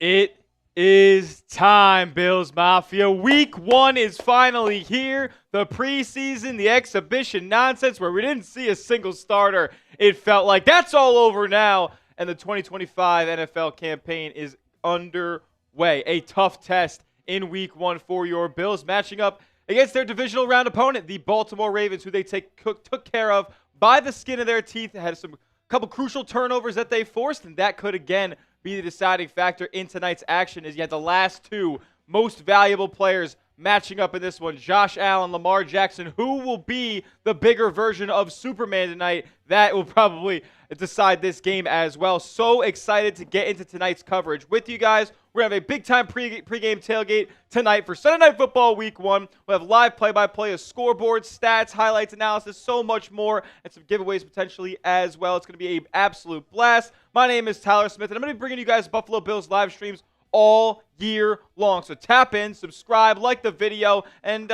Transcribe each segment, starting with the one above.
It is time, Bills Mafia. Week 1 is finally here. The preseason, the exhibition nonsense where we didn't see a single starter. It felt like that's all over now. And the 2025 NFL campaign is underway. A tough test in Week 1 for your Bills, matching up against their divisional round opponent, the Baltimore Ravens, who they took care of by the skin of their teeth. Had a couple crucial turnovers that they forced, and that could again be the deciding factor in tonight's action. As you had the last two most valuable players matching up in this one, Josh Allen, Lamar Jackson. Who will be the bigger version of Superman tonight? That will probably decide this game as well. So excited to get into tonight's coverage with you guys. We're going to have a big-time pregame tailgate tonight for Sunday Night Football Week 1. We'll have live play-by-play of scoreboard, stats, highlights, analysis, so much more, and some giveaways potentially as well. It's going to be an absolute blast. My name is Tyler Smith, and I'm going to be bringing you guys Buffalo Bills live streams all year long. So tap in, subscribe, like the video, and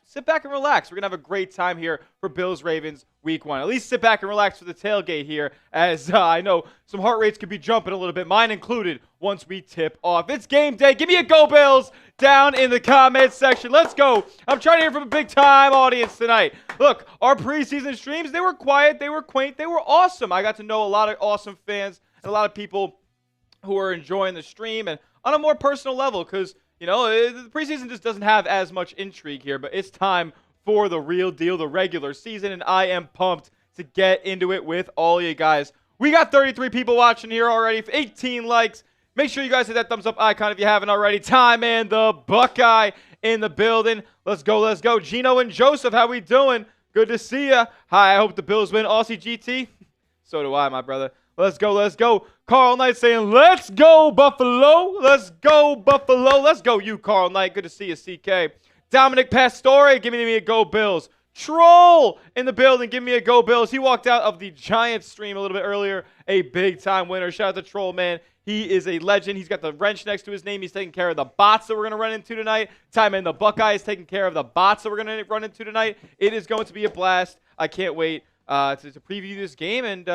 sit back and relax. We're going to have a great time here for Bills Ravens Week 1. At least sit back and relax for the tailgate here, as I know some heart rates could be jumping a little bit, mine included, once we tip off. It's game day. Give me a go, Bills, down in the comments section. Let's go. I'm trying to hear from a big-time audience tonight. Look, our preseason streams, they were quiet, they were quaint, they were awesome. I got to know a lot of awesome fans and a lot of people who are enjoying the stream, and on a more personal level, because, the preseason just doesn't have as much intrigue here, but it's time for the real deal, the regular season, and I am pumped to get into it with all you guys. We got 33 people watching here already, 18 likes. Make sure you guys hit that thumbs up icon if you haven't already. Time and the Buckeye in the building. Let's go, let's go. Gino and Joseph, how we doing? Good to see ya. Hi, I hope the Bills win. Aussie GT? So do I, my brother. Let's go, let's go. Carl Knight saying, let's go, Buffalo. Let's go, Buffalo. Let's go, you, Carl Knight. Good to see you, CK. Dominic Pastore, give me a go, Bills. Troll in the building, give me a go, Bills. He walked out of the Giants stream a little bit earlier. A big-time winner. Shout out to Troll, man. He is a legend. He's got the wrench next to his name. He's taking care of the bots that we're going to run into tonight. Time in the Buckeye is taking care of the bots that we're going to run into tonight. It is going to be a blast. I can't wait to preview this game and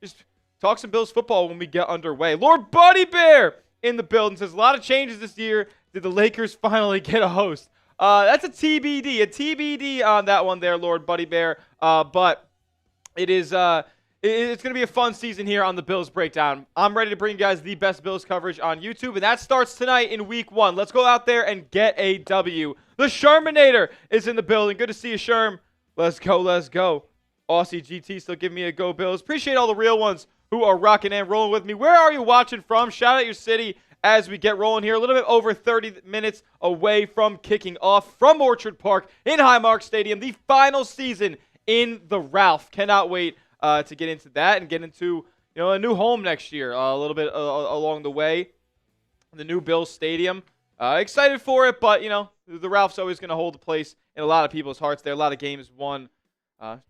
just talk some Bills football when we get underway. Lord Buddy Bear in the building says, a lot of changes this year. Did the Lakers finally get a host? That's a TBD on that one there, Lord Buddy Bear. But it is it's going to be a fun season here on the Bills Breakdown. I'm ready to bring you guys the best Bills coverage on YouTube, and that starts tonight in Week 1. Let's go out there and get a W. The Shermanator is in the building. Good to see you, Sherm. Let's go, let's go. Aussie GT still giving me a go, Bills. Appreciate all the real ones who are rocking and rolling with me. Where are you watching from? Shout out your city as we get rolling here. A little bit over 30 minutes away from kicking off from Orchard Park in Highmark Stadium. The final season in the Ralph. Cannot wait to get into that and get into a new home next year. A little bit along the way. The new Bills Stadium. Excited for it, but the Ralph's always going to hold a place in a lot of people's hearts. There are a lot of games won. An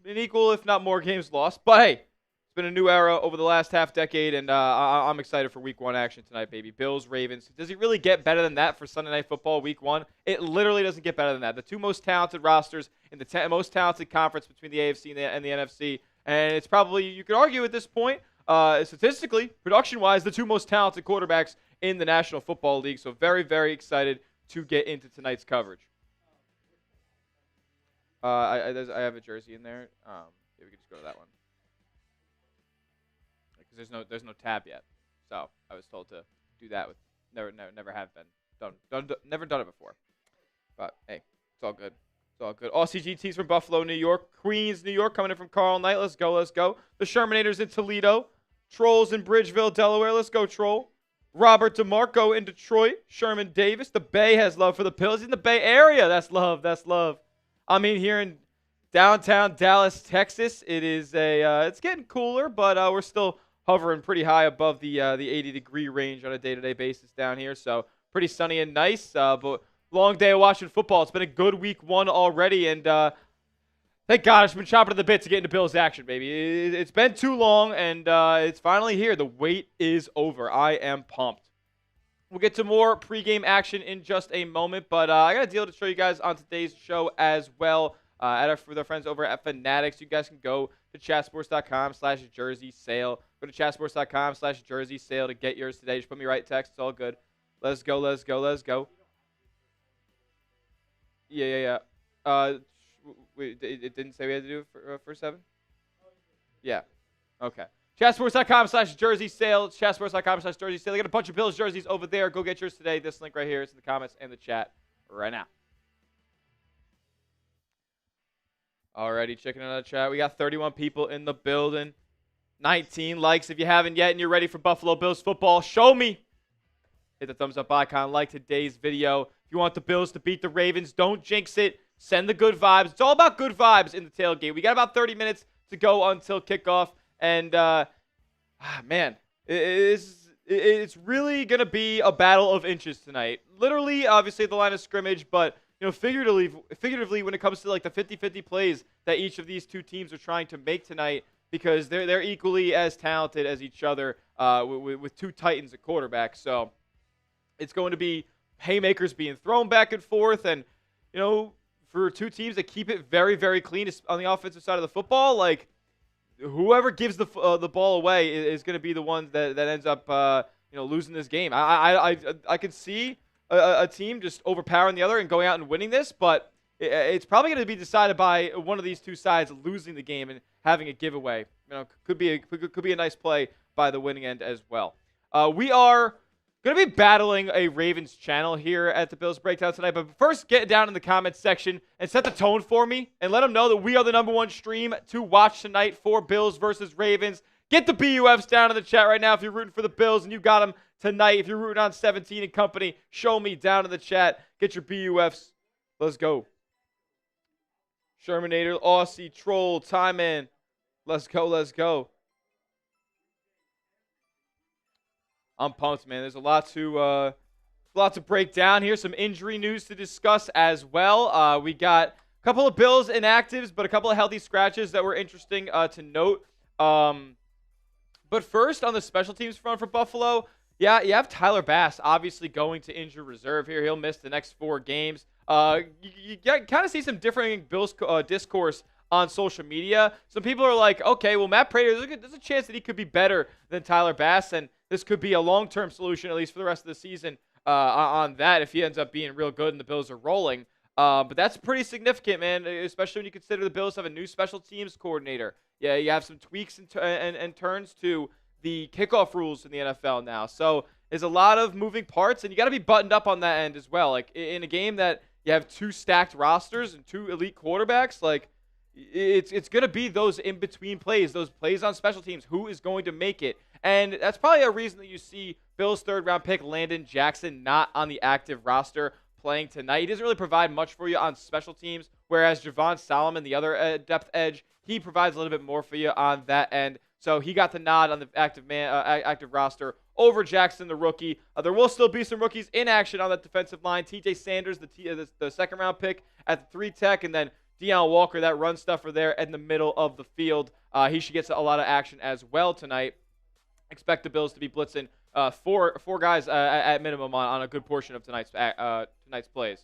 equal, if not more, games lost. But hey, it's been a new era over the last half decade, and I'm excited for Week 1 action tonight, baby. Bills, Ravens. Does it really get better than that for Sunday Night Football Week 1? It literally doesn't get better than that. The two most talented rosters in the most talented conference between the AFC and the NFC, and it's probably, you could argue at this point, statistically, production-wise, the two most talented quarterbacks in the National Football League. So very, very excited to get into tonight's coverage. I have a jersey in there. We could just go to that one. Because there's no tab yet, so I was told to do that with never have been never done it before. But hey, it's all good. It's all good. Aussie GT's from Buffalo, New York, Queens, New York, coming in from Carl Knight. Let's go, let's go. The Shermanators in Toledo, Trolls in Bridgeville, Delaware. Let's go, Troll. Robert DeMarco in Detroit, Sherman Davis. The Bay has love for the Bills in the Bay Area. That's love. That's love. I mean, here in downtown Dallas, Texas, it is it's getting cooler, but we're still hovering pretty high above the 80-degree range on a day-to-day basis down here. So pretty sunny and nice, but long day of watching football. It's been a good Week 1 already, and thank God I've been chopping at the bit to get into Bills action, baby. It's been too long, and it's finally here. The wait is over. I am pumped. We'll get to more pregame action in just a moment, but I got a deal to show you guys on today's show as well. with our friends over at Fanatics. You guys can go to chatsports.com/jersey sale. Go to chatsports.com/jersey sale to get yours today. Just put me right text. It's all good. Let's go. Yeah. Wait, it didn't say we had to do it for 7? Yeah. Okay. Chatsports.com/jersey sale. Chatsports.com/jersey sale. They got a bunch of Bills jerseys over there. Go get yours today. This link right here is in the comments and the chat right now. Alrighty, checking out the chat. We got 31 people in the building. 19 likes if you haven't yet and you're ready for Buffalo Bills football. Show me. Hit the thumbs up icon. Like today's video. If you want the Bills to beat the Ravens, don't jinx it. Send the good vibes. It's all about good vibes in the tailgate. We got about 30 minutes to go until kickoff. And, man, it's really going to be a battle of inches tonight. Literally, obviously, the line of scrimmage, but, figuratively when it comes to, like, the 50-50 plays that each of these two teams are trying to make tonight, because they're equally as talented as each other with two Titans at quarterback. So it's going to be haymakers being thrown back and forth. And, for two teams that keep it very, very clean on the offensive side of the football, like, whoever gives the ball away is going to be the one that ends up losing this game. I can see a team just overpowering the other and going out and winning this, but it's probably going to be decided by one of these two sides losing the game and having a giveaway. Could be a nice play by the winning end as well. We are going to be battling a Ravens channel here at the Bills Breakdown tonight. But first, get down in the comments section and set the tone for me and let them know that we are the #1 stream to watch tonight for Bills versus Ravens. Get the BUFs down in the chat right now if you're rooting for the Bills and you got them tonight. If you're rooting on 17 and company, show me down in the chat. Get your BUFs. Let's go. Shermanator, Aussie, Troll, Time Man. Let's go. I'm pumped, man. There's a lot to break down here. Some injury news to discuss as well. We got a couple of Bills inactives, but a couple of healthy scratches that were interesting to note. But first, on the special teams front for Buffalo, yeah, you have Tyler Bass obviously going to injured reserve here. He'll miss the next 4 games. You kind of see some differing Bills discourse on social media. Some people are like, okay, well, Matt Prater, there's a chance that he could be better than Tyler Bass, and this could be a long-term solution, at least for the rest of the season, on that if he ends up being real good and the Bills are rolling. But that's pretty significant, man, especially when you consider the Bills have a new special teams coordinator. Yeah, you have some tweaks and turns to the kickoff rules in the NFL now. So there's a lot of moving parts, and you got to be buttoned up on that end as well. Like, in a game that you have 2 stacked rosters and 2 elite quarterbacks, like, it's going to be those in-between plays, those plays on special teams. Who is going to make it? And that's probably a reason that you see Bills' third-round pick, Landon Jackson, not on the active roster playing tonight. He doesn't really provide much for you on special teams, whereas Javon Solomon, the other depth edge, he provides a little bit more for you on that end. So he got the nod on the active roster over Jackson, the rookie. There will still be some rookies in action on that defensive line. TJ Sanders, the second-round pick at the 3 tech, and then Deion Walker, that run stuffer there in the middle of the field. He should get a lot of action as well tonight. Expect the Bills to be blitzing four guys at minimum on a good portion of tonight's plays.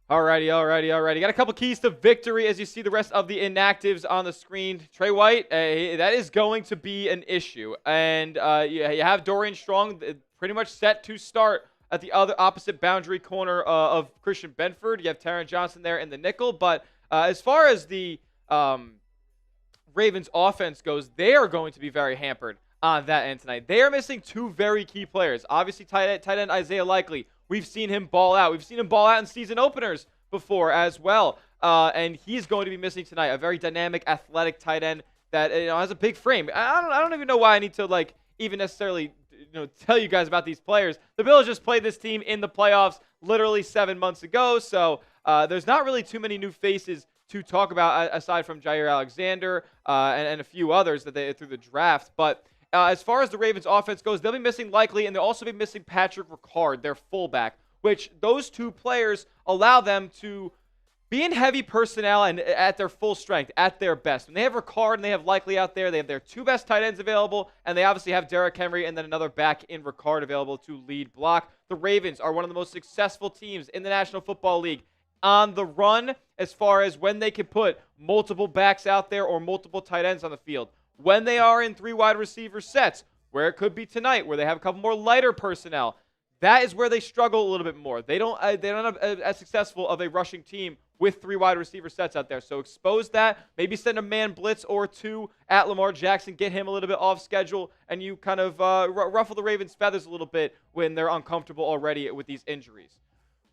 Alrighty. Got a couple keys to victory as you see the rest of the inactives on the screen. Trey White, that is going to be an issue. And you have Dorian Strong pretty much set to start at the other opposite boundary corner of Christian Benford. You have Taron Johnson there in the nickel. But as far as the Ravens offense goes, they are going to be very hampered on that end tonight. They are missing 2 very key players. Obviously, tight end Isaiah Likely. We've seen him ball out. We've seen him ball out in season openers before as well. And he's going to be missing tonight. A very dynamic, athletic tight end that has a big frame. I don't even know why I need to even necessarily tell you guys about these players. The Bills just played this team in the playoffs literally 7 months ago. So there's not really too many new faces to talk about aside from Jair Alexander and a few others that they through the draft. But as far as the Ravens offense goes, they'll be missing Likely, and they'll also be missing Patrick Ricard, their fullback, which those 2 players allow them to be in heavy personnel and at their full strength, at their best. When they have Ricard and they have Likely out there, they have their 2 best tight ends available, and they obviously have Derrick Henry and then another back in Ricard available to lead block. The Ravens are one of the most successful teams in the National Football League on the run as far as when they can put multiple backs out there or multiple tight ends on the field. When they are in 3 wide receiver sets, where it could be tonight, where they have a couple more lighter personnel, that is where they struggle a little bit more. They don't have as successful of a rushing team with 3 wide receiver sets out there. So expose that. Maybe send a man blitz or 2 at Lamar Jackson. Get him a little bit off schedule, and you kind of ruffle the Ravens' feathers a little bit when they're uncomfortable already with these injuries.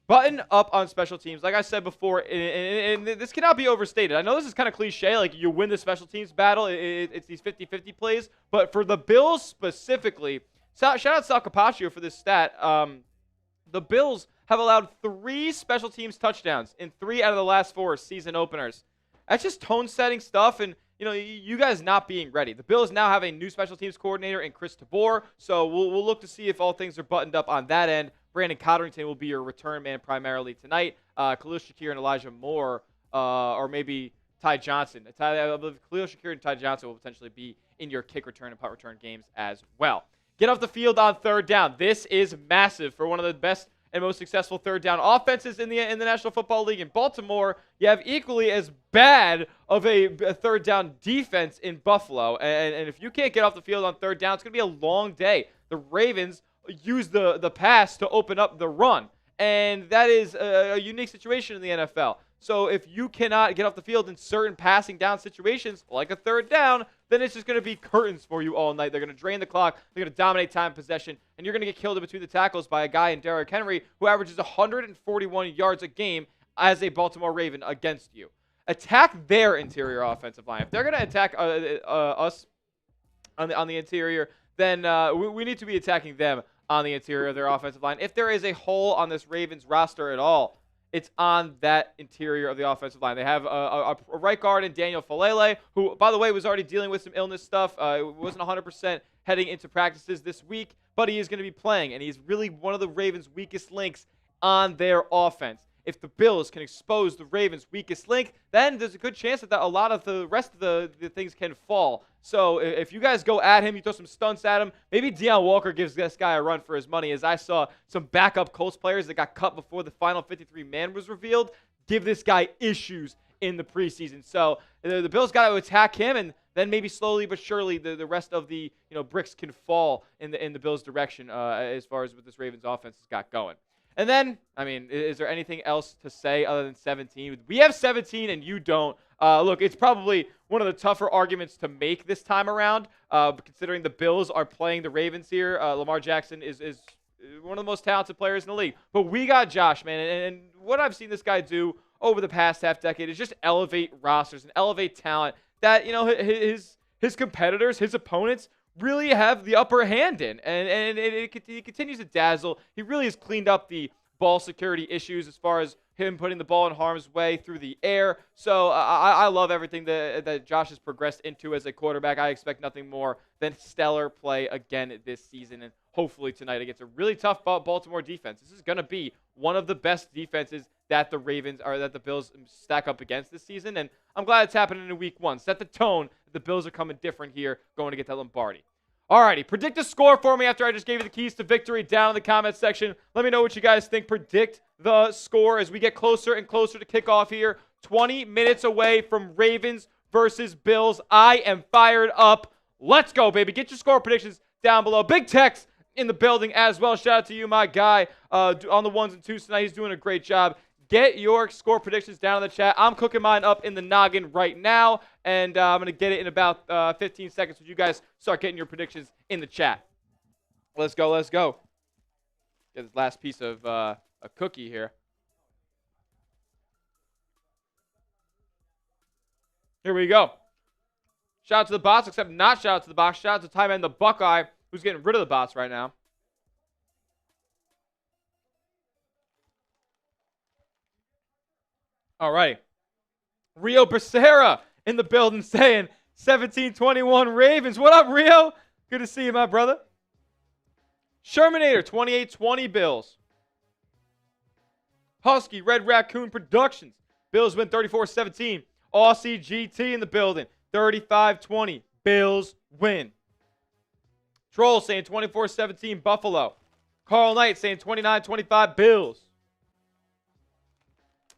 Button up on special teams. Like I said before, and this cannot be overstated. I know this is kind of cliche, like you win the special teams battle. It's these 50-50 plays. But for the Bills specifically, shout out Sal Capaccio for this stat. The Bills have allowed 3 special teams touchdowns in 3 out of the last 4 season openers. That's just tone-setting stuff, and you guys not being ready. The Bills now have a new special teams coordinator in Chris Tabor, so we'll look to see if all things are buttoned up on that end. Brandon Cotterington will be your return man primarily tonight. Khalil Shakir and Elijah Moore, or maybe Ty Johnson. Khalil Shakir and Ty Johnson will potentially be in your kick return and punt return games as well. Get off the field on 3rd down. This is massive for one of the best and most successful 3rd down offenses in the National Football League. In Baltimore, you have equally as bad of a 3rd down defense in Buffalo. And if you can't get off the field on 3rd down, it's going to be a long day. The Ravens use the pass to open up the run. And that is a unique situation in the NFL. So if you cannot get off the field in certain passing down situations, like a 3rd down, then it's just going to be curtains for you all night. They're going to drain the clock. They're going to dominate time possession. And you're going to get killed in between the tackles by a guy in Derrick Henry who averages 141 yards a game as a Baltimore Raven against you. Attack their interior offensive line. If they're going to attack us on the interior, then we need to be attacking them on the interior of their offensive line. If there is a hole on this Ravens roster at all, it's on that interior of the offensive line. They have a right guard in Daniel Falele, who, by the way, was already dealing with some illness stuff. Wasn't 100% heading into practices this week, but he is going to be playing, and he's really one of the Ravens' weakest links on their offense. If the Bills can expose the Ravens' weakest link, then there's a good chance that a lot of the rest of the things can fall. So if you guys go at him, you throw some stunts at him, maybe Deion Walker gives this guy a run for his money, as I saw some backup Colts players that got cut before the final 53-man was revealed give this guy issues in the preseason. So the Bills got to attack him, and then maybe slowly but surely the rest of the bricks can fall in the Bills' direction as far as what this Ravens offense has got going. And then, I mean, is there anything else to say other than 17? We have 17 and you don't. Look, it's probably one of the tougher arguments to make this time around, considering the Bills are playing the Ravens here. Lamar Jackson is one of the most talented players in the league. But we got Josh, man, and what I've seen this guy do over the past half decade is just elevate rosters and elevate talent that, his competitors, his opponents, really have the upper hand in, and he continues to dazzle. He really has cleaned up the ball security issues as far as him putting the ball in harm's way through the air. So I love everything that Josh has progressed into as a quarterback. I expect nothing more than stellar play again this season, and hopefully tonight against a really tough Baltimore defense. This is going to be one of the best defenses that the Bills stack up against this season, and I'm glad it's happening in week 1. Set the tone. The Bills are coming different here, going to get that Lombardi. Alrighty, predict a score for me after I just gave you the keys to victory down in the comment section. Let me know what you guys think. Predict the score as we get closer and closer to kickoff here. 20 minutes away from Ravens versus Bills. I am fired up. Let's go, baby. Get your score predictions down below. Big Tex in the building as well. Shout out to you, my guy, on the ones and twos tonight. He's doing a great job. Get your score predictions down in the chat. I'm cooking mine up in the noggin right now, and I'm going to get it in about 15 seconds when you guys start getting your predictions in the chat. Let's go, let's go. Get this last piece of a cookie here. Here we go. Shout out to the bots, except not shout out to the bots. Shout out to Time and the Buckeye, who's getting rid of the bots right now. All right. Rio Becerra in the building saying 17-21 Ravens. What up, Rio? Good to see you, my brother. Shermanator, 28-20 Bills. Husky, Red Raccoon Productions. Bills win 34-17. Aussie GT in the building. 35-20. Bills win. Troll saying 24-17 Buffalo. Carl Knight saying 29-25 Bills.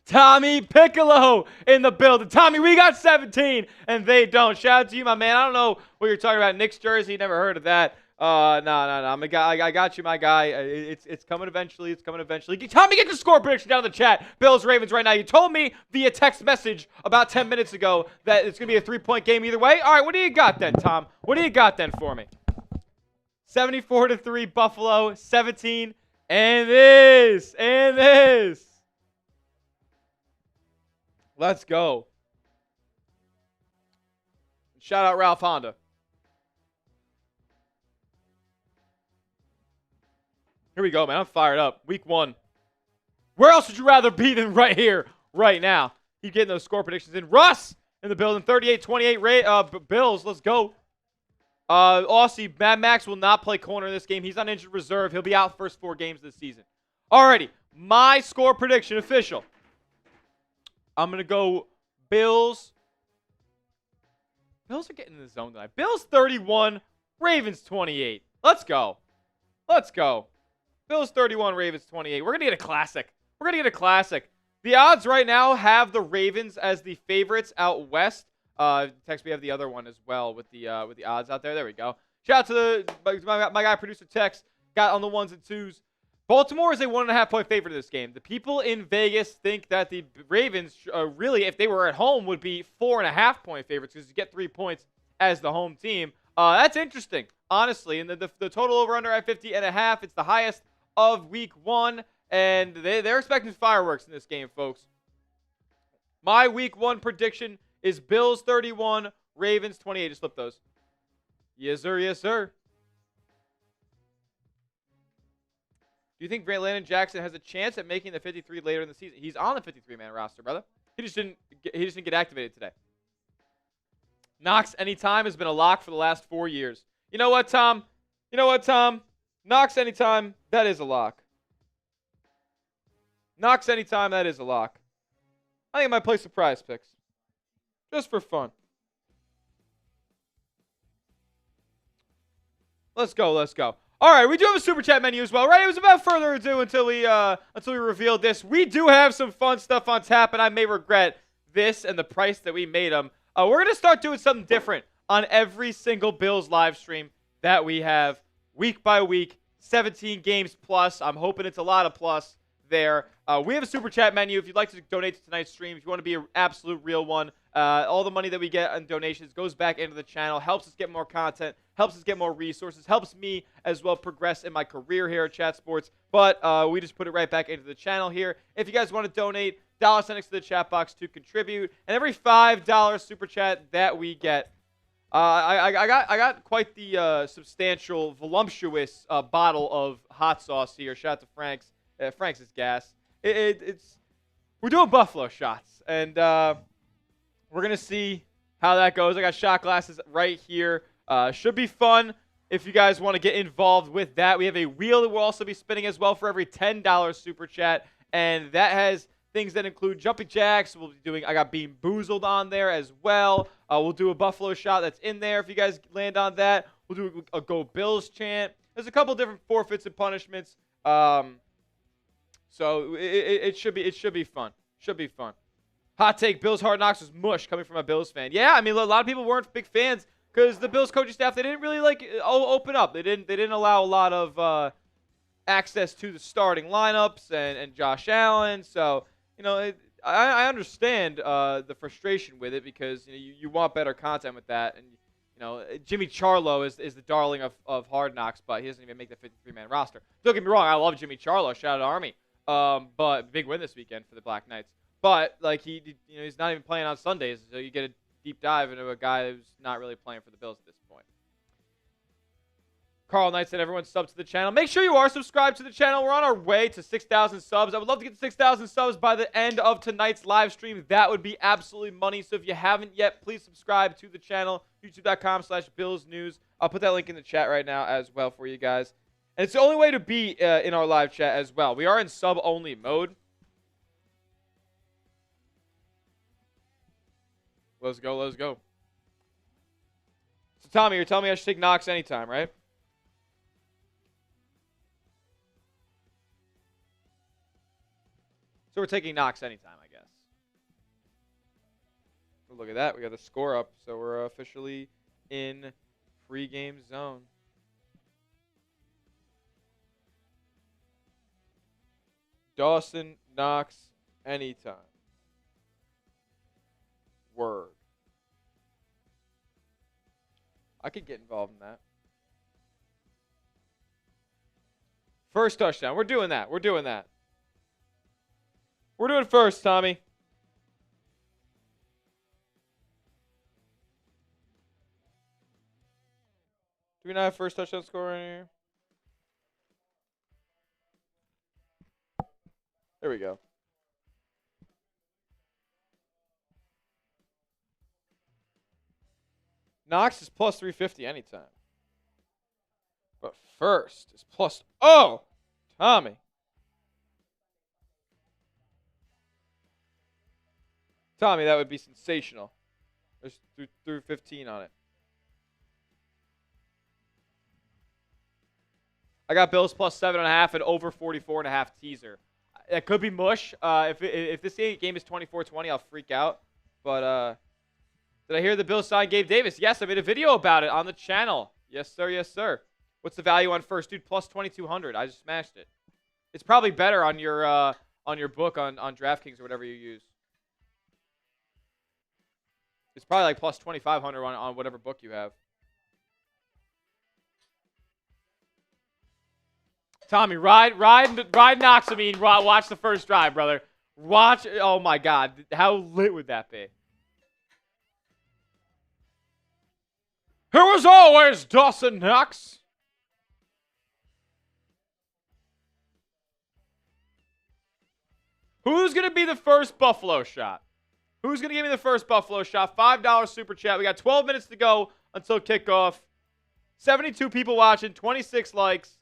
Tommy Piccolo in the building. Tommy, we got 17, and they don't. Shout out to you, my man. I don't know what you're talking about. Nick's jersey, never heard of that. No. I'm a guy. I got you, my guy. It's coming eventually. It's coming eventually. Tommy, get your score prediction down in the chat. Bills, Ravens right now. You told me via text message about 10 minutes ago that it's going to be a 3-point game either way. All right, what do you got then, Tom? What do you got then for me? 74-3 Buffalo, 17, and this. Let's go. Shout out Ralph Honda. Here we go, man. I'm fired up. Week 1. Where else would you rather be than right here, right now? Keep getting those score predictions in. Russ in the building. 38-28 Bills. Let's go. Aussie, Mad Max will not play corner in this game. He's on injured reserve. He'll be out the first 4 games of the season. Alrighty. My score prediction official. I'm going to go Bills. Bills are getting in the zone tonight. Bills 31, Ravens 28. Let's go. Bills 31, Ravens 28. We're going to get a classic. The odds right now have the Ravens as the favorites out west. Tex, we have the other one as well with the odds out there. There we go. Shout out to my guy, producer Tex. Got on the 1s and 2s. Baltimore is a 1.5-point favorite in this game. The people in Vegas think that the Ravens, really, if they were at home, would be 4.5-point favorites because you get 3 points as the home team. That's interesting, honestly. And the total over-under at 50.5. It's the highest of Week 1, and they're expecting fireworks in this game, folks. My Week 1 prediction is Bills 31, Ravens 28. Just flip those. Yes, sir. Yes, sir. Do you think Landon Jackson has a chance at making the 53 later in the season? He's on the 53-man roster, brother. He just didn't get activated today. Knox anytime has been a lock for the last 4 years. You know what, Tom? Knox anytime, that is a lock. Knox anytime, that is a lock. I think I might play surprise picks. Just for fun. Let's go. All right, we do have a super chat menu as well, right? It was about further ado until we revealed this. We do have some fun stuff on tap, and I may regret this and the price that we made them. We're going to start doing something different on every single Bills live stream that we have week by week, 17 games plus. I'm hoping it's a lot of plus there. We have a super chat menu. If you'd like to donate to tonight's stream, if you want to be an absolute real one, all the money that we get on donations goes back into the channel, helps us get more content, helps us get more resources, helps me as well progress in my career here at Chat Sports. But we just put it right back into the channel here. If you guys want to donate, $1 next to the chat box to contribute. And every $5 super chat that we get, I got quite the substantial, voluptuous bottle of hot sauce here. Shout out to Frank's. Frank's is gas. We're doing Buffalo shots, and we're gonna see how that goes. I got shot glasses right here. Should be fun if you guys want to get involved with that. We have a wheel that we'll also be spinning as well for every $10 super chat, and that has things that include jumping jacks. We'll be doing. I got Bean Boozled on there as well. We'll do a Buffalo shot that's in there if you guys land on that. We'll do a Go Bills chant. There's a couple different forfeits and punishments. So it should be fun. Hot take: Bills Hard Knocks was mush coming from a Bills fan. Yeah, I mean a lot of people weren't big fans because the Bills coaching staff, they didn't really open up. They didn't allow a lot of access to the starting lineups and Josh Allen. So I understand the frustration with it because you want better content with that. And Jimmy Charlo is the darling of Hard Knocks, but he doesn't even make the 53-man roster. Don't get me wrong, I love Jimmy Charlo. Shout out to Army. But big win this weekend for the Black Knights. But he's not even playing on Sundays, so you get a deep dive into a guy who's not really playing for the Bills at this point. Carl Knight said everyone sub to the channel. Make sure you are subscribed to the channel. We're on our way to 6,000 subs. I would love to get to 6,000 subs by the end of tonight's live stream. That would be absolutely money. So if you haven't yet, please subscribe to the channel, youtube.com/BillsNews. I'll put that link in the chat right now as well for you guys. And it's the only way to be in our live chat as well. We are in sub-only mode. Let's go. So, Tommy, you're telling me I should take Knox anytime, right? So we're taking Knox anytime, I guess. look at that. We got the score up, so we're officially in pregame zone. Dawson Knox anytime. Word. I could get involved in that. First touchdown. We're doing that. We're doing that. We're doing first, Tommy. Do we not have first touchdown score in here? There we go. Knox is plus 350 anytime. But first is plus... Oh! Tommy. Tommy, that would be sensational. There's through 15 on it. I got Bills plus 7.5 and over 44.5 teaser. That could be mush. If this game is 24-20, I'll freak out. But did I hear the Bills sign Gabe Davis? Yes, I made a video about it on the channel. Yes, sir. Yes, sir. What's the value on first? Dude, plus 2,200. I just smashed it. It's probably better on your book on DraftKings or whatever you use. It's probably like plus 2,500 on whatever book you have. Tommy, ride Knox. I mean, watch the first drive, brother. Watch. Oh my God, how lit would that be? Here was always Dawson Knox. Who's gonna be the first Buffalo shot? Who's gonna give me the first Buffalo shot? $5 super chat. We got 12 minutes to go until kickoff. 72 people watching. 26 likes.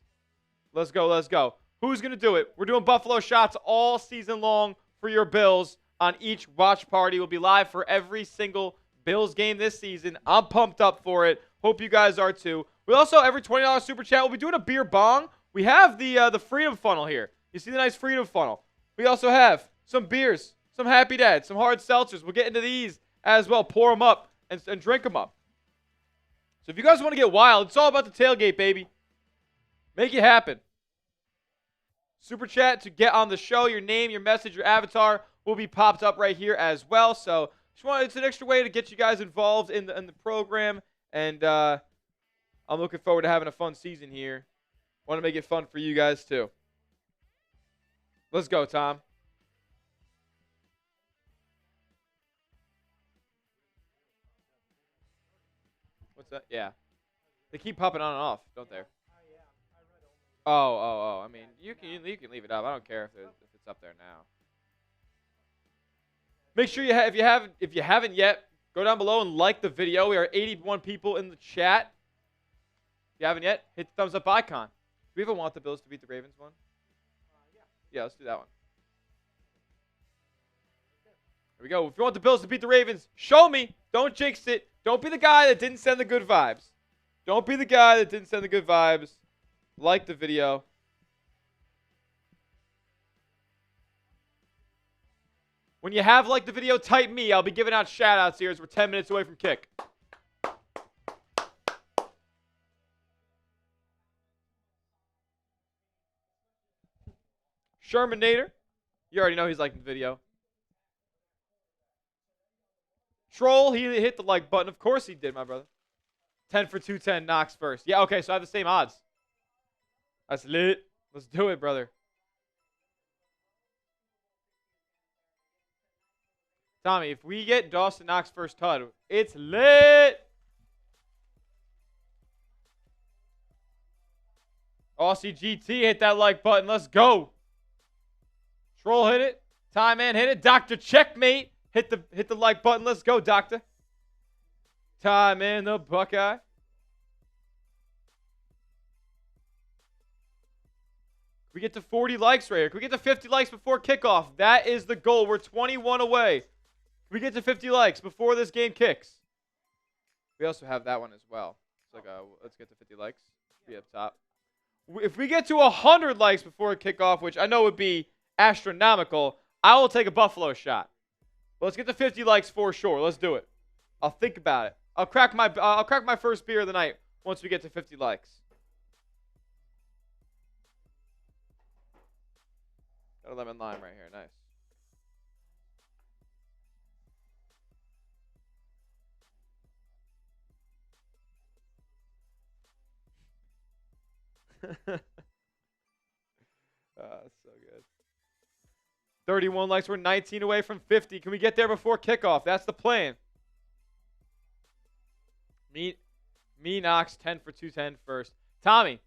Let's go, let's go. Who's going to do it? We're doing Buffalo shots all season long for your Bills on each watch party. We'll be live for every single Bills game this season. I'm pumped up for it. Hope you guys are too. We also, every $20 super chat, we'll be doing a beer bong. We have the Freedom Funnel here. You see the nice Freedom Funnel. We also have some beers, some Happy Dad, some hard seltzers. We'll get into these as well. Pour them up and drink them up. So if you guys want to get wild, it's all about the tailgate, baby. Make it happen. Super chat to get on the show. Your name, your message, your avatar will be popped up right here as well. So it's an extra way to get you guys involved in the program. And I'm looking forward to having a fun season here. Want to make it fun for you guys too. Let's go, Tom. What's that? Yeah. They keep popping on and off, don't they? Oh. I mean, you can leave it up. I don't care if it's up there now. Make sure if you haven't yet, go down below and like the video. We are 81 people in the chat. If you haven't yet, hit the thumbs up icon. Do we even want the Bills to beat the Ravens one? Yeah, let's do that one. Here we go. If you want the Bills to beat the Ravens, show me. Don't jinx it. Don't be the guy that didn't send the good vibes. Don't be the guy that didn't send the good vibes. Like the video. When you have liked the video, type me. I'll be giving out shout-outs here as we're 10 minutes away from kick. Shermanator. You already know he's liking the video. Troll, he hit the like button. Of course he did, my brother. 10 for 210, Knox first. Yeah, okay, so I have the same odds. That's lit. Let's do it, brother. Tommy, if we get Dawson Knox first HUD, it's lit. Aussie GT, hit that like button. Let's go. Troll hit it. Time Man hit it. Dr. Checkmate hit the like button. Let's go, Doctor. Time Man the Buckeye. We get to 40 likes right here. Can we get to 50 likes before kickoff? That is the goal. We're 21 away. Can we get to 50 likes before this game kicks? We also have that one as well. It's like let's get to 50 likes. Be up top. If we get to 100 likes before kickoff, which I know would be astronomical, I will take a Buffalo shot. Well, let's get to 50 likes for sure. Let's do it. I'll think about it. I'll crack my first beer of the night once we get to 50 likes. Got a lemon lime right here. Nice. So good. 31 likes. We're 19 away from 50. Can we get there before kickoff? That's the plan. Me, Knox, 10 for 210 first. Tommy.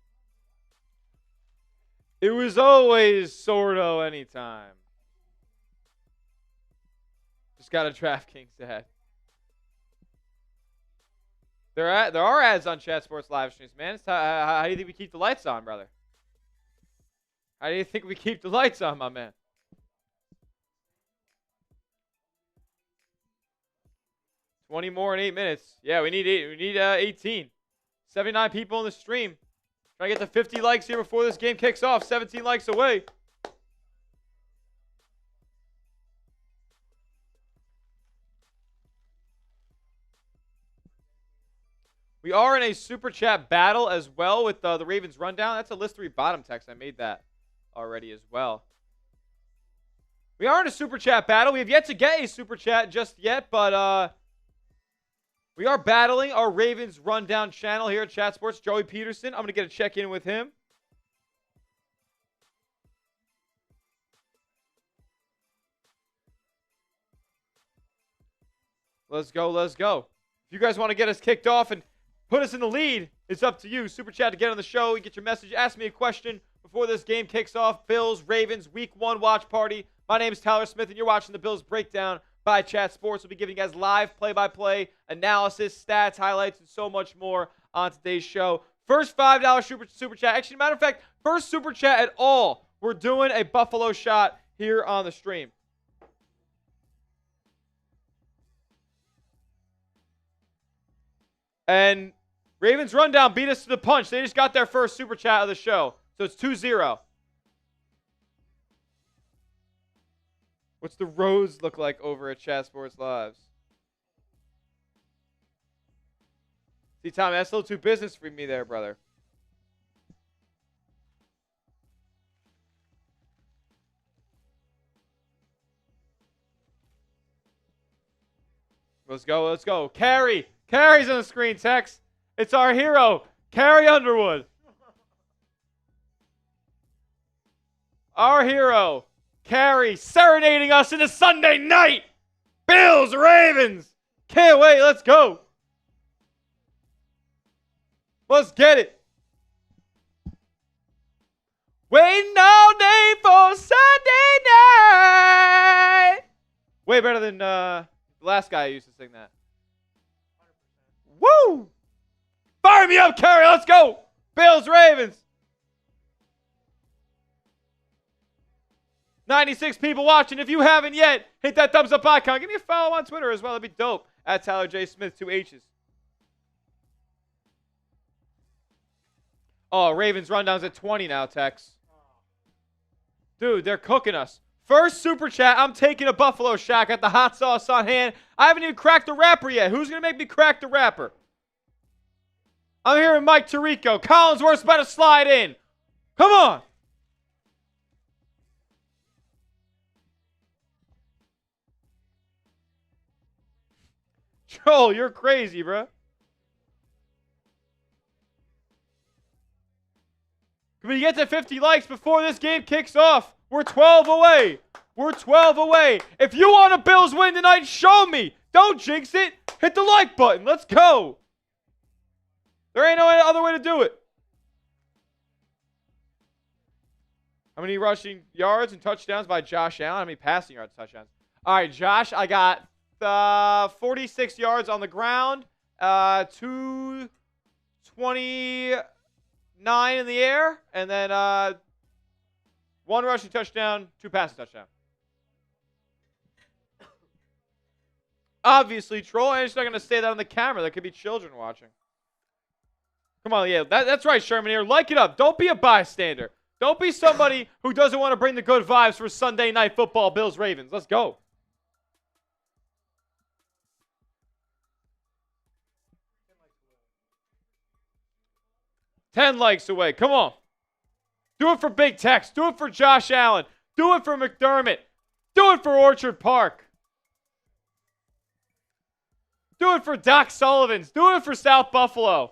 It was always sorta anytime. Just got a DraftKings ad. There are ads on Chat Sports live streams, man. How do you think we keep the lights on, brother? How do you think we keep the lights on, my man? $20 more in 8 minutes. Yeah, we need 18. 79 people in the stream. Trying to get to 50 likes here before this game kicks off. 17 likes away. We are in a super chat battle as well with the Ravens rundown. That's a list 3 bottom text. I made that already as well. We are in a super chat battle. We have yet to get a super chat just yet, but we are battling our Ravens rundown channel here at Chat Sports. Joey Peterson. I'm going to get a check-in with him. Let's go, let's go. If you guys want to get us kicked off and put us in the lead, it's up to you. Super chat to get on the show. You get your message. Ask me a question before this game kicks off. Bills, Ravens, Week 1 watch party. My name is Tyler Smith, and you're watching the Bills Breakdown by Chat Sports. We'll be giving you guys live play-by-play analysis, stats, highlights, and so much more on today's show. First $5 super chat. Actually, matter of fact, first super chat at all. We're doing a Buffalo shot here on the stream. And Ravens rundown beat us to the punch. They just got their first super chat of the show. So it's 2-0. What's the roads look like over at Chat Sports Lives? See, Tommy, that's a little too business for me there, brother. Let's go, let's go. Carrie. Carrie's on the screen, Tex. It's our hero, Carrie Underwood. Our hero, Carrie, serenading us into Sunday night. Bills, Ravens. Can't wait. Let's go. Let's get it. Waiting all day for Sunday night. Way better than the last guy who used to sing that. Woo! Fire me up, Carrie. Let's go. Bills, Ravens. 96 people watching. If you haven't yet, hit that thumbs up icon. Give me a follow on Twitter as well. That'd be dope. At Tyler J. Smith, 2 H's. Oh, Ravens rundown's at 20 now, Tex. Dude, they're cooking us. First super chat, I'm taking a Buffalo shot. Got the hot sauce on hand. I haven't even cracked the rapper yet. Who's going to make me crack the rapper? I'm hearing Mike Tirico. Collinsworth's about to slide in. Come on. Joel, you're crazy, bro. Can we get to 50 likes before this game kicks off? We're 12 away. We're 12 away. If you want a Bills win tonight, show me. Don't jinx it. Hit the like button. Let's go. There ain't no other way to do it. How many rushing yards and touchdowns by Josh Allen? How many passing yards and touchdowns? All right, Josh, I got 46 yards on the ground, 229 in the air, and then 1 rushing touchdown, 2 passing touchdowns. Obviously, troll. I'm just not going to say that on the camera. There could be children watching. Come on, yeah, that's right, Sherman here. Like it up. Don't be a bystander. Don't be somebody who doesn't want to bring the good vibes for Sunday night football, Bills, Ravens. Let's go. 10 likes away. Come on. Do it for Big Tex. Do it for Josh Allen. Do it for McDermott. Do it for Orchard Park. Do it for Doc Sullivan's. Do it for South Buffalo.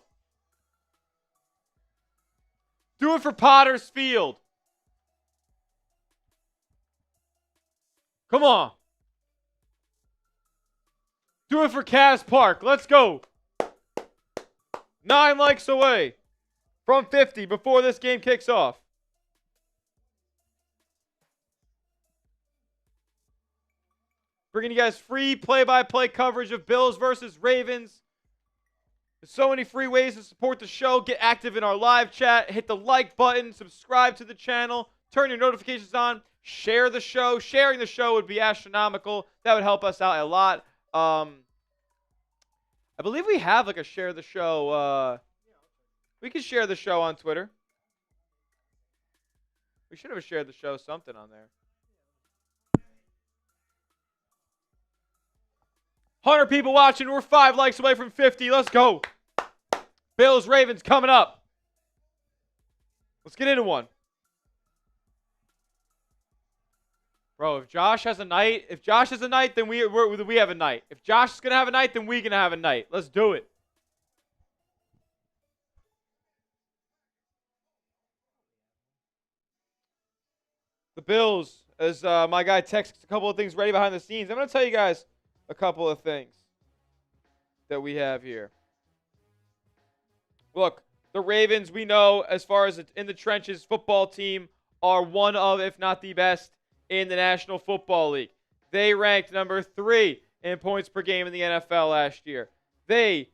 Do it for Potter's Field. Come on. Do it for Cavs Park. Let's go. 9 likes away from 50 before this game kicks off. Bringing you guys free play-by-play coverage of Bills versus Ravens. There's so many free ways to support the show. Get active in our live chat. Hit the like button. Subscribe to the channel. Turn your notifications on. Share the show. Sharing the show would be astronomical. That would help us out a lot. I believe we have like a share the show. We can share the show on Twitter. We should have shared the show something on there. 100 people watching. We're 5 likes away from 50. Let's go. Bills, Ravens coming up. Let's get into one. Bro, if Josh has a night, then we have a night. If Josh is going to have a night, then we're going to have a night. Let's do it. The Bills, as my guy texts a couple of things ready behind the scenes. I'm going to tell you guys a couple of things that we have here. Look, the Ravens, we know, as far as in the trenches football team, are one of, if not the best, in the National Football League. They ranked number 3 in points per game in the NFL last year. They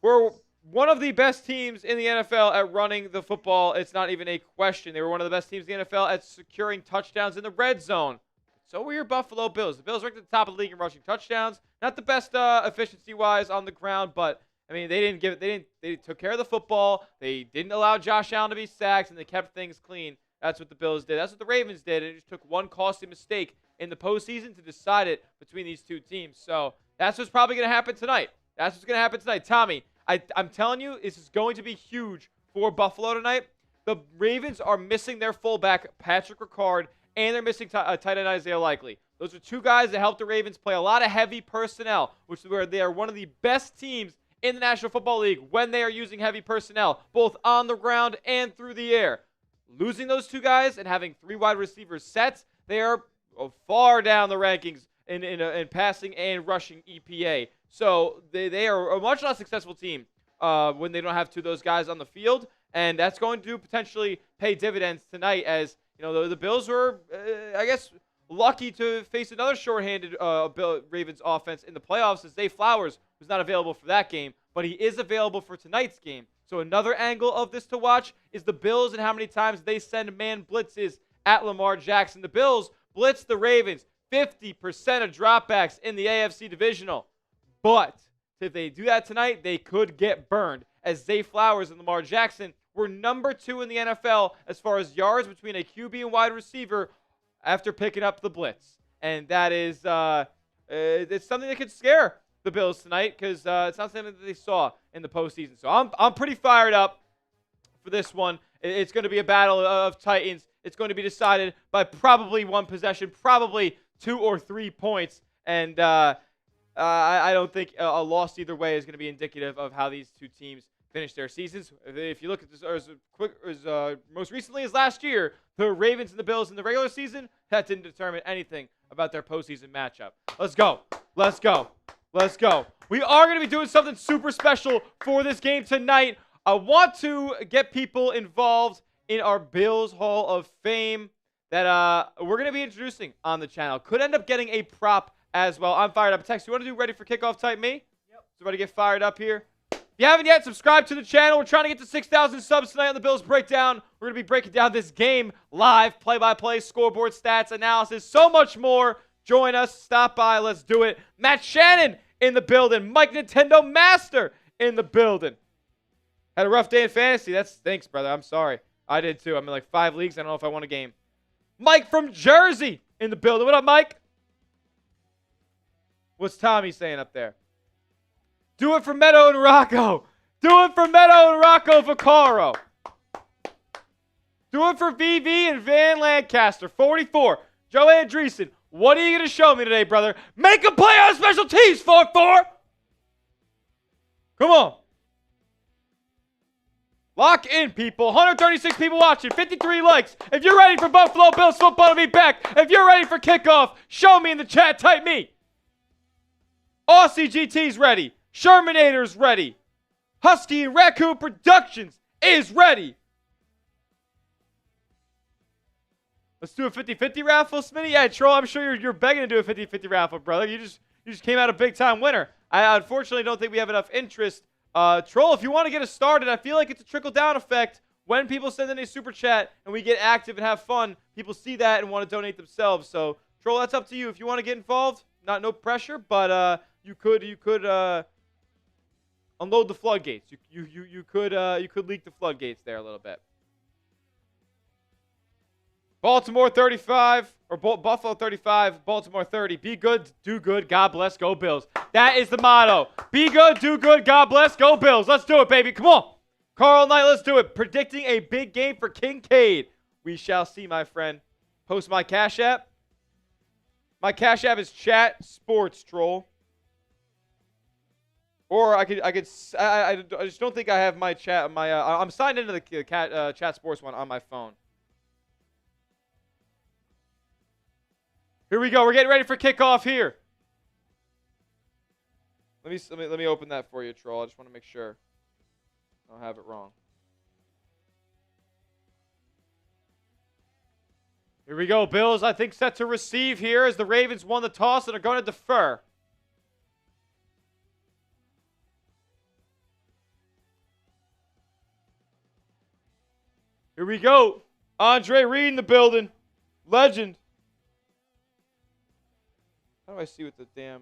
were one of the best teams in the NFL at running the football. It's not even a question. They were one of the best teams in the NFL at securing touchdowns in the red zone. So were your Buffalo Bills. The Bills ranked at the top of the league in rushing touchdowns. Not the best efficiency-wise on the ground, but I mean they took care of the football. They didn't allow Josh Allen to be sacked, and they kept things clean. That's what the Bills did. That's what the Ravens did. It just took one costly mistake in the postseason to decide it between these two teams. So that's what's probably going to happen tonight. That's what's going to happen tonight. Tommy, I'm telling you, this is going to be huge for Buffalo tonight. The Ravens are missing their fullback, Patrick Ricard, and they're missing tight end Isaiah Likely. Those are two guys that help the Ravens play a lot of heavy personnel, which is where they are one of the best teams in the National Football League when they are using heavy personnel, both on the ground and through the air. Losing those two guys and having 3 wide receivers sets, they are far down the rankings in passing and rushing EPA. So they are a much less successful team when they don't have 2 of those guys on the field, and that's going to potentially pay dividends tonight. As you know, the Bills were, I guess, lucky to face another shorthanded Ravens offense in the playoffs, as Zay Flowers was not available for that game, but he is available for tonight's game. So another angle of this to watch is the Bills and how many times they send man blitzes at Lamar Jackson. The Bills blitz the Ravens 50% of dropbacks in the AFC Divisional. But if they do that tonight, they could get burned, as Zay Flowers and Lamar Jackson were number 2 in the NFL as far as yards between a QB and wide receiver after picking up the blitz. And that is it's something that could scare the Bills tonight, because it's not something that they saw in the postseason. So I'm pretty fired up for this one. It's going to be a battle of Titans. It's going to be decided by probably 1 possession, probably 2 or 3 points. And I don't think a loss either way is going to be indicative of how these two teams finish their seasons. If you look at this as most recently as last year, the Ravens and the Bills in the regular season, that didn't determine anything about their postseason matchup. Let's go. Let's go. Let's go. We are going to be doing something super special for this game tonight. I want to get people involved in our Bills Hall of Fame that we're going to be introducing on the channel. Could end up getting a prop as well. I'm fired up. Text, you want to do ready for kickoff type me? Yep. Somebody get fired up here. If you haven't yet, subscribe to the channel. We're trying to get to 6,000 subs tonight on the Bills Breakdown. We're going to be breaking down this game live, play-by-play, scoreboard stats, analysis, so much more. Join us. Stop by. Let's do it. Matt Shannon in the building. Mike Nintendo Master in the building. Had a rough day in fantasy. That stinks, brother. I'm sorry. I did too. I'm in like 5 leagues. I don't know if I won a game. Mike from Jersey in the building. What up, Mike? What's Tommy saying up there? Do it for Meadow and Rocco. Do it for Meadow and Rocco Vaccaro. Do it for VV and Van Lancaster. 44. Joe Andreessen, what are you going to show me today, brother? Make a play on special teams, 4-4. Come on. Lock in, people. 136 people watching. 53 likes. If you're ready for Buffalo Bills football to be back, if you're ready for kickoff, show me in the chat. Type me. Aussie GT's ready. Shermanator's ready. Husky and Raccoon Productions is ready. Let's do a 50-50 raffle, Smitty. Yeah, Troll, I'm sure you're begging to do a 50-50 raffle, brother. You just came out a big-time winner. I unfortunately don't think we have enough interest. Troll, if you want to get us started, I feel like it's a trickle-down effect. When people send in a super chat and we get active and have fun, people see that and want to donate themselves. So, Troll, that's up to you. If you want to get involved, no pressure, but you could unload the floodgates. You could leak the floodgates there a little bit. Baltimore 35, or Buffalo 35, Baltimore 30. Be good, do good, God bless, go Bills. That is the motto. Be good, do good, God bless, go Bills. Let's do it, baby. Come on. Carl Knight, let's do it. Predicting a big game for Kincaid. We shall see, my friend. Post my Cash App. My Cash App is Chat Sports, Troll. Or I just don't think I have my chat. I'm signed into the Chat Sports one on my phone. Here we go. We're getting ready for kickoff here. Let me open that for you, Troll. I just want to make sure I don't have it wrong. Here we go. Bills, I think, set to receive here as the Ravens won the toss and are going to defer. Here we go. Andre Reed in the building. Legend. How do I see what the damn...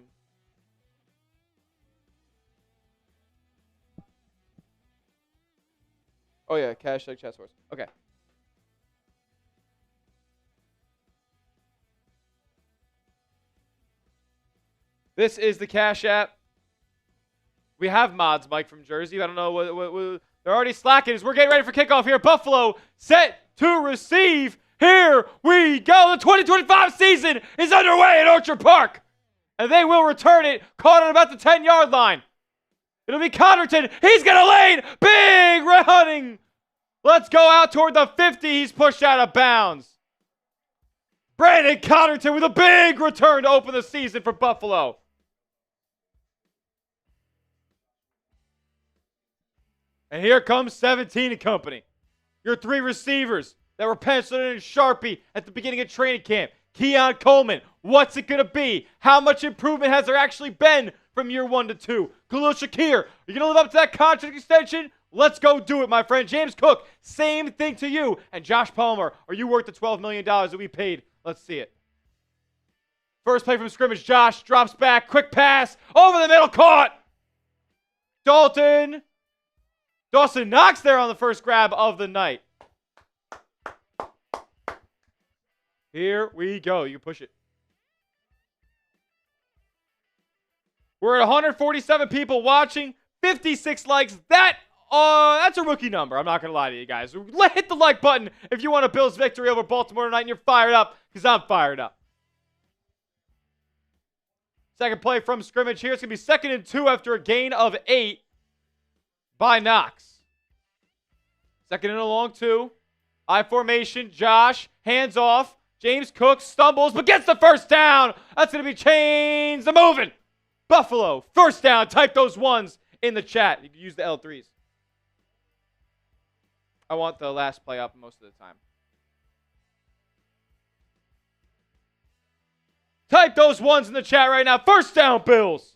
Oh, yeah. Hashtag Chat Sports. Okay. This is the Cash App. We have mods, Mike from Jersey. I don't know what they're already slacking as we're getting ready for kickoff here. Buffalo set to receive. Here we go. The 2025 season is underway at Orchard Park. And they will return it. Caught at about the 10-yard line. It'll be Connerton. He's going to lane. Big running. Let's go out toward the 50. He's pushed out of bounds. Brandon Connerton with a big return to open the season for Buffalo. And here comes 17 and company. Your three receivers that were penciled in Sharpie at the beginning of training camp. Keon Coleman, what's it going to be? How much improvement has there actually been from year 1 to 2? Khalil Shakir, are you going to live up to that contract extension? Let's go do it, my friend. James Cook, same thing to you. And Josh Palmer, are you worth the $12 million that we paid? Let's see it. First play from scrimmage. Josh drops back. Quick pass. Over the middle. Caught. Dawson Knox there on the first grab of the night. Here we go. You can push it. We're at 147 people watching. 56 likes. That's a rookie number. I'm not going to lie to you guys. Hit the like button if you want a Bills victory over Baltimore tonight and you're fired up, because I'm fired up. Second play from scrimmage here. It's going to be 2nd and 2 after a gain of 8 by Knox. 2nd and a long 2. I formation. Josh, hands off. James Cook stumbles but gets the first down. That's going to be chains a moving. Buffalo, first down. Type those ones in the chat. You can use the L3s. I want the last play up most of the time. Type those ones in the chat right now. First down, Bills.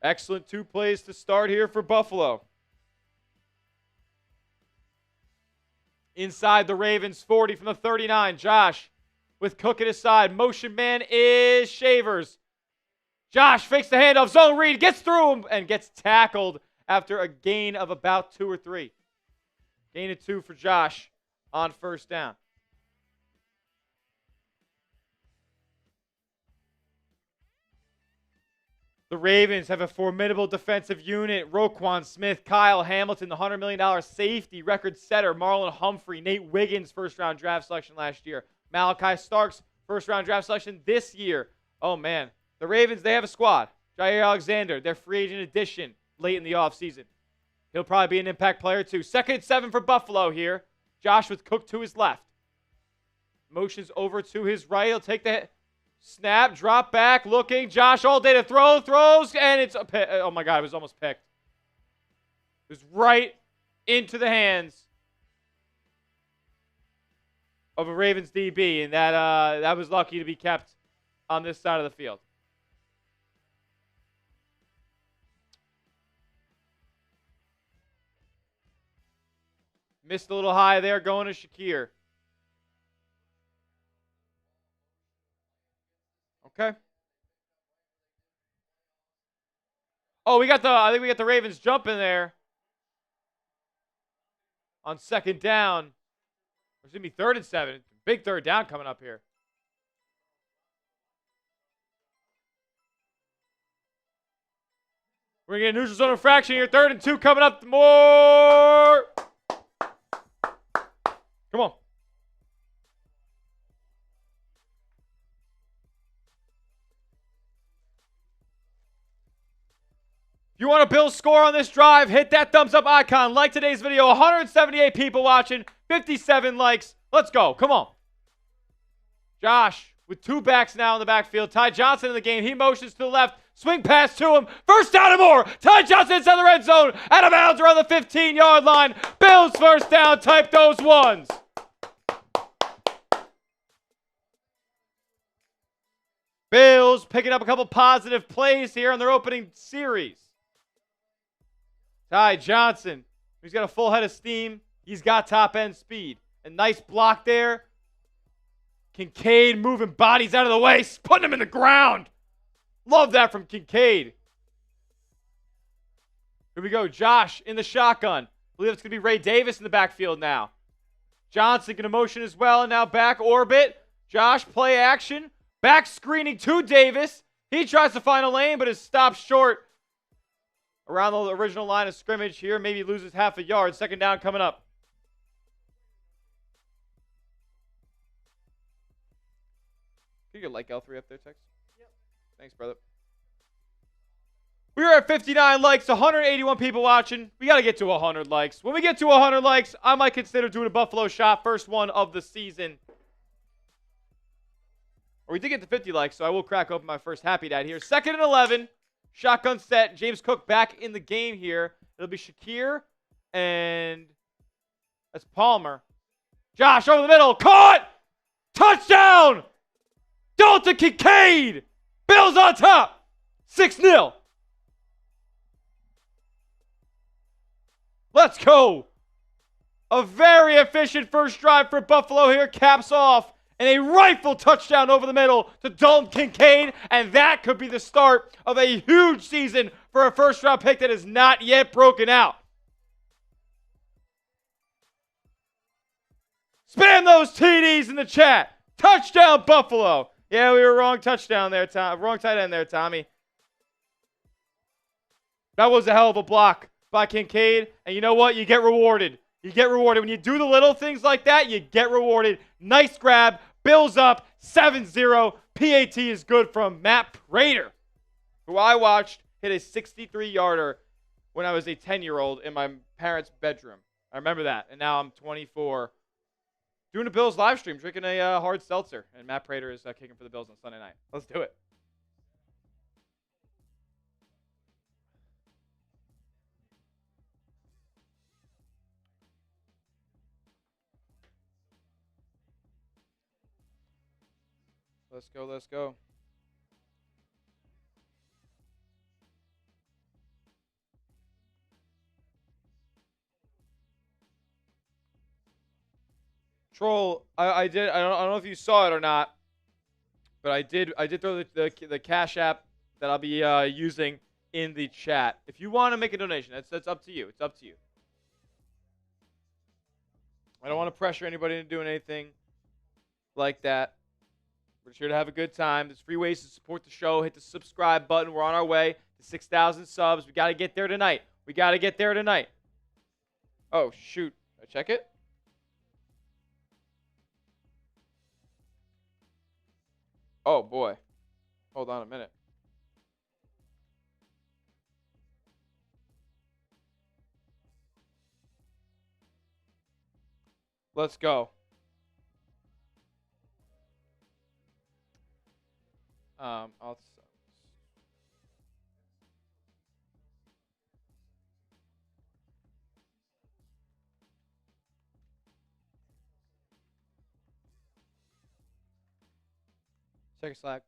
Excellent 2 plays to start here for Buffalo. Inside the Ravens 40 from the 39. Josh with Cook at his side. Motion man is Shavers. Josh fakes the handoff. Zone read. Gets through him and gets tackled after a gain of about 2 or 3. Gain of 2 for Josh on first down. The Ravens have a formidable defensive unit. Roquan Smith, Kyle Hamilton, the $100 million safety, record setter. Marlon Humphrey, Nate Wiggins, first-round draft selection last year. Malachi Starks, first-round draft selection this year. Oh, man. The Ravens, they have a squad. Jair Alexander, their free agent addition late in the offseason. He'll probably be an impact player, too. 2nd and 7 for Buffalo here. Josh with Cook to his left. Motions over to his right. He'll take the snap, drop back, looking. Josh all day to throw, throws, and it's a oh my God, it was almost picked. It was right into the hands of a Ravens DB, and that was lucky to be kept on this side of the field. Missed a little high there, going to Shakir. Okay. Oh, I think we got the Ravens jumping there on 2nd down. It's going to be 3rd and 7. Big 3rd down coming up here. We're going to get a neutral zone infraction here. 3rd and 2 coming up. More. Come on. If you want a Bills score on this drive, hit that thumbs up icon. Like today's video. 178 people watching. 57 likes. Let's go. Come on. Josh with 2 backs now in the backfield. Ty Johnson in the game. He motions to the left. Swing pass to him. First down and more. Ty Johnson inside the red zone. Out of bounds around the 15-yard line. Bills first down. Type those ones. Bills picking up a couple positive plays here on their opening series. Ty Johnson, he's got a full head of steam. He's got top-end speed. A nice block there. Kincaid moving bodies out of the way, putting him in the ground. Love that from Kincaid. Here we go. Josh in the shotgun. I believe it's going to be Ray Davis in the backfield now. Johnson going to motion as well, and now back orbit. Josh, play action. Back screening to Davis. He tries to find a lane, but is stopped short around the original line of scrimmage here. Maybe loses half a yard. 2nd down coming up. Can you get like L3 up there, Tex? Yep. Thanks, brother. We are at 59 likes, 181 people watching. We got to get to 100 likes. When we get to 100 likes, I might consider doing a Buffalo shot. First one of the season. Or we did get to 50 likes, so I will crack open my first Happy Dad here. 2nd and 11. Shotgun set. James Cook back in the game here. It'll be Shakir and that's Palmer. Josh over the middle. Caught! Touchdown! Dalton Kincaid! Bills on top! 6-0. Let's go. A very efficient first drive for Buffalo here. Caps off. And a rifle touchdown over the middle to Dalton Kincaid. And that could be the start of a huge season for a first-round pick that is not yet broken out. Spam those TDs in the chat. Touchdown, Buffalo. Yeah, we were wrong touchdown there, Tom. Wrong tight end there, Tommy. That was a hell of a block by Kincaid. And you know what? You get rewarded. You get rewarded. When you do the little things like that, you get rewarded. Nice grab. Bills up 7-0. PAT is good from Matt Prater, who I watched hit a 63-yarder when I was a 10-year-old in my parents' bedroom. I remember that. And now I'm 24. Doing a Bills live stream, drinking a hard seltzer. And Matt Prater is kicking for the Bills on Sunday night. Let's do it. Let's go, let's go. Troll, I don't know if you saw it or not, but I did throw the Cash App that I'll be using in the chat. If you want to make a donation, that's up to you. It's up to you. I don't want to pressure anybody into doing anything like that. We're just here to have a good time. There's free ways to support the show. Hit the subscribe button. We're on our way to 6,000 subs. We got to get there tonight. Oh, shoot. Did I check it? Oh, boy. Hold on a minute. Let's go. I'll check Slack.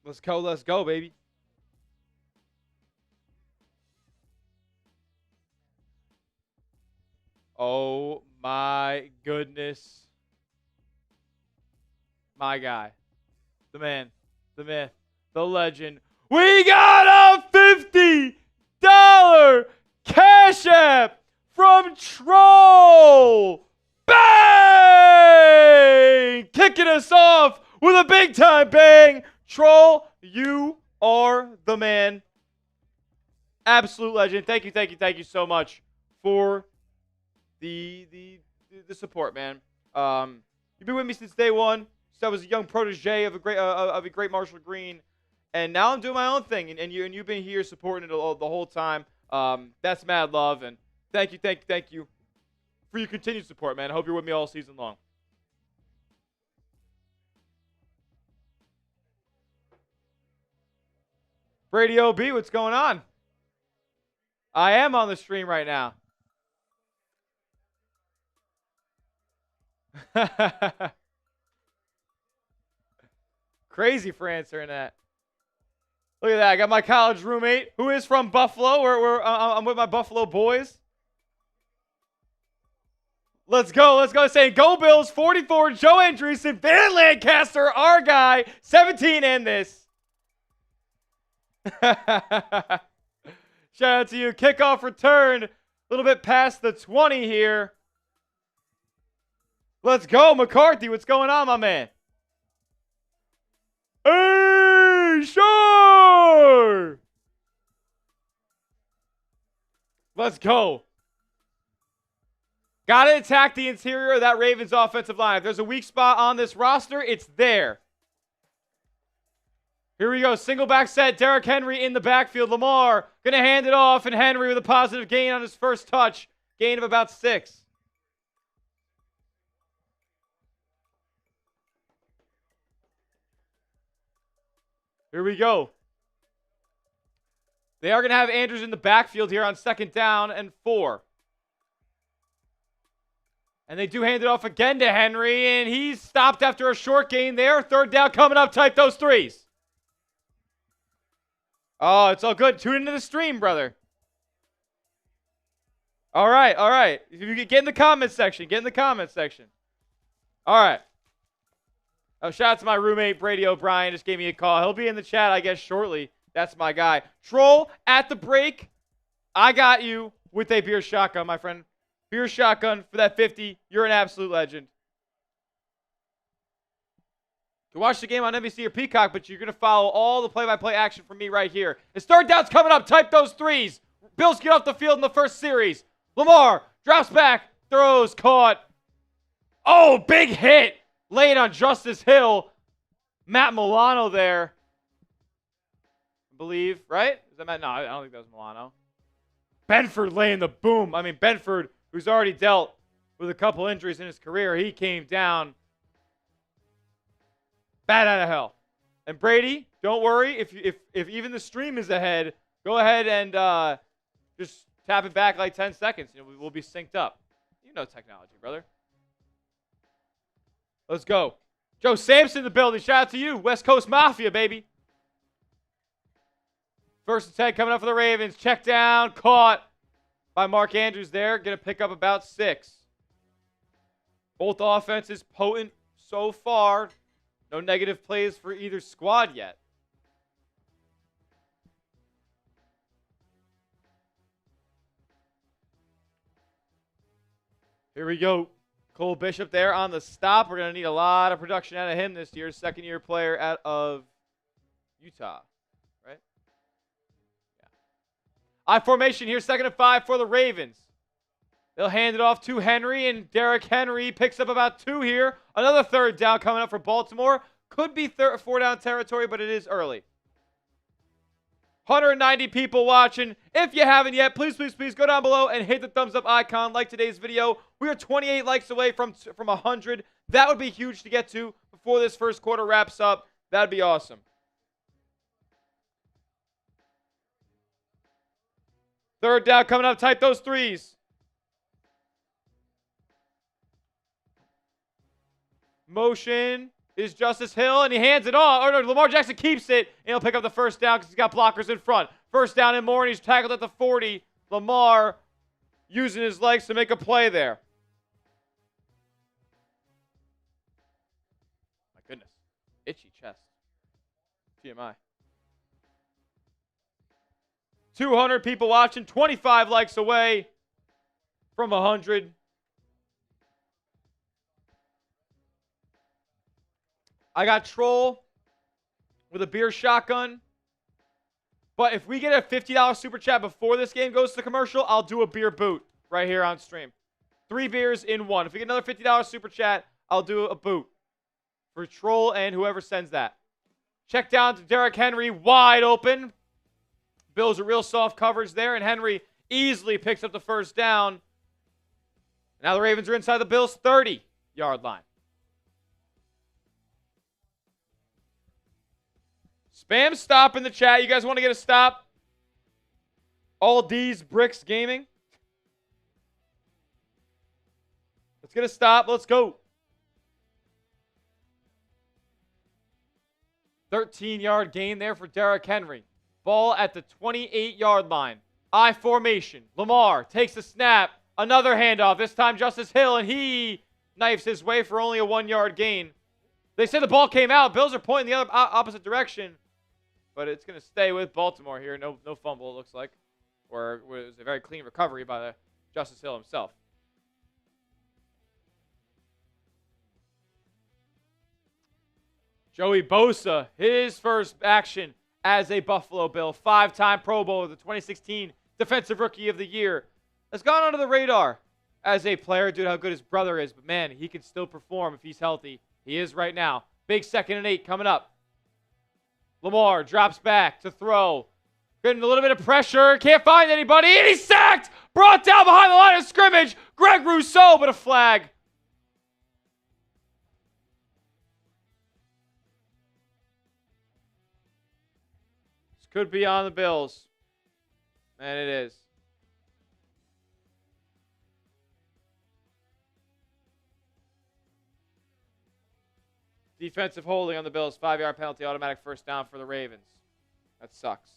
Let's go, baby. Oh my goodness. My guy. The man. The myth. The legend. We got a $50 Cash App from Troll. Bang! Kicking us off with a big time bang. Troll, you are the man. Absolute legend. Thank you so much for the support, man. You've been with me since day one. So I was a young protege of a great Marshall Green, and now I'm doing my own thing. And you've been here supporting it the whole time. That's mad love, and thank you for your continued support, man. I hope you're with me all season long. Brady OB, what's going on? I am on the stream right now. Crazy for answering that. Look at that. I got my college roommate who is from Buffalo. I'm with my Buffalo boys. Let's go. Saying go Bills, 44, Joe Andreessen, Van Lancaster, our guy, 17 in this. Shout out to you. Kickoff return. A little bit past the 20 here. Let's go. McCarthy, what's going on, my man? Hey, sure. Let's go. Got to attack the interior of that Ravens offensive line. If there's a weak spot on this roster, it's there. Here we go. Single back set. Derrick Henry in the backfield. Lamar going to hand it off, and Henry with a positive gain on his first touch. Gain of about 6. Here we go. They are going to have Andrews in the backfield here on 2nd down and 4. And they do hand it off again to Henry, and he's stopped after a short gain there. 3rd down coming up. Type those 3s. Oh, it's all good. Tune into the stream, brother. All right. If you get in the comments section, All right. Oh, shout out to my roommate, Brady O'Brien. Just gave me a call. He'll be in the chat, I guess, shortly. That's my guy. Troll, at the break, I got you with a beer shotgun, my friend. Beer shotgun for that 50. You're an absolute legend. You can watch the game on NBC or Peacock, but you're going to follow all the play-by-play action from me right here. His 3rd down's coming up. Type those 3s. Bills get off the field in the first series. Lamar drops back, throws, caught. Oh, big hit. Laid on Justice Hill. Matt Milano there. I believe, right? Is that Matt? No, I don't think that was Milano. Benford laying the boom. I mean, Benford, who's already dealt with a couple injuries in his career, he came down bad out of hell. And Brady, don't worry. If even the stream is ahead, go ahead and just tap it back like 10 seconds. We'll be synced up. You know technology, brother. Let's go. Joe Sampson in the building. Shout out to you. West Coast Mafia, baby. 1st and 10 coming up for the Ravens. Check down. Caught by Mark Andrews there. Going to pick up about 6. Both offenses potent so far. No negative plays for either squad yet. Here we go. Cole Bishop there on the stop. We're going to need a lot of production out of him this year. Second-year player out of Utah, right? Yeah. I formation here, 2nd and 5 for the Ravens. They'll hand it off to Henry, and Derrick Henry picks up about 2 here. Another 3rd down coming up for Baltimore. Could be 4-down territory, but it is early. 190 people watching. If you haven't yet, please go down below and hit the thumbs up icon. Like today's video. We are 28 likes away from 100. That would be huge to get to before this first quarter wraps up. That'd be awesome. Third down coming up. Type those 3s. Motion is Justice Hill, and he hands it off. No, Lamar Jackson keeps it, and he'll pick up the 1st down because he's got blockers in front. 1st down and more, and he's tackled at the 40. Lamar using his legs to make a play there. My goodness. Itchy chest. TMI. 200 people watching, 25 likes away from 100. I got Troll with a beer shotgun. But if we get a $50 super chat before this game goes to commercial, I'll do a beer boot right here on stream. 3 beers in 1. If we get another $50 super chat, I'll do a boot for Troll and whoever sends that. Check down to Derrick Henry, wide open. Bills a real soft coverage there, and Henry easily picks up the 1st down. Now the Ravens are inside the Bills' 30-yard line. Spam stop in the chat. You guys want to get a stop? All D's Bricks Gaming. Let's get a stop. Let's go. 13-yard gain there for Derrick Henry. Ball at the 28-yard line. I formation. Lamar takes the snap. Another handoff. This time Justice Hill, and he knifes his way for only a 1-yard gain. They say the ball came out. Bills are pointing the other opposite direction. But it's going to stay with Baltimore here. No fumble, it looks like. Or it was a very clean recovery by the Justice Hill himself. Joey Bosa, his first action as a Buffalo Bill. 5-time Pro Bowler, the 2016 Defensive Rookie of the Year. Has gone under the radar as a player due to how good his brother is. But, man, he can still perform if he's healthy. He is right now. Big 2nd and 8 coming up. Lamar drops back to throw. Getting a little bit of pressure. Can't find anybody. And he's sacked. Brought down behind the line of scrimmage. Greg Rousseau, but a flag. This could be on the Bills. And it is. Defensive holding on the Bills. 5-yard penalty, automatic 1st down for the Ravens. That sucks.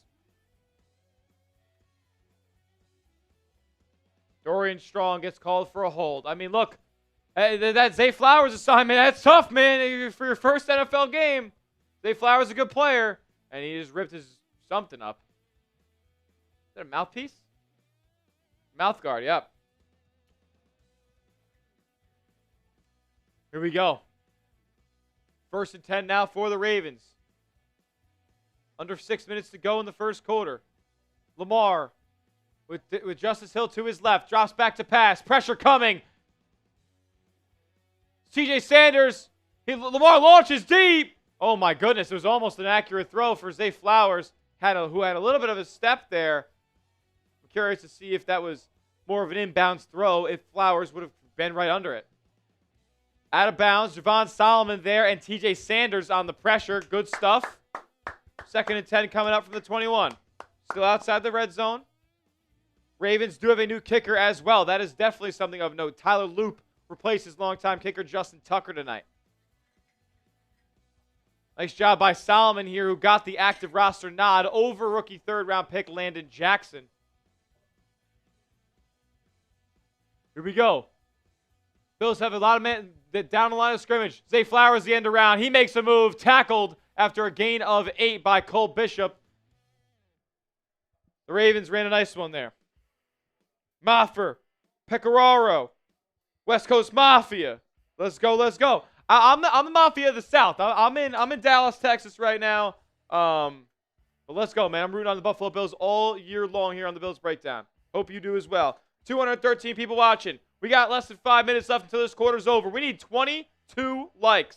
Dorian Strong gets called for a hold. I mean, look, that Zay Flowers assignment, that's tough, man. For your first NFL game, Zay Flowers is a good player, and he just ripped his something up. Is that a mouthpiece? Mouth guard, yep. Here we go. 1st and 10 now for the Ravens. Under 6 minutes to go in the first quarter. Lamar with Justice Hill to his left. Drops back to pass. Pressure coming. TJ Sanders. Lamar launches deep. Oh, my goodness. It was almost an accurate throw for Zay Flowers, who had a little bit of a step there. I'm curious to see if that was more of an inbounds throw, if Flowers would have been right under it. Out of bounds, Javon Solomon there, and TJ Sanders on the pressure. Good stuff. 2nd and 10 coming up from the 21. Still outside the red zone. Ravens do have a new kicker as well. That is definitely something of note. Tyler Loop replaces longtime kicker Justin Tucker tonight. Nice job by Solomon here, who got the active roster nod over rookie 3rd-round pick Landon Jackson. Here we go. Bills have a lot of men down the line of scrimmage. Zay Flowers the end around. He makes a move. Tackled after a gain of 8 by Cole Bishop. The Ravens ran a nice one there. Maffer. Pecoraro. West Coast Mafia. Let's go. Let's go. I'm the Mafia of the South. I'm in Dallas, Texas right now. But let's go, man. I'm rooting on the Buffalo Bills all year long here on the Bills Breakdown. Hope you do as well. 213 people watching. We got less than 5 minutes left until this quarter's over. We need 22 likes.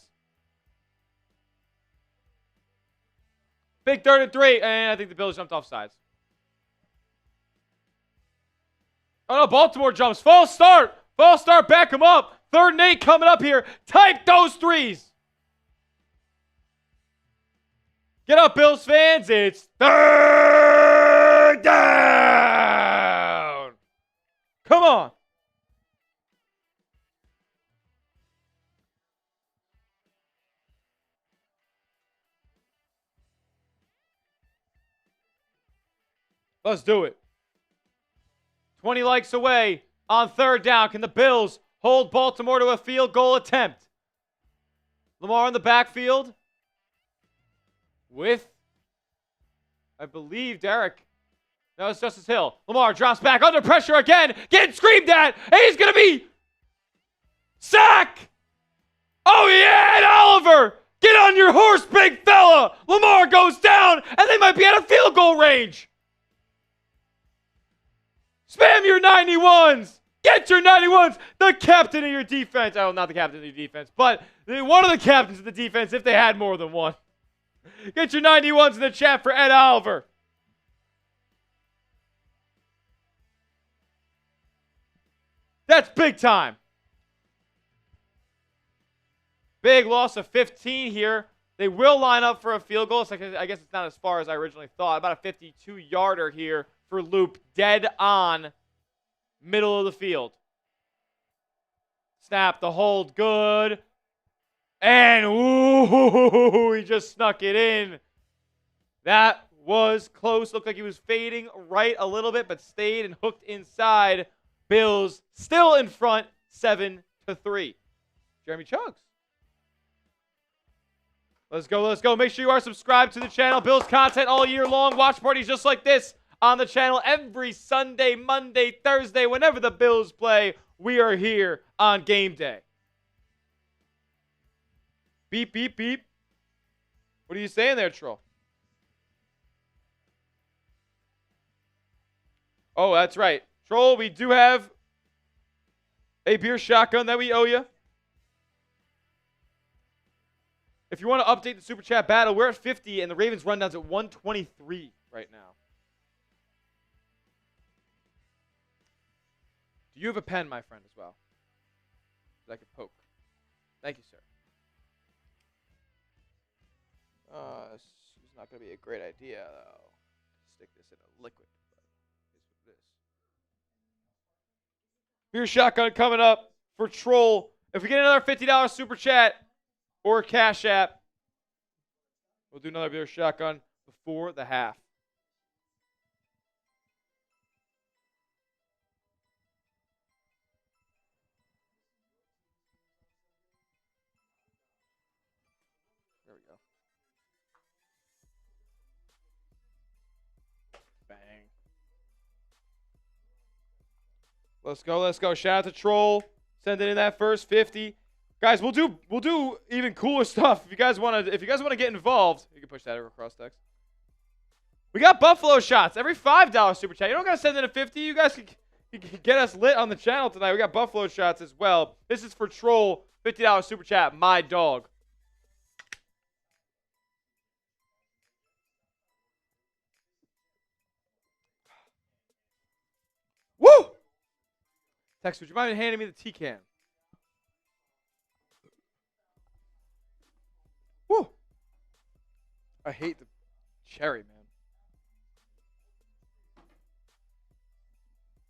Big 3rd and 3, and I think the Bills jumped off sides. Oh, no, Baltimore jumps. False start. False start. Back him up. 3rd and 8 coming up here. Type those threes. Get up, Bills fans. It's 3rd down. Come on. Let's do it. 20 likes away on 3rd down. Can the Bills hold Baltimore to a field goal attempt? Lamar in the backfield with, I believe, Derek. No, it's Justice Hill. Lamar drops back under pressure again. Getting screamed at. And he's going to be sack. Oh, yeah, and Oliver. Get on your horse, big fella. Lamar goes down, and they might be out of field goal range. Spam your 91s. Get your 91s. The captain of your defense. Oh, not the captain of your defense, but one of the captains of the defense if they had more than one. Get your 91s in the chat for Ed Oliver. That's big time. Big loss of 15 here. They will line up for a field goal. I guess it's not as far as I originally thought. About a 52-yarder here for Loop, dead on middle of the field. Snap, the hold, good. And ooh, he just snuck it in. That was close. Looked like he was fading right a little bit, but stayed and hooked inside. Bills still in front, 7-3. Jeremy Chugs. Let's go, let's go. Make sure you are subscribed to the channel. Bills content all year long. Watch parties just like this on the channel every Sunday, Monday, Thursday. Whenever the Bills play, we are here on game day. Beep, beep, beep. What are you saying there, Troll? Oh, that's right. Troll, we do have a beer shotgun that we owe you. If you want to update the Super Chat battle, we're at 50, and the Ravens rundown's at 123 right now. Do you have a pen, my friend, as well? That I could poke. Thank you, sir. This is not going to be a great idea, though. Stick this in a liquid. But this. Beer shotgun coming up for Troll. If we get another $50 Super Chat or Cash App, we'll do another beer shotgun before the half. There we go. Bang. Let's go, let's go. Shout out to Troll. Send it in that first 50. Guys, we'll do even cooler stuff. If you guys want to get involved, you can push that over across text. We got Buffalo shots. Every $5 Super Chat. You don't got to send in a 50. You guys can get us lit on the channel tonight. We got Buffalo shots as well. This is for Troll. $50 Super Chat. My dog. Woo! Tex, would you mind handing me the T-can? Woo! I hate the cherry, man.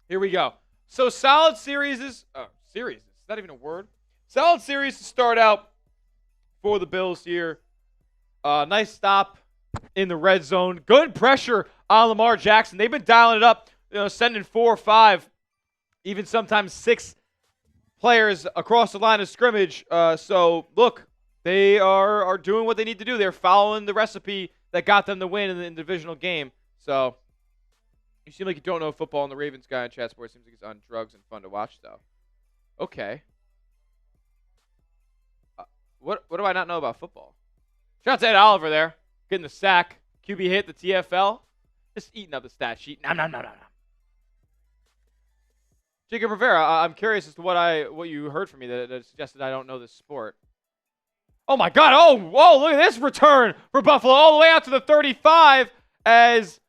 Here we go. So solid series is series. It's not even a word. Solid series to start out for the Bills here. Nice stop in the red zone. Good pressure on Lamar Jackson. They've been dialing it up, sending 4 or 5, even sometimes 6 players across the line of scrimmage. So look, they are doing what they need to do. They're following the recipe that got them the win in the divisional game. So you seem like you don't know football, and the Ravens guy in chat sports seems like he's on drugs and fun to watch, though. Okay. What do I not know about football? Shout out to Ed Oliver there. Getting the sack. QB hit, the TFL. Just eating up the stat sheet. Nom, nom, nom, nom, nom. Jacob Rivera, I'm curious as to what you heard from me that suggested I don't know this sport. Oh, my God. Oh, whoa, look at this return for Buffalo all the way out to the 35 as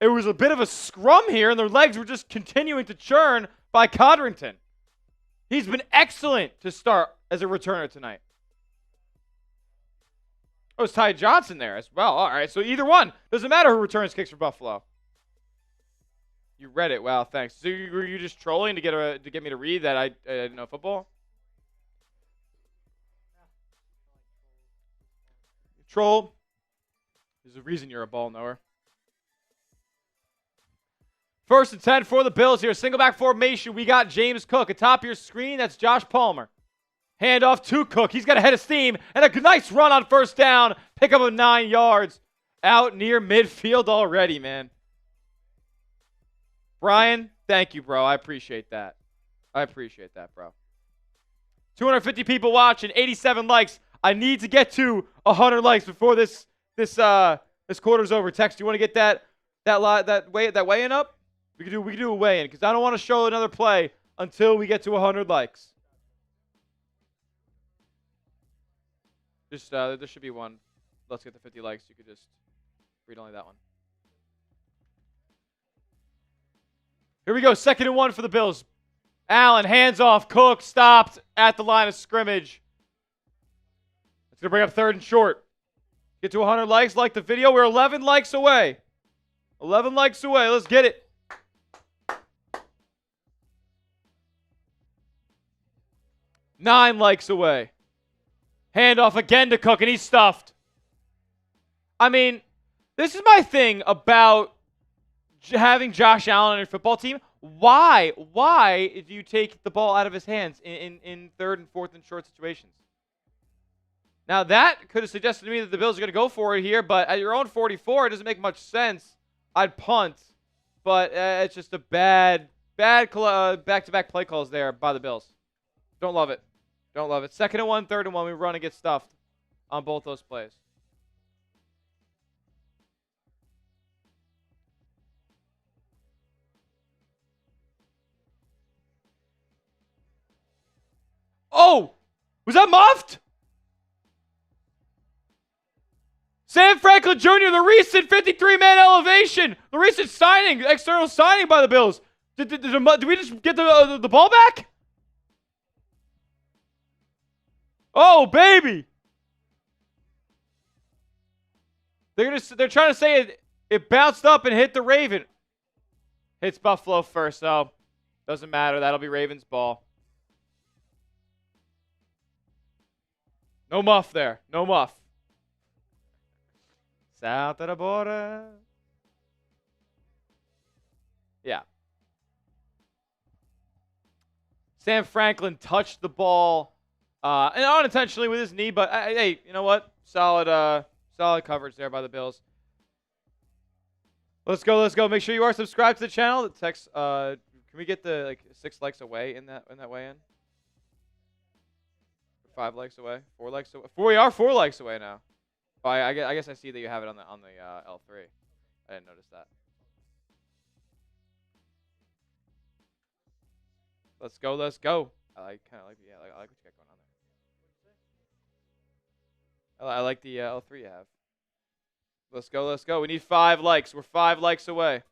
it was a bit of a scrum here, and their legs were just continuing to churn by Codrington. He's been excellent to start as a returner tonight. Oh, it's Ty Johnson there as well. All right, so either one. Doesn't matter who returns kicks for Buffalo. You read it. Wow, thanks. So were you just trolling to get me to read that I didn't know football? Troll. There's a reason you're a ball knower. 1st and 10 for the Bills here. Single back formation. We got James Cook. Atop your screen, that's Josh Palmer. Handoff to Cook. He's got a head of steam. And a nice run on 1st down. Pick up of 9 yards. Out near midfield already, man. Brian, thank you, bro. I appreciate that. I appreciate that, bro. 250 people watching. 87 likes. I need to get to 100 likes before this quarter's over. Tex, do you want to get that weigh-in up? We can do a weigh-in because I don't want to show another play until we get to 100 likes. Just there should be one. Let's get the 50 likes. You could just read only that one. Here we go. 2nd and 1 for the Bills. Allen, hands off. Cook stopped at the line of scrimmage. It's going to bring up 3rd and short. Get to 100 likes. Like the video. We're 11 likes away. 11 likes away. Let's get it. Nine likes away. Handoff again to Cook, and he's stuffed. I mean, this is my thing about having Josh Allen on your football team. Why do you take the ball out of his hands in 3rd and 4th and short situations? Now, that could have suggested to me that the Bills are going to go for it here, but at your own 44, it doesn't make much sense. I'd punt, but it's just a bad back-to-back play calls there by the Bills. Don't love it. Don't love it. 2nd and 1, 3rd and 1. We run and get stuffed on both those plays. Oh! Was that muffed? Sam Franklin Jr., the recent 53-man elevation. The recent signing, external signing by the Bills. Did we just get the ball back? Oh, baby. They're trying to say it bounced up and hit the Raven. Hits Buffalo first, so doesn't matter. That'll be Ravens ball. No muff there. No muff. South of the border. Yeah. Sam Franklin touched the ball, and unintentionally with his knee, but hey, you know what? Solid coverage there by the Bills. Let's go. Let's go. Make sure you are subscribed to the channel. The text. Can we get the 6 likes away in that weigh-in? 5 likes away. 4 likes away. We are 4 likes away now. Oh, I guess I see that you have it on the L3. I didn't notice that. Let's go. Let's go. I like what you got going on there. I like the L3 you have. Let's go. Let's go. We need 5 likes. We're 5 likes away.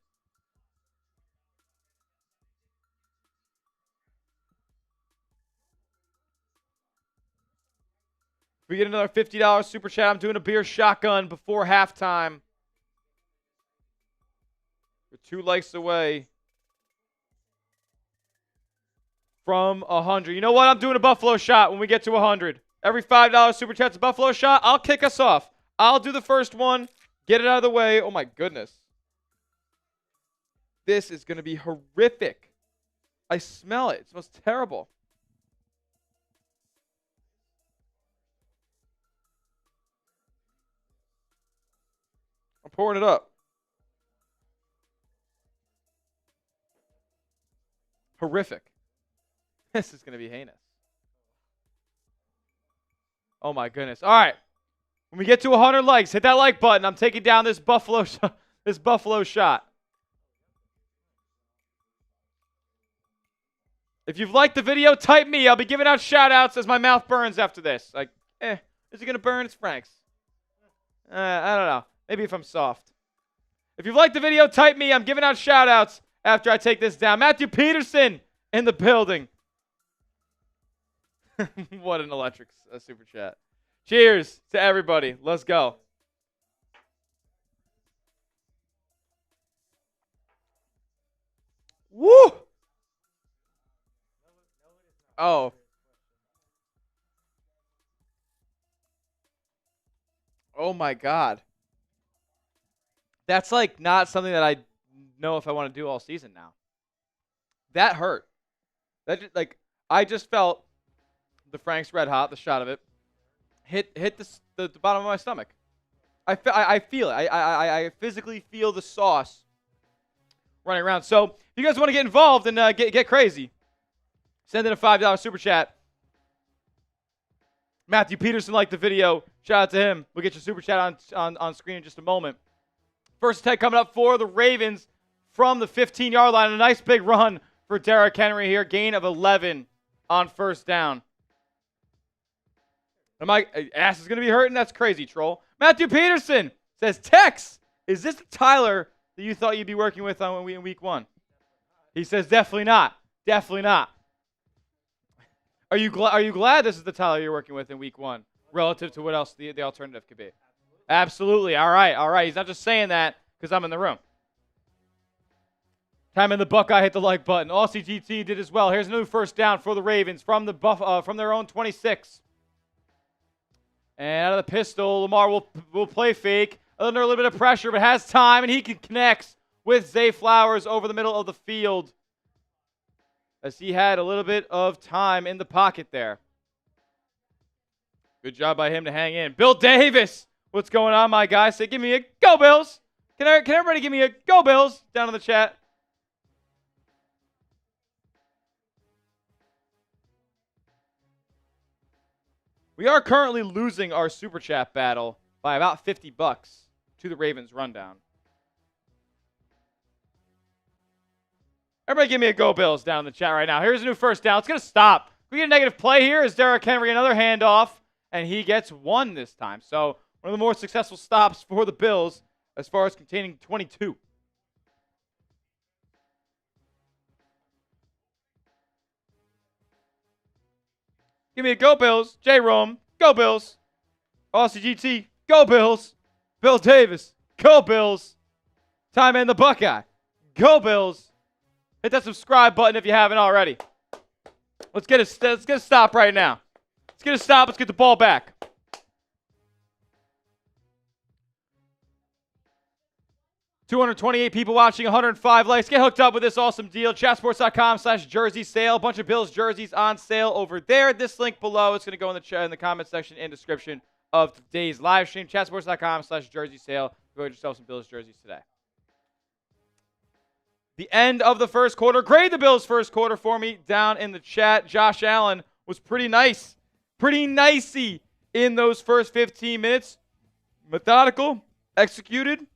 If we get another $50 super chat, I'm doing a beer shotgun before halftime. We're 2 likes away from 100. You know what? I'm doing a Buffalo shot when we get to 100. Every $5 super chat's a Buffalo shot. I'll kick us off. I'll do the first one. Get it out of the way. Oh, my goodness. This is going to be horrific. I smell it. It smells terrible. I'm pouring it up. Horrific. This is going to be heinous. Oh, my goodness. All right. When we get to 100 likes, hit that like button. I'm taking down this Buffalo shot. If you've liked the video, type me. I'll be giving out shout-outs as my mouth burns after this. Like, is it going to burn? It's Frank's. I don't know. Maybe if I'm soft. If you've liked the video, type me. I'm giving out shout-outs after I take this down. Matthew Peterson in the building. What an electric super chat. Cheers to everybody. Let's go. Woo! Oh. Oh my God. That's like not something that I know if I want to do all season now. That hurt. That just, like I just felt the Frank's Red Hot, the shot of it, hit the bottom of my stomach. I feel it. I physically feel the sauce running around. So if you guys want to get involved and get crazy, send in a $5 super chat. Matthew Peterson liked the video. Shout out to him. We'll get your super chat on screen in just a moment. First attack coming up for the Ravens from the 15-yard line. A nice big run for Derrick Henry here. Gain of 11 on first down. My ass is going to be hurting? That's crazy, troll. Matthew Peterson says, Tex, is this the Tyler that you thought you'd be working with in week 1? He says, definitely not. Definitely not. Are you glad this is the Tyler you're working with in week 1 relative to what else the alternative could be? Absolutely. All right. He's not just saying that because I'm in the room. Time in the Buckeye hit the like button. Aussie GT did as well. Here's a new first down for the Ravens from their own 26. And out of the pistol, Lamar will play fake. Under a little bit of pressure, but has time, and he connects with Zay Flowers over the middle of the field as he had a little bit of time in the pocket there. Good job by him to hang in. Bill Davis, what's going on, my guy? Say, give me a go, Bills. Can everybody give me a go, Bills, down in the chat? We are currently losing our super chat battle by about $50 to the Ravens rundown. Everybody give me a go Bills down in the chat right now. Here's a new first down. It's going to stop. We get a negative play here as Derrick Henry, another handoff, and he gets 1 this time. So one of the more successful stops for the Bills as far as containing 22. Give me a go Bills. J-Rome, go Bills. Aussie GT, go Bills. Bill Davis, go Bills. Time in the Buckeye, go Bills. Hit that subscribe button if you haven't already. Let's get a stop right now. Let's get a stop. Let's get the ball back. $228 people watching, 105 likes. Get hooked up with this awesome deal. Chatsports.com/jersey sale. A bunch of Bills jerseys on sale over there. This link below is going to go in the comment section and description of today's live stream. Chatsports.com/jersey sale. Go get yourself some Bills jerseys today. The end of the first quarter. Grade the Bills' first quarter for me down in the chat. Josh Allen was pretty nice. Pretty nicey in those first 15 minutes. Methodical. Executed.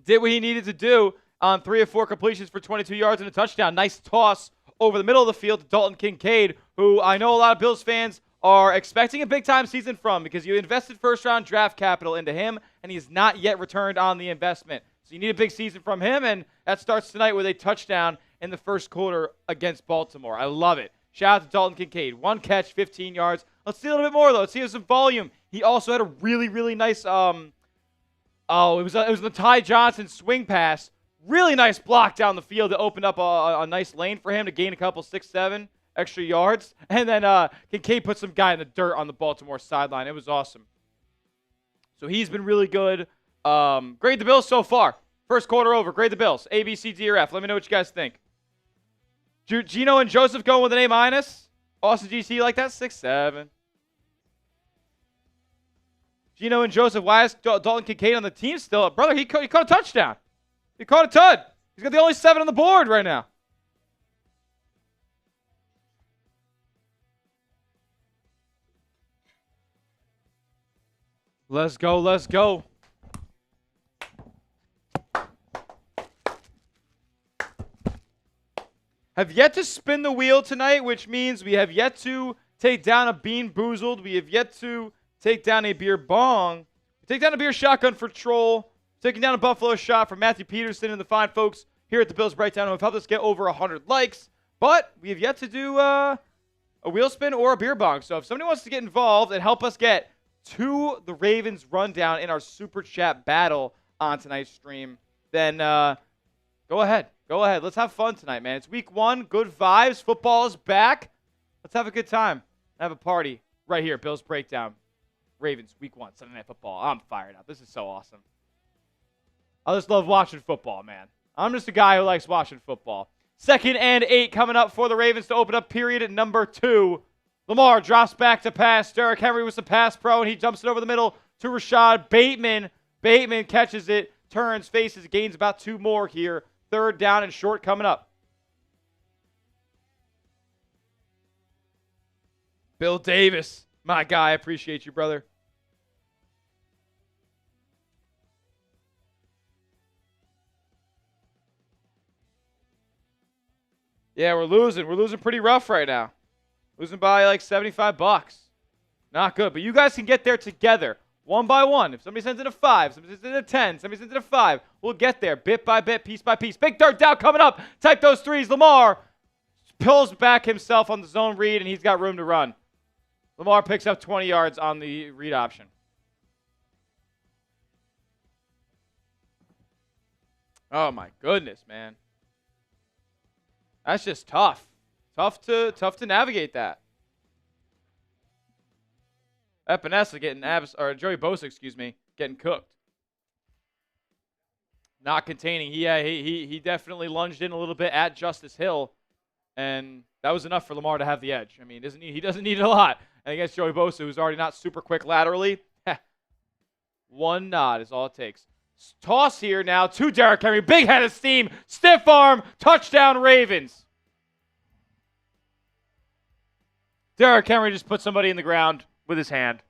Did what he needed to do on 3 of 4 completions for 22 yards and a touchdown. Nice toss over the middle of the field to Dalton Kincaid, who I know a lot of Bills fans are expecting a big-time season from because you invested first-round draft capital into him, and he has not yet returned on the investment. So you need a big season from him, and that starts tonight with a touchdown in the first quarter against Baltimore. I love it. Shout out to Dalton Kincaid. 1 catch, 15 yards. Let's see a little bit more, though. Let's see some volume. He also had a really, really nice it was the Ty Johnson swing pass. Really nice block down the field that opened up a nice lane for him to gain a couple 6-7 extra yards. And then Kincaid put some guy in the dirt on the Baltimore sideline. It was awesome. So he's been really good. Grade the Bills so far. First quarter over. Grade the Bills. A, B, C, D, or F. Let me know what you guys think. Gino and Joseph going with an A-. Austin GC like that? 6-7. Gino and Joseph, why is Dalton Kincaid on the team still? Brother, he caught a touchdown. He caught a tud. He's got the only 7 on the board right now. Let's go. Let's go. Have yet to spin the wheel tonight, which means we have yet to take down a Bean Boozled. We have yet to take down a Beer Bong. Take down a Beer Shotgun for Troll. Taking down a Buffalo Shot for Matthew Peterson and the fine folks here at the Bills Breakdown who have helped us get over 100 likes. But we have yet to do a wheel spin or a Beer Bong. So if somebody wants to get involved and help us get to the Ravens rundown in our Super Chat battle on tonight's stream, then go ahead. Go ahead. Let's have fun tonight, man. It's week 1. Good vibes. Football is back. Let's have a good time. Have a party right here. Bills Breakdown. Ravens, week 1. Sunday Night Football. I'm fired up. This is so awesome. I just love watching football, man. I'm just a guy who likes watching football. 2nd and 8 coming up for the Ravens to open up period at number 2. Lamar drops back to pass. Derrick Henry was the pass pro, and he jumps it over the middle to Rashad Bateman. Bateman catches it, turns, faces, gains about 2 more here. 3rd down and short coming up. Bill Davis, my guy, I appreciate you, brother. Yeah, we're losing. We're losing pretty rough right now. Losing by like $75. Not good, but you guys can get there together. One by one. If somebody sends in a 5, somebody sends in a 10, somebody sends in a 5, we'll get there bit by bit, piece by piece. Big third down coming up. Type those threes. Lamar pulls back himself on the zone read, and he's got room to run. Lamar picks up 20 yards on the read option. Oh, my goodness, man. That's just tough. Tough to navigate that. Epinesa getting Joey Bosa, getting cooked. Not containing. He definitely lunged in a little bit at Justice Hill, and that was enough for Lamar to have the edge. I mean, he doesn't need a lot. And against Joey Bosa, who's already not super quick laterally, one nod is all it takes. Toss here now to Derrick Henry. Big head of steam. Stiff arm. Touchdown Ravens. Derrick Henry just put somebody in the ground with his hand.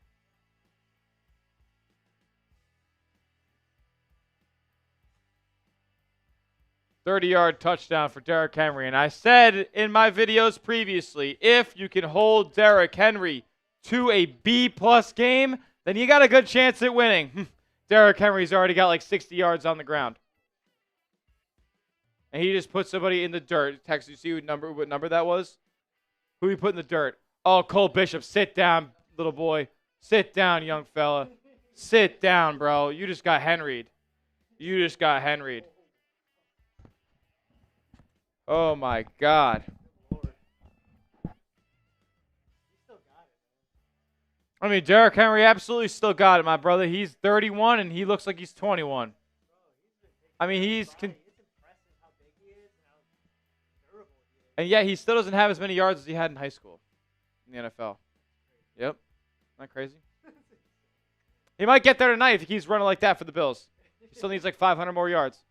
.30-yard touchdown for Derrick Henry. And I said in my videos previously, if you can hold Derrick Henry to a B-plus game, then you got a good chance at winning. Derrick Henry's already got like 60 yards on the ground. And he just put somebody in the dirt. Text, you see what number that was? Who he put in the dirt? Oh, Cole Bishop. Sit down, little boy. Sit down, young fella. Sit down, bro. You just got Henried. You just got Henried. Oh, my God. I mean, Derrick Henry absolutely still got it, my brother. He's 31, and he looks like he's 21. I mean, and yet he still doesn't have as many yards as he had in high school in the NFL. Yep. Isn't that crazy? He might get there tonight if he keeps running like that for the Bills. He still needs like 500 more yards.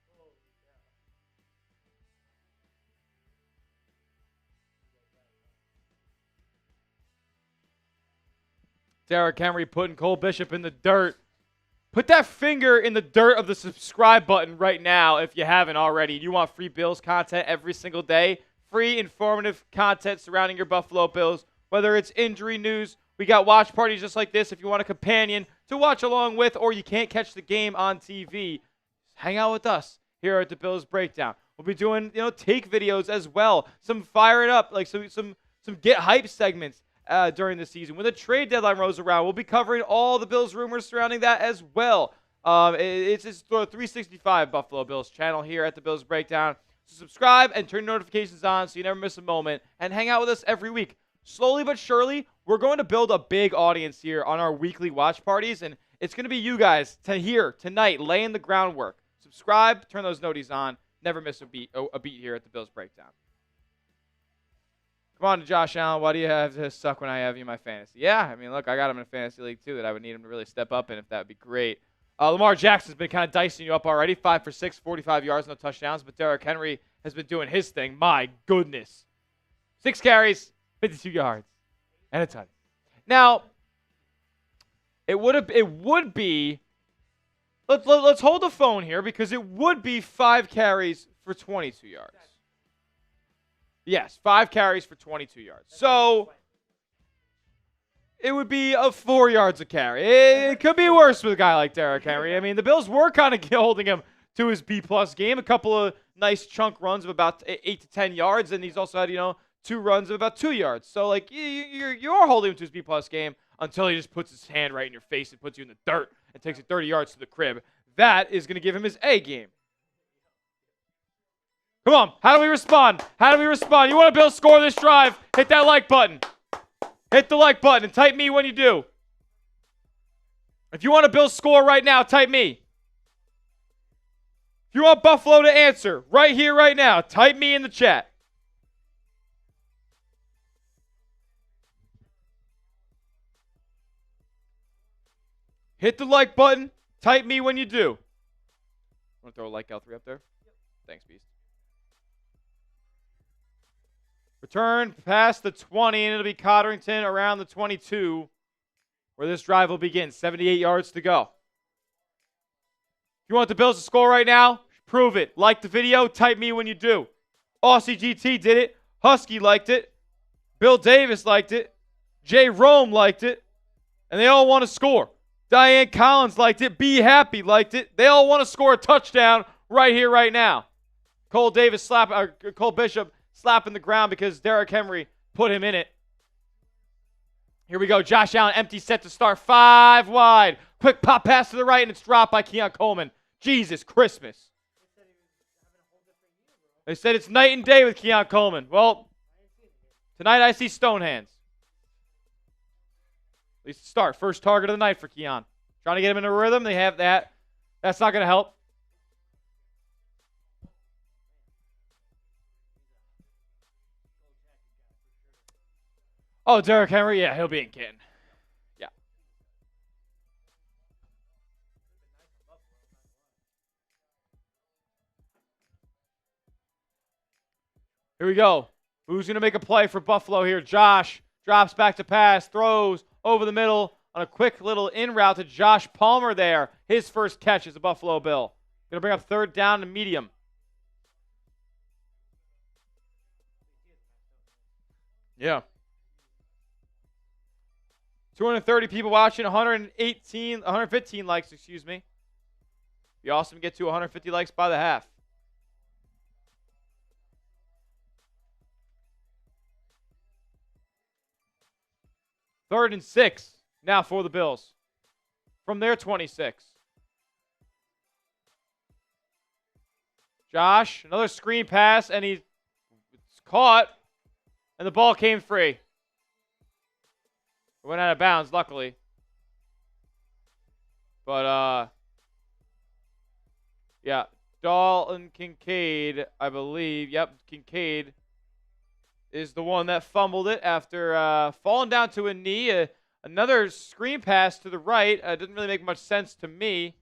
Derrick Henry putting Cole Bishop in the dirt. Put that finger in the dirt of the subscribe button right now if you haven't already. You want free Bills content every single day. Free, informative content surrounding your Buffalo Bills. Whether it's injury news, we got watch parties just like this if you want a companion to watch along with, or you can't catch the game on TV. Hang out with us here at the Bills Breakdown. We'll be doing, take videos as well. Some fire it up, like some get hype segments during the season. When the trade deadline rolls around, we'll be covering all the Bills rumors surrounding that as well. It's the 365 Buffalo Bills channel here at the Bills Breakdown. So subscribe and turn notifications on so you never miss a moment, and hang out with us every week. Slowly but surely, we're going to build a big audience here on our weekly watch parties, and it's going to be you guys here tonight laying the groundwork. Subscribe, turn those noties on, never miss a beat here at the Bills Breakdown. Come on, Josh Allen, why do you have to suck when I have you in my fantasy? Yeah, I mean, look, I got him in a fantasy league too that I would need him to really step up in if that would be great. Lamar Jackson's been kind of dicing you up already. 5 for 6, 45 yards, no touchdowns. But Derrick Henry has been doing his thing. My goodness. 6 carries, 52 yards, and a touchdown. Now, It would be. Let's hold the phone here because it would be 5 carries for 22 yards. Yes, 5 carries for 22 yards. So it would be 4 yards a carry. It could be worse with a guy like Derrick Henry. I mean, the Bills were kind of holding him to his B-plus game. A couple of nice chunk runs of about 8 to 10 yards, and he's also had 2 runs of about 2 yards. So like you're holding him to his B-plus game until he just puts his hand right in your face and puts you in the dirt and takes it 30 yards to the crib. That is going to give him his A game. Come on. How do we respond? You want to Bills score this drive? Hit that like button. Hit the like button and type me when you do. If you want a Bills score right now, type me. If you want Buffalo to answer right here, right now, type me in the chat. Hit the like button. Type me when you do. Want to throw a like L3 up there? Thanks, Beast. Return past the 20, and it'll be Codrington around the 22, where this drive will begin. 78 yards to go. If you want the Bills to score right now, prove it. Like the video. Type me when you do. Aussie GT did it. Husky liked it. Bill Davis liked it. Jay Rome liked it. And they all want to score. Diane Collins liked it. Be Happy liked it. They all want to score a touchdown right here, right now. Cole Bishop slapping the ground because Derrick Henry put him in it. Here we go. Josh Allen, empty set to start. 5 wide. Quick pop pass to the right, and it's dropped by Keon Coleman. Jesus Christmas. They said it's night and day with Keon Coleman. Well, tonight I see stone hands. At least start. First target of the night for Keon. Trying to get him in a rhythm. They have that. That's not going to help. Oh, Derrick Henry? Yeah, he'll be in Canton. Yeah. Here we go. Who's going to make a play for Buffalo here? Josh drops back to pass, throws over the middle on a quick little in route to Josh Palmer there. His first catch as a Buffalo Bill. Going to bring up 3rd down and medium. Yeah. 230 people watching, 115 likes, excuse me. Be awesome to get to 150 likes by the half. Third and 6 now for the Bills from their 26. Josh, another screen pass, and it's caught, and the ball came free. It went out of bounds, luckily. But, yeah, Dalton Kincaid, I believe. Yep, Kincaid is the one that fumbled it after falling down to a knee. Another screen pass to the right. Didn't really make much sense to me.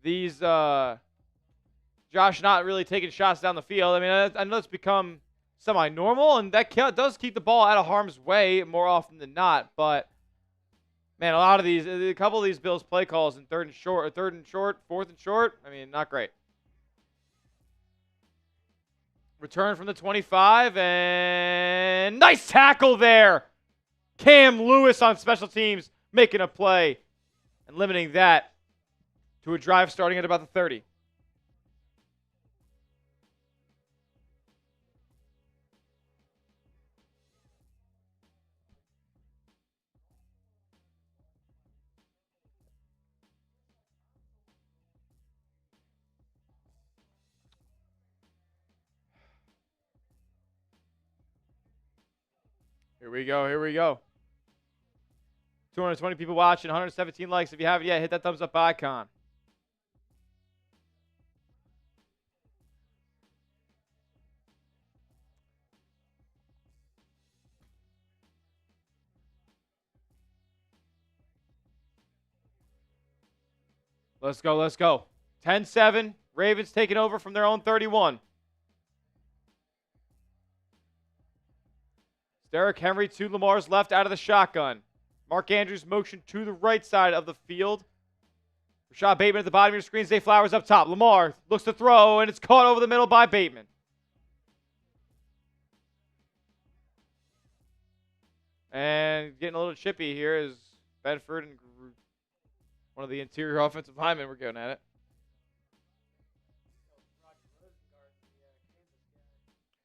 These, Josh not really taking shots down the field. I mean, I know it's become semi-normal, and that does keep the ball out of harm's way more often than not. But, man, a couple of these Bills play calls in 3rd and short, 4th and short, I mean, not great. Return from the 25, and nice tackle there. Cam Lewis on special teams making a play and limiting that to a drive starting at about the 30. Here we go. Here we go. 220 people watching, 117 likes. If you haven't yet, hit that thumbs up icon. Let's go. Let's go. 10-7. Ravens taking over from their own 31. Derrick Henry to Lamar's left out of the shotgun. Mark Andrews motion to the right side of the field. Rashad Bateman at the bottom of your screen. Zay Flowers up top. Lamar looks to throw, and it's caught over the middle by Bateman. And getting a little chippy here is Bedford and one of the interior offensive linemen. We're going at it.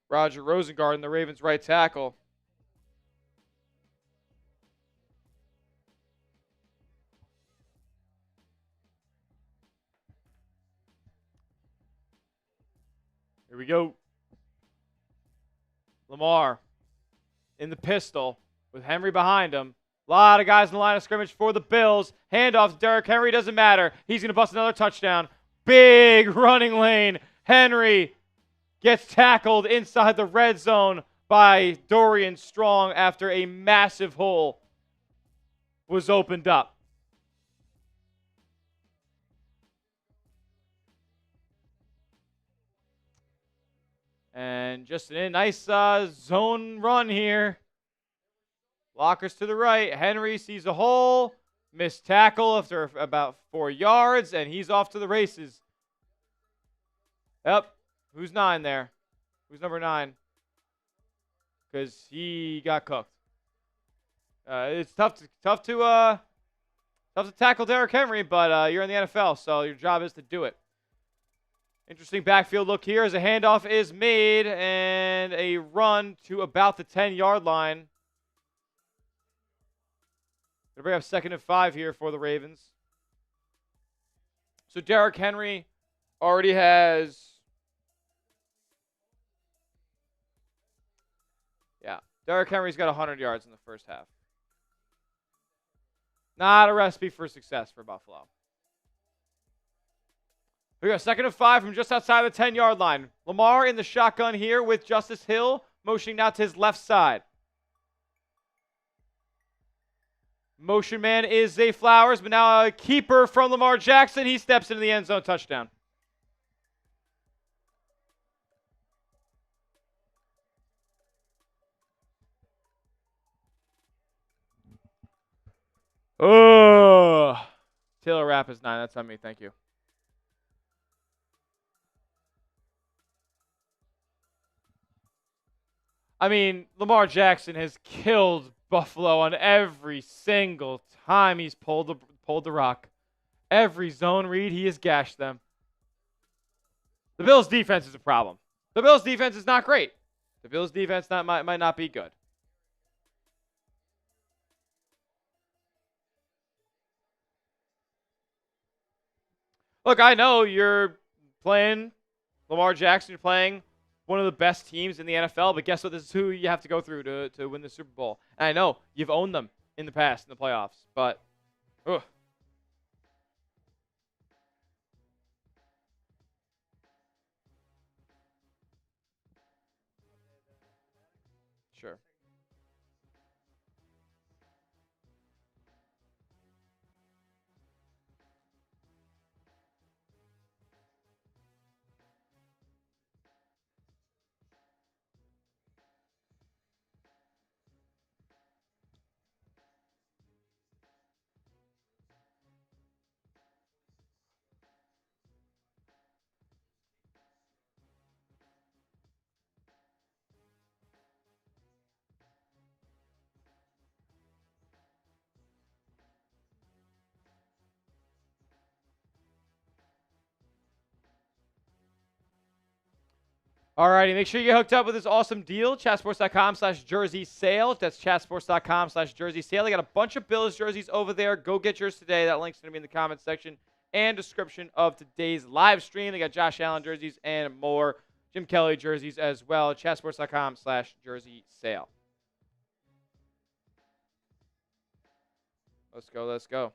Roger Rosengarten, the Ravens' right tackle. Here we go. Lamar in the pistol with Henry behind him. A lot of guys in the line of scrimmage for the Bills. Handoff to Derrick Henry. Doesn't matter. He's going to bust another touchdown. Big running lane. Henry gets tackled inside the red zone by Dorian Strong after a massive hole was opened up. And just a nice zone run here. Blockers to the right. Henry sees a hole. Missed tackle after about 4 yards, and he's off to the races. Yep. Who's 9 there? Who's number 9? Because he got cooked. It's tough to tackle Derrick Henry, but you're in the NFL, so your job is to do it. Interesting backfield look here as a handoff is made and a run to about the 10-yard line. Gonna bring up 2nd and 5 here for the Ravens. So Derrick Henry already has, Derrick Henry's got 100 yards in the first half. Not a recipe for success for Buffalo. We go 2nd and 5 from just outside the 10-yard line. Lamar in the shotgun here with Justice Hill motioning now to his left side. Motion man is Zay Flowers, but now a keeper from Lamar Jackson. He steps into the end zone, touchdown. Oh, Taylor Rapp is 9. That's on me. Thank you. I mean, Lamar Jackson has killed Buffalo on every single time he's pulled the rock. Every zone read, he has gashed them. The Bills' defense is a problem. The Bills' defense is not great. The Bills' defense might not be good. Look, I know you're playing Lamar Jackson. You're playing one of the best teams in the NFL, but guess what? This is who you have to go through to win the Super Bowl. And I know you've owned them in the past in the playoffs, but ugh. Sure. Alrighty, make sure you get hooked up with this awesome deal. Chatsports.com/jersey sale. That's chatsports.com/jersey sale. They got a bunch of Bills jerseys over there. Go get yours today. That link's going to be in the comments section and description of today's live stream. They got Josh Allen jerseys and more. Jim Kelly jerseys as well. Chatsports.com/jersey sale. Let's go, let's go.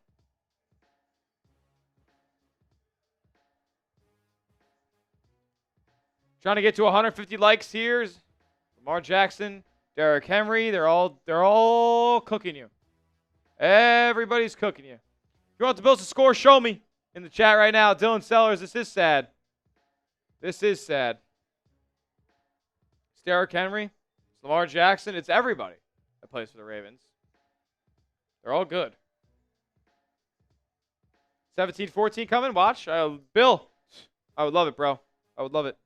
Trying to get to 150 likes here. Lamar Jackson, Derrick Henry, they're all cooking you. Everybody's cooking you. If you want the Bills to score, show me in the chat right now. Dylan Sellers, this is sad. This is sad. It's Derrick Henry. It's Lamar Jackson. It's everybody that plays for the Ravens. They're all good. 17-14 coming. Watch. Bill. I would love it, bro. I would love it.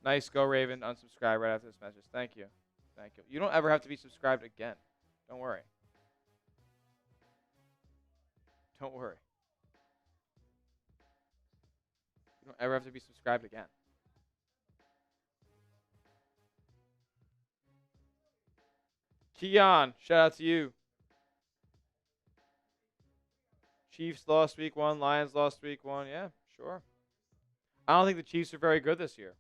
Nice. Go, Raven. Unsubscribe right after this message. Thank you. Thank you. You don't ever have to be subscribed again. Don't worry. Don't worry. You don't ever have to be subscribed again. Keon, shout out to you. Chiefs lost week 1. Lions lost week 1. Yeah, sure. I don't think the Chiefs are very good this year.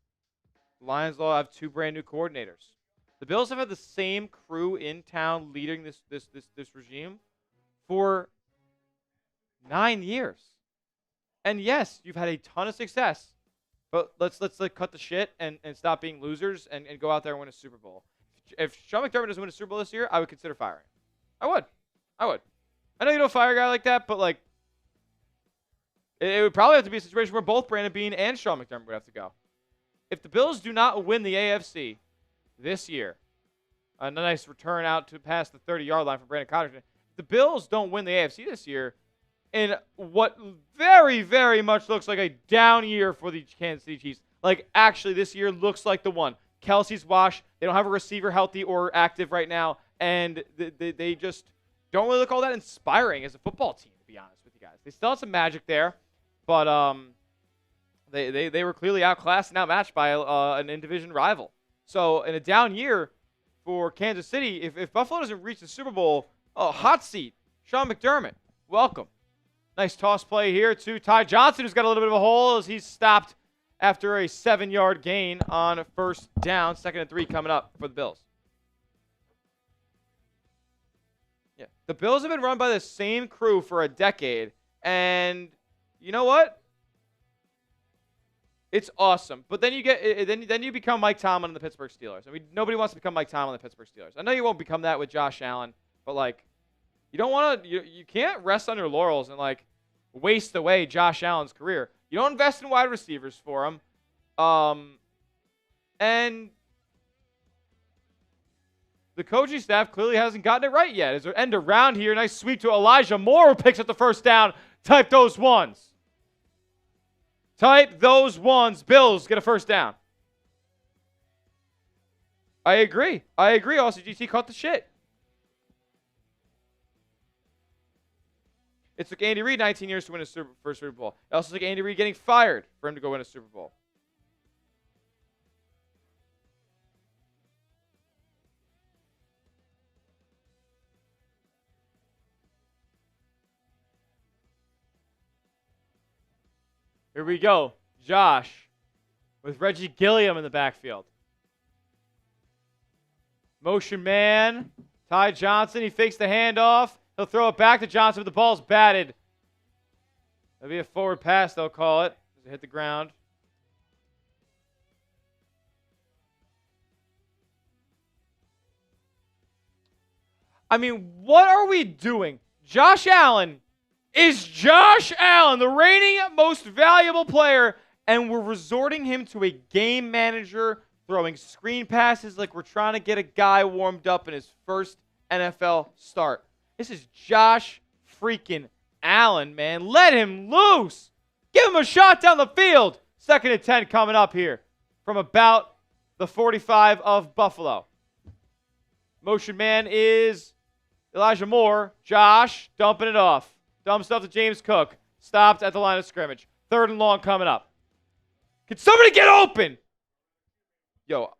The Lions will have 2 brand new coordinators. The Bills have had the same crew in town leading this regime for 9 years. And yes, you've had a ton of success. But let's cut the shit and stop being losers and go out there and win a Super Bowl. If Sean McDermott doesn't win a Super Bowl this year, I would consider firing. I would. I know you don't fire a guy like that, but like it would probably have to be a situation where both Brandon Beane and Sean McDermott would have to go. If the Bills do not win the AFC this year, a nice return out to past the 30-yard line for Brandon Cotterton. If the Bills don't win the AFC this year, in what very, very much looks like a down year for the Kansas City Chiefs, like actually this year looks like the one. Kelsey's washed. They don't have a receiver healthy or active right now, and they just don't really look all that inspiring as a football team, to be honest with you guys. They still have some magic there, but they were clearly outclassed and outmatched by an in-division rival. So in a down year for Kansas City, if Buffalo doesn't reach the Super Bowl, hot seat, Sean McDermott, welcome. Nice toss play here to Ty Johnson, who's got a little bit of a hole as he's stopped after a 7-yard gain on first down. 2nd and 3 coming up for the Bills. Yeah, the Bills have been run by the same crew for a decade, and you know what? It's awesome. But then you become Mike Tomlin and the Pittsburgh Steelers. I mean, nobody wants to become Mike Tomlin and the Pittsburgh Steelers. I know you won't become that with Josh Allen, but like, you don't want to. You can't rest on your laurels and like waste away Josh Allen's career. You don't invest in wide receivers for him, and the coaching staff clearly hasn't gotten it right yet. As we end around here, nice sweep to Elijah Moore, who picks up the first down. Type those ones. Type those ones. Bills get a first down. I agree. Also, GT caught the shit. It took Andy Reid 19 years to win his first Super Bowl. It also took Andy Reid getting fired for him to go win a Super Bowl. Here we go. Josh with Reggie Gilliam in the backfield. Motion man. Ty Johnson. He fakes the handoff. He'll throw it back to Johnson, but the ball's batted. That'll be a forward pass, they'll call it. As it hit the ground. I mean, what are we doing? Josh Allen is Josh Allen, the reigning most valuable player, and we're resorting him to a game manager throwing screen passes like we're trying to get a guy warmed up in his first NFL start. This is Josh freaking Allen, man. Let him loose. Give him a shot down the field. 2nd and 10 coming up here from about the 45 of Buffalo. Motion man is Elijah Moore. Josh dumping it off. Dump stuff to James Cook. Stopped at the line of scrimmage. 3rd and long coming up. Can somebody get open? Yo,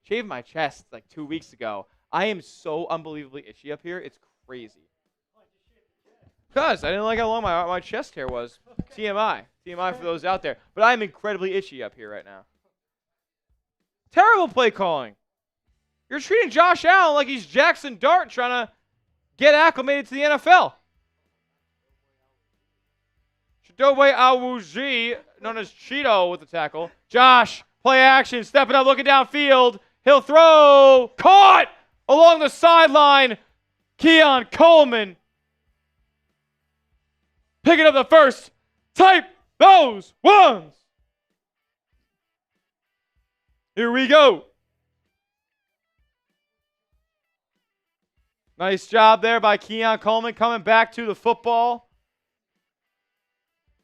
shaved my chest like 2 weeks ago. I am so unbelievably itchy up here. It's crazy. Because I didn't like how long my chest hair was. TMI. TMI for those out there. But I'm incredibly itchy up here right now. Terrible play calling. You're treating Josh Allen like he's Jackson Dart trying to get acclimated to the NFL. Chidobe Awuzie, known as Cheeto with the tackle. Josh, play action, stepping up, looking downfield. He'll throw. Caught along the sideline. Keon Coleman picking up the first. Type those ones. Here we go. Nice job there by Keon Coleman coming back to the football.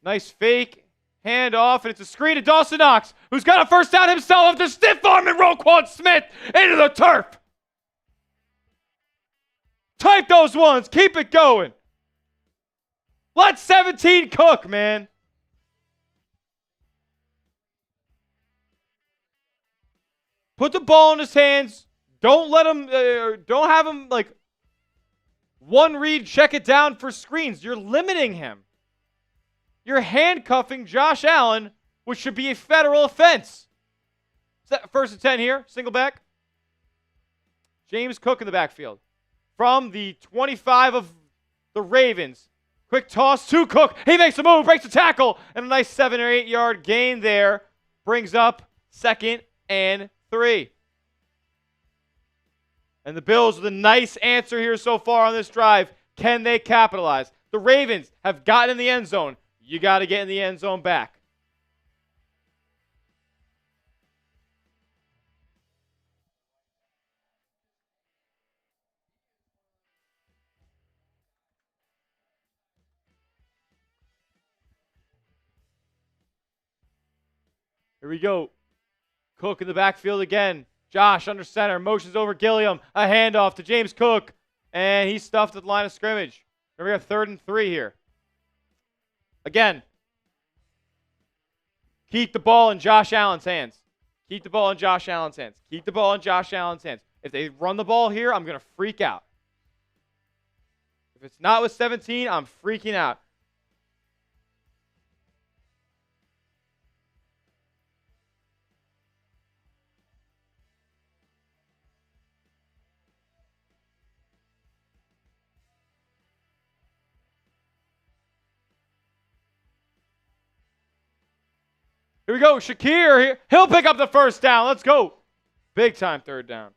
Nice fake. Hand off, and it's a screen to Dawson Knox, who's got a first down himself after stiff arm and Roquan Smith into the turf. Type those ones. Keep it going. Let 17 cook, man. Put the ball in his hands. Don't let him, don't have him, like, one read, check it down for screens. You're limiting him. You're handcuffing Josh Allen, which should be a federal offense. First and 10 here, single back. James Cook in the backfield. From the 25 of the Ravens. Quick toss to Cook. He makes a move, breaks a tackle, and a nice 7 or 8 yard gain there. Brings up 2nd and 3. And the Bills with a nice answer here so far on this drive. Can they capitalize? The Ravens have gotten in the end zone. You got to get in the end zone back. Here we go. Cook in the backfield again. Josh under center. Motions over Gilliam. A handoff to James Cook. And he's stuffed at the line of scrimmage. We got 3rd and 3 here. Again, keep the ball in Josh Allen's hands. Keep the ball in Josh Allen's hands. Keep the ball in Josh Allen's hands. If they run the ball here, I'm going to freak out. If it's not with 17, I'm freaking out. Here we go. Shakir here. He'll pick up the first down. Let's go. Big time 3rd down.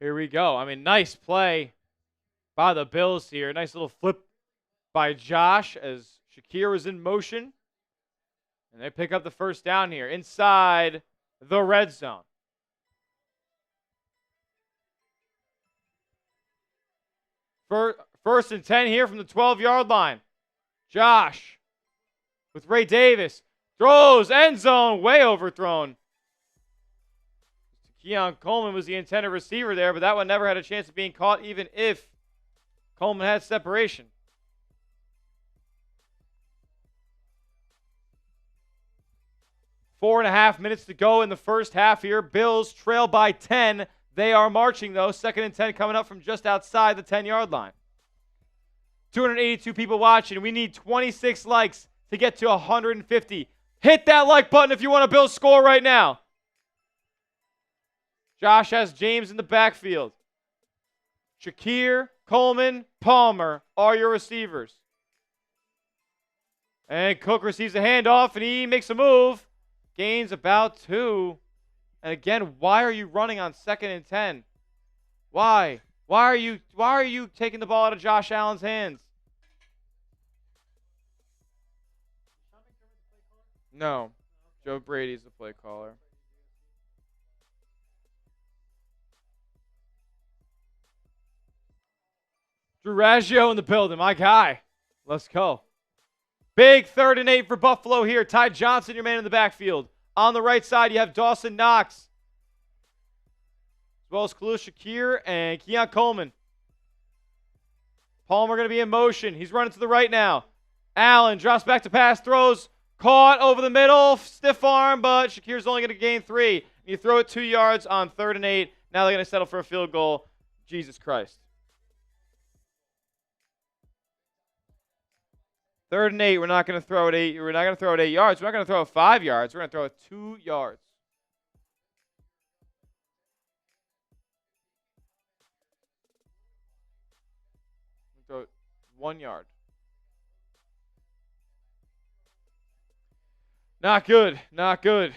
Here we go. I mean, nice play by the Bills here. Nice little flip by Josh as Shakir was in motion. And they pick up the first down here inside the red zone. First and 10 here from the 12-yard line. Josh with Ray Davis. Throws, end zone, way overthrown. Keon Coleman was the intended receiver there, but that one never had a chance of being caught, even if Coleman had separation. Four and a half minutes to go in the first half here. Bills trail by 10. They are marching, though. 2nd and 10 coming up from just outside the 10-yard line. 282 people watching. We need 26 likes to get to 150. Hit that like button if you want a Bills score right now. Josh has James in the backfield. Shakir, Coleman, Palmer are your receivers. And Cook receives a handoff, and he makes a move. Gains about 2. And again, why are you running on 2nd and 10? Why? Why are you taking the ball out of Josh Allen's hands? No. Joe Brady's the play caller. Drew Raggio in the building, my guy. Let's go. Big 3rd and 8 for Buffalo here. Ty Johnson, your man in the backfield. On the right side, you have Dawson Knox, as well as Khalil Shakir and Keon Coleman. Palmer going to be in motion. He's running to the right now. Allen drops back to pass, throws, caught over the middle, stiff arm, but Shakir's only going to gain 3. You throw it 2 yards on 3rd and 8. Now they're going to settle for a field goal. Jesus Christ. 3rd and 8. We're not going to throw it 8. We're not going to throw it 8 yards. We're not going to throw it 5 yards. We're going to throw it 2 yards. Throw it 1 yard. Not good. Not good. If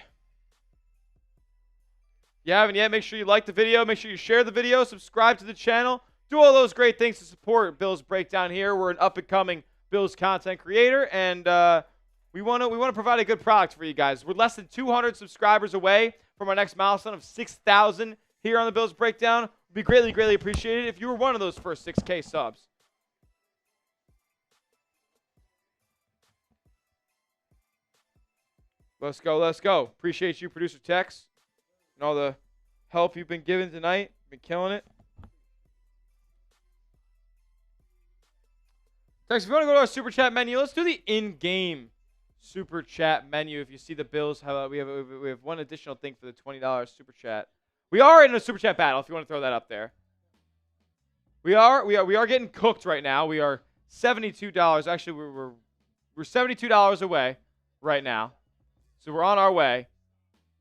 you haven't yet, make sure you like the video. Make sure you share the video. Subscribe to the channel. Do all those great things to support Bills Breakdown here. We're an up-and-coming Bills content creator, and we want to provide a good product for you guys. We're less than 200 subscribers away from our next milestone of 6,000 here on the Bills Breakdown. It would be greatly, greatly appreciated if you were one of those first 6K subs. Let's go, let's go. Appreciate you, Producer Tex, and all the help you've been giving tonight. Been killing it. Tex, if you want to go to our Super Chat menu, let's do the in-game Super Chat menu. If you see the Bills, we have one additional thing for the $20 Super Chat. We are in a Super Chat battle, if you want to throw that up there. We are getting cooked right now. We are $72. Actually, we're $72 away right now. So we're on our way.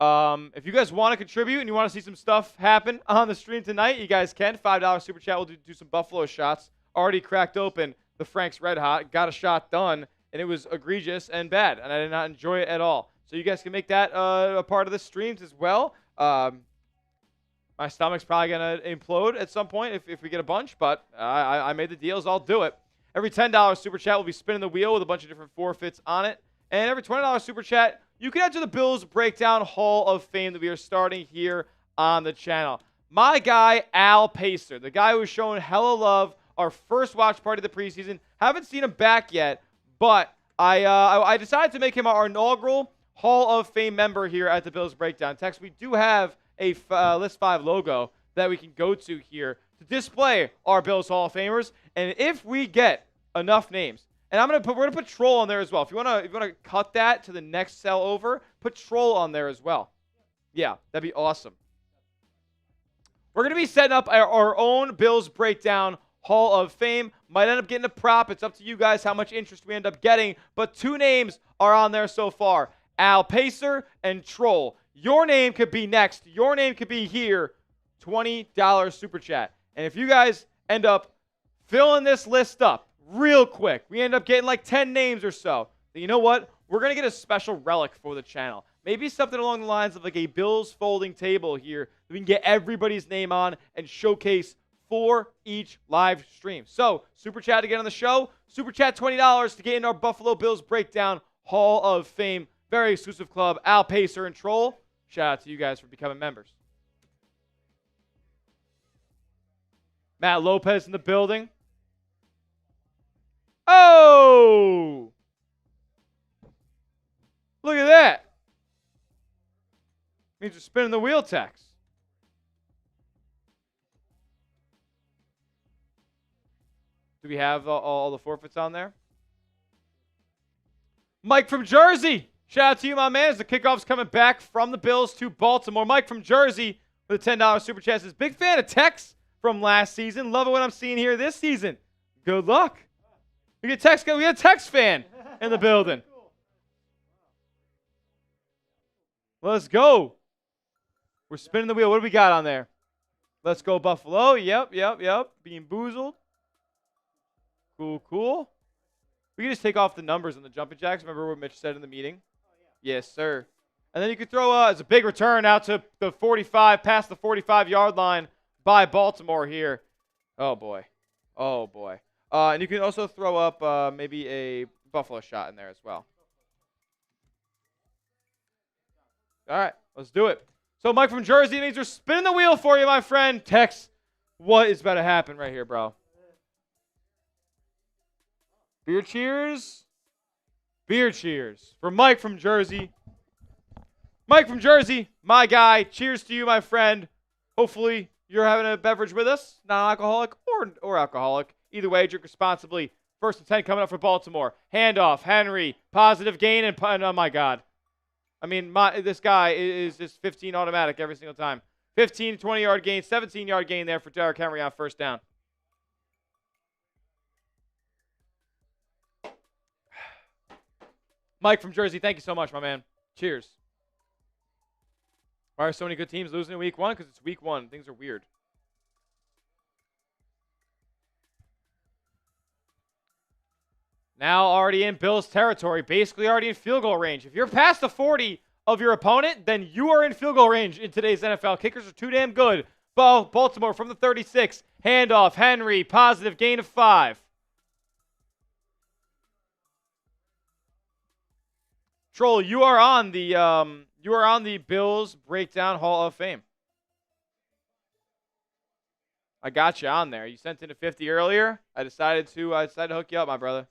If you guys want to contribute and you want to see some stuff happen on the stream tonight, you guys can. $5 Super Chat. We'll do some Buffalo shots. Already cracked open the Frank's Red Hot. Got a shot done, and it was egregious and bad, and I did not enjoy it at all. So you guys can make that a part of the streams as well. My stomach's probably going to implode at some point if we get a bunch, but I made the deals. I'll do it. Every $10 Super Chat will be spinning the wheel with a bunch of different forfeits on it. And every $20 Super Chat, you can enter the Bills Breakdown Hall of Fame that we are starting here on the channel. My guy, Al Pacer, the guy who's shown hella love, our first watch party of the preseason. Haven't seen him back yet, but I decided to make him our inaugural Hall of Fame member here at the Bills Breakdown. Tex, we do have a List 5 logo that we can go to here to display our Bills Hall of Famers. And if we get enough names, and we're gonna put Troll on there as well. If you wanna cut that to the next cell over, put Troll on there as well. Yeah, that'd be awesome. We're gonna be setting up our own Bills Breakdown Hall of Fame. Might end up getting a prop. It's up to you guys how much interest we end up getting. But 2 names are on there so far: Al Pacer and Troll. Your name could be next. Your name could be here. $20 Super Chat. And if you guys end up filling this list up real quick, we end up getting like 10 names or so, then you know what? We're going to get a special relic for the channel. Maybe something along the lines of like a Bills folding table here that we can get everybody's name on and showcase for each live stream. So, Super Chat to get on the show. Super Chat $20 to get in our Buffalo Bills Breakdown Hall of Fame. Very exclusive club. Al Pacer and Troll. Shout out to you guys for becoming members. Matt Lopez in the building. Oh! Look at that. Means we're spinning the wheel, Tex. Do we have all the forfeits on there? Mike from Jersey. Shout out to you, my man, as the kickoff's coming back from the Bills to Baltimore. Mike from Jersey with a $10 Super Chat says, big fan of Tex from last season. Love it what I'm seeing here this season. Good luck. We got a Tex fan in the building. Let's go. We're spinning the wheel. What do we got on there? Let's go, Buffalo. Yep. Being boozled. Cool. We can just take off the numbers on the jumping jacks. Remember what Mitch said in the meeting? Yes, sir. And then you could throw it's a big return out to the 45, past the 45-yard line by Baltimore here. Oh, boy. And you can also throw up maybe a Buffalo shot in there as well. All right, let's do it. So Mike from Jersey, means we're spinning the wheel for you, my friend. Tex, what is about to happen right here, bro? Beer cheers. Beer cheers for Mike from Jersey. Mike from Jersey, my guy. Cheers to you, my friend. Hopefully you're having a beverage with us, non-alcoholic or alcoholic. Either way, drink responsibly. 1st and 10 coming up for Baltimore. Handoff, Henry, positive gain, and oh my God. I mean, this guy is just 15 automatic every single time. 15, 20-yard gain, 17-yard gain there for Derrick Henry on 1st down. Mike from Jersey, thank you so much, my man. Cheers. Why are so many good teams losing in week 1? Because it's week 1. Things are weird. Now already in Bills territory, basically already in field goal range. If you're past the 40 of your opponent, then you are in field goal range in today's NFL. Kickers are too damn good. Baltimore from the 36. Handoff, Henry, positive gain of 5. Troll, you are on the Bills Breakdown Hall of Fame. I got you on there. You sent in a 50 earlier. I decided to hook you up, my brother.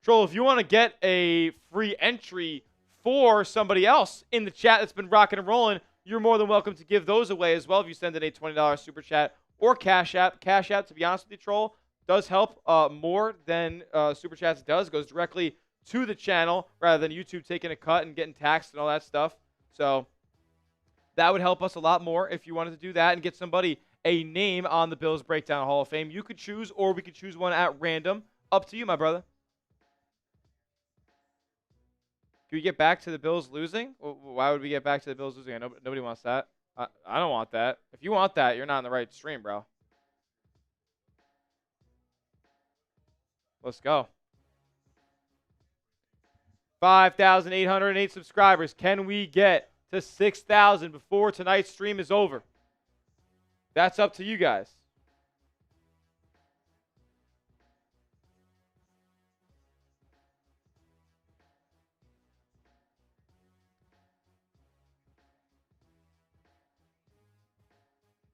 Troll, if you want to get a free entry for somebody else in the chat that's been rocking and rolling, you're more than welcome to give those away as well if you send in a $20 super chat or Cash App. Cash App, to be honest with you, Troll, does help more than super chats does. Goes directly to the channel rather than YouTube taking a cut and getting taxed and all that stuff. So that would help us a lot more if you wanted to do that and get somebody a name on the Bills Breakdown Hall of Fame. You could choose, or we could choose one at random. Up to you, my brother. Can we get back to the Bills losing? Why would we get back to the Bills losing? Nobody wants that. I don't want that. If you want that, you're not on the right stream, bro. Let's go. 5,808 subscribers. Can we get to 6,000 before tonight's stream is over? That's up to you guys.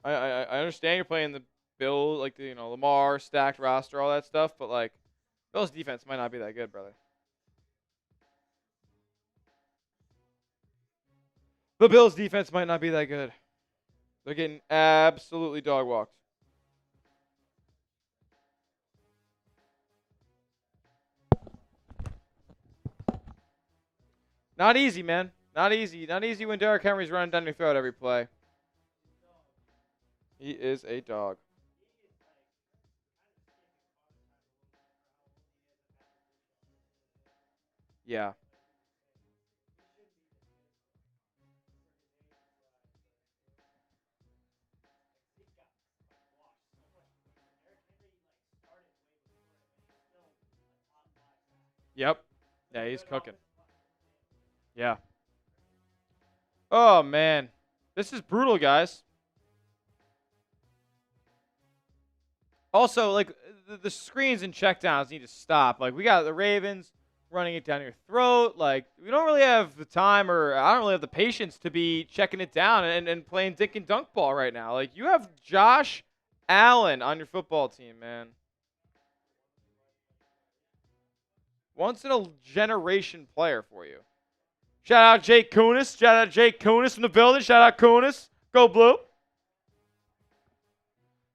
I understand you're playing the Bill, like the Lamar stacked roster, all that stuff, but like Bill's defense might not be that good, brother. The Bills defense might not be that good. They're getting absolutely dog walked. Not easy, man. Not easy. Not easy when Derrick Henry's running down your throat every play. He is a dog. Yeah. Yep. Yeah, he's cooking. Yeah. Oh, man. This is brutal, guys. Also, like, the screens and checkdowns need to stop. Like, we got the Ravens running it down your throat. Like, we don't really have the time, or I don't really have the patience to be checking it down and playing dink and dunk ball right now. Like, you have Josh Allen on your football team, man. Once in a generation player for you. Shout out Jake Kunis. Shout out Jake Kunis from the building. Shout out Kunis. Go Blue.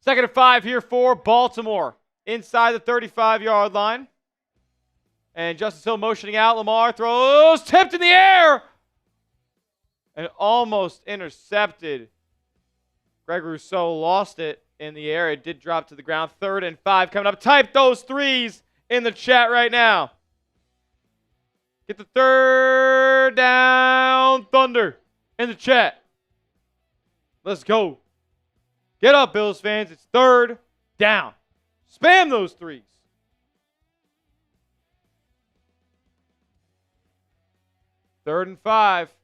2nd and 5 here for Baltimore. Inside the 35-yard line. And Justice Hill motioning out. Lamar throws. Tipped in the air. And almost intercepted. Greg Rousseau lost it in the air. It did drop to the ground. 3rd and 5 coming up. Type those threes in the chat right now. Get the 3rd down thunder in the chat. Let's go. Get up, Bills fans. It's 3rd down. Spam those threes. Third and 5.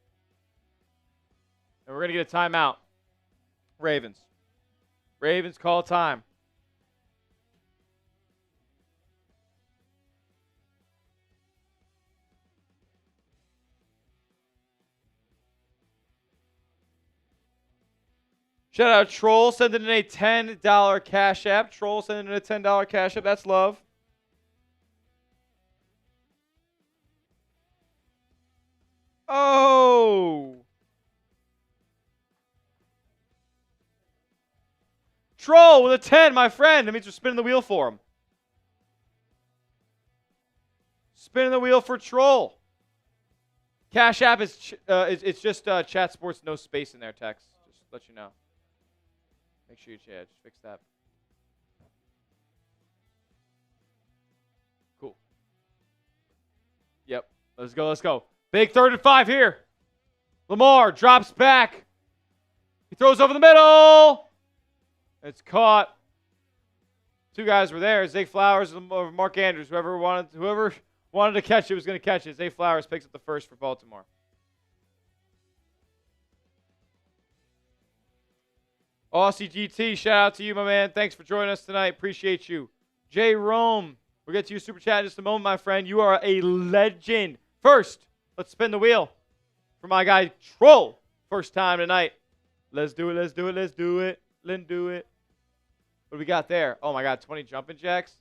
And we're going to get a timeout. Ravens. Ravens call time. Shout out Troll sending in a $10 Cash App. Troll sending in a $10 Cash App. That's love. Oh. Troll with a 10, my friend. That means we're spinning the wheel for him. Spinning the wheel for Troll. Cash App is it's just chat sports, no space in there, text. Just let you know. Make sure you just fix that. Cool. Yep. Let's go. Let's go. Big 3rd and 5 here. Lamar drops back. He throws over the middle. It's caught. 2 guys were there. Zay Flowers or Mark Andrews. Whoever wanted to catch it was going to catch it. Zay Flowers picks up the first for Baltimore. Aussie GT, shout out to you, my man. Thanks for joining us tonight. Appreciate you. Jay Rome, we'll get to you super chat in just a moment, my friend. You are a legend. First, Let's spin the wheel for my guy Troll. First time tonight. Let's do it. Let's do it. Let's do it. Let's do it. What do we got there? Oh my God, 20 jumping jacks.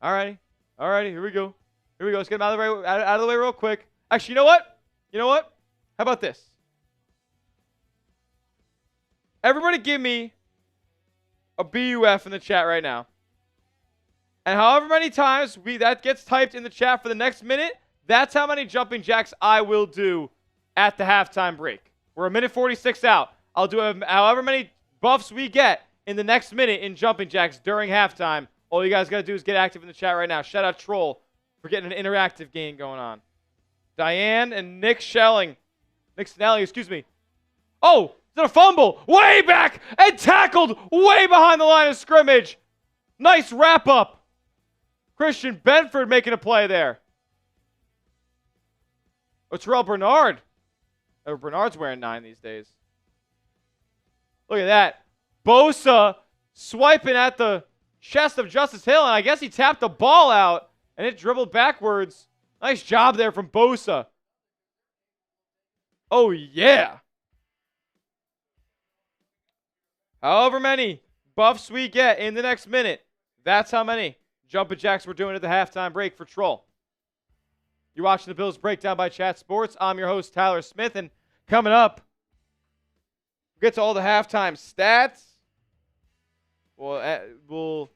Alrighty. Alrighty. Here we go. Here we go. Let's get them out of the way real quick. Actually, you know what? You know what? How about this? Everybody give me a BUF in the chat right now. And however many times that gets typed in the chat for the next minute, that's how many jumping jacks I will do at the halftime break. We're a minute 46 out. I'll do however many buffs we get in the next minute in jumping jacks during halftime. All you guys got to do is get active in the chat right now. Shout out Troll for getting an interactive game going on. Diane and Nick Snelling, excuse me. Oh, is it a fumble? Way back and tackled way behind the line of scrimmage. Nice wrap up. Christian Benford making a play there. Oh, Terrell Bernard. Oh, Bernard's wearing 9 these days. Look at that. Bosa swiping at the chest of Justice Hill, and I guess he tapped the ball out, and it dribbled backwards. Nice job there from Bosa. Oh, yeah. However many buffs we get in the next minute, that's how many jumping jacks we're doing at the halftime break for Troll. You're watching the Bills Breakdown by Chat Sports. I'm your host, Tyler Smith, and coming up, we'll get to all the halftime stats. We'll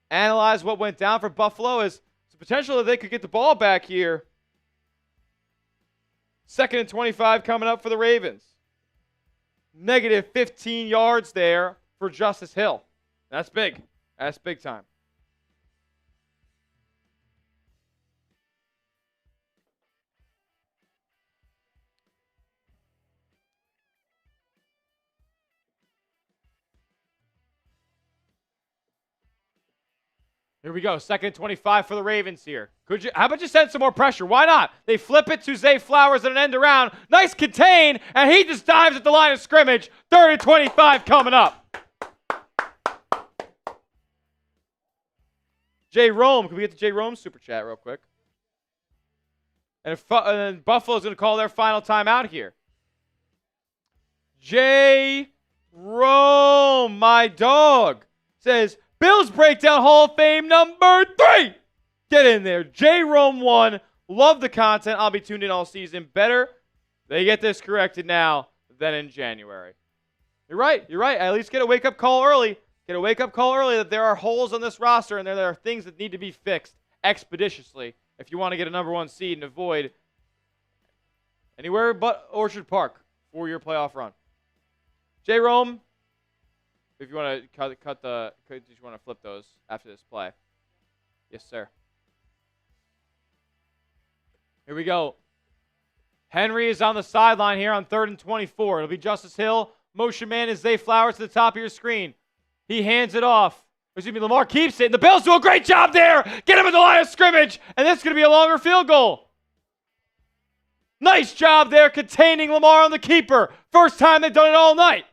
analyze what went down for Buffalo as the potential that they could get the ball back here. 2nd and 25 coming up for the Ravens. Negative 15 yards there for Justice Hill. That's big. That's big time. Here we go. 2nd and 25 for the Ravens here. How about you send some more pressure? Why not? They flip it to Zay Flowers at an end around. Nice contain, and he just dives at the line of scrimmage. 3rd and 25 coming up. Jay Rome. Can we get the Jay Rome super chat real quick? And Buffalo's going to call their final timeout here. Jay Rome, my dog, says, Bills Breakdown Hall of Fame number 3. Get in there. J. Rome 1. Love the content. I'll be tuned in all season. Better they get this corrected now than in January. You're right. You're right. At least get a wake-up call early. Get a wake-up call early that there are holes on this roster and there are things that need to be fixed expeditiously if you want to get a number 1 seed and avoid anywhere but Orchard Park for your playoff run. J. Rome, if you want to you want to flip those after this play. Yes, sir. Here we go. Henry is on the sideline here on 3rd and 24. It'll be Justice Hill. Motion man is Zay Flowers to the top of your screen. He hands it off. Excuse me, Lamar keeps it. And the Bills do a great job there. Get him at the line of scrimmage. And this is going to be a longer field goal. Nice job there containing Lamar on the keeper. First time they've done it all night.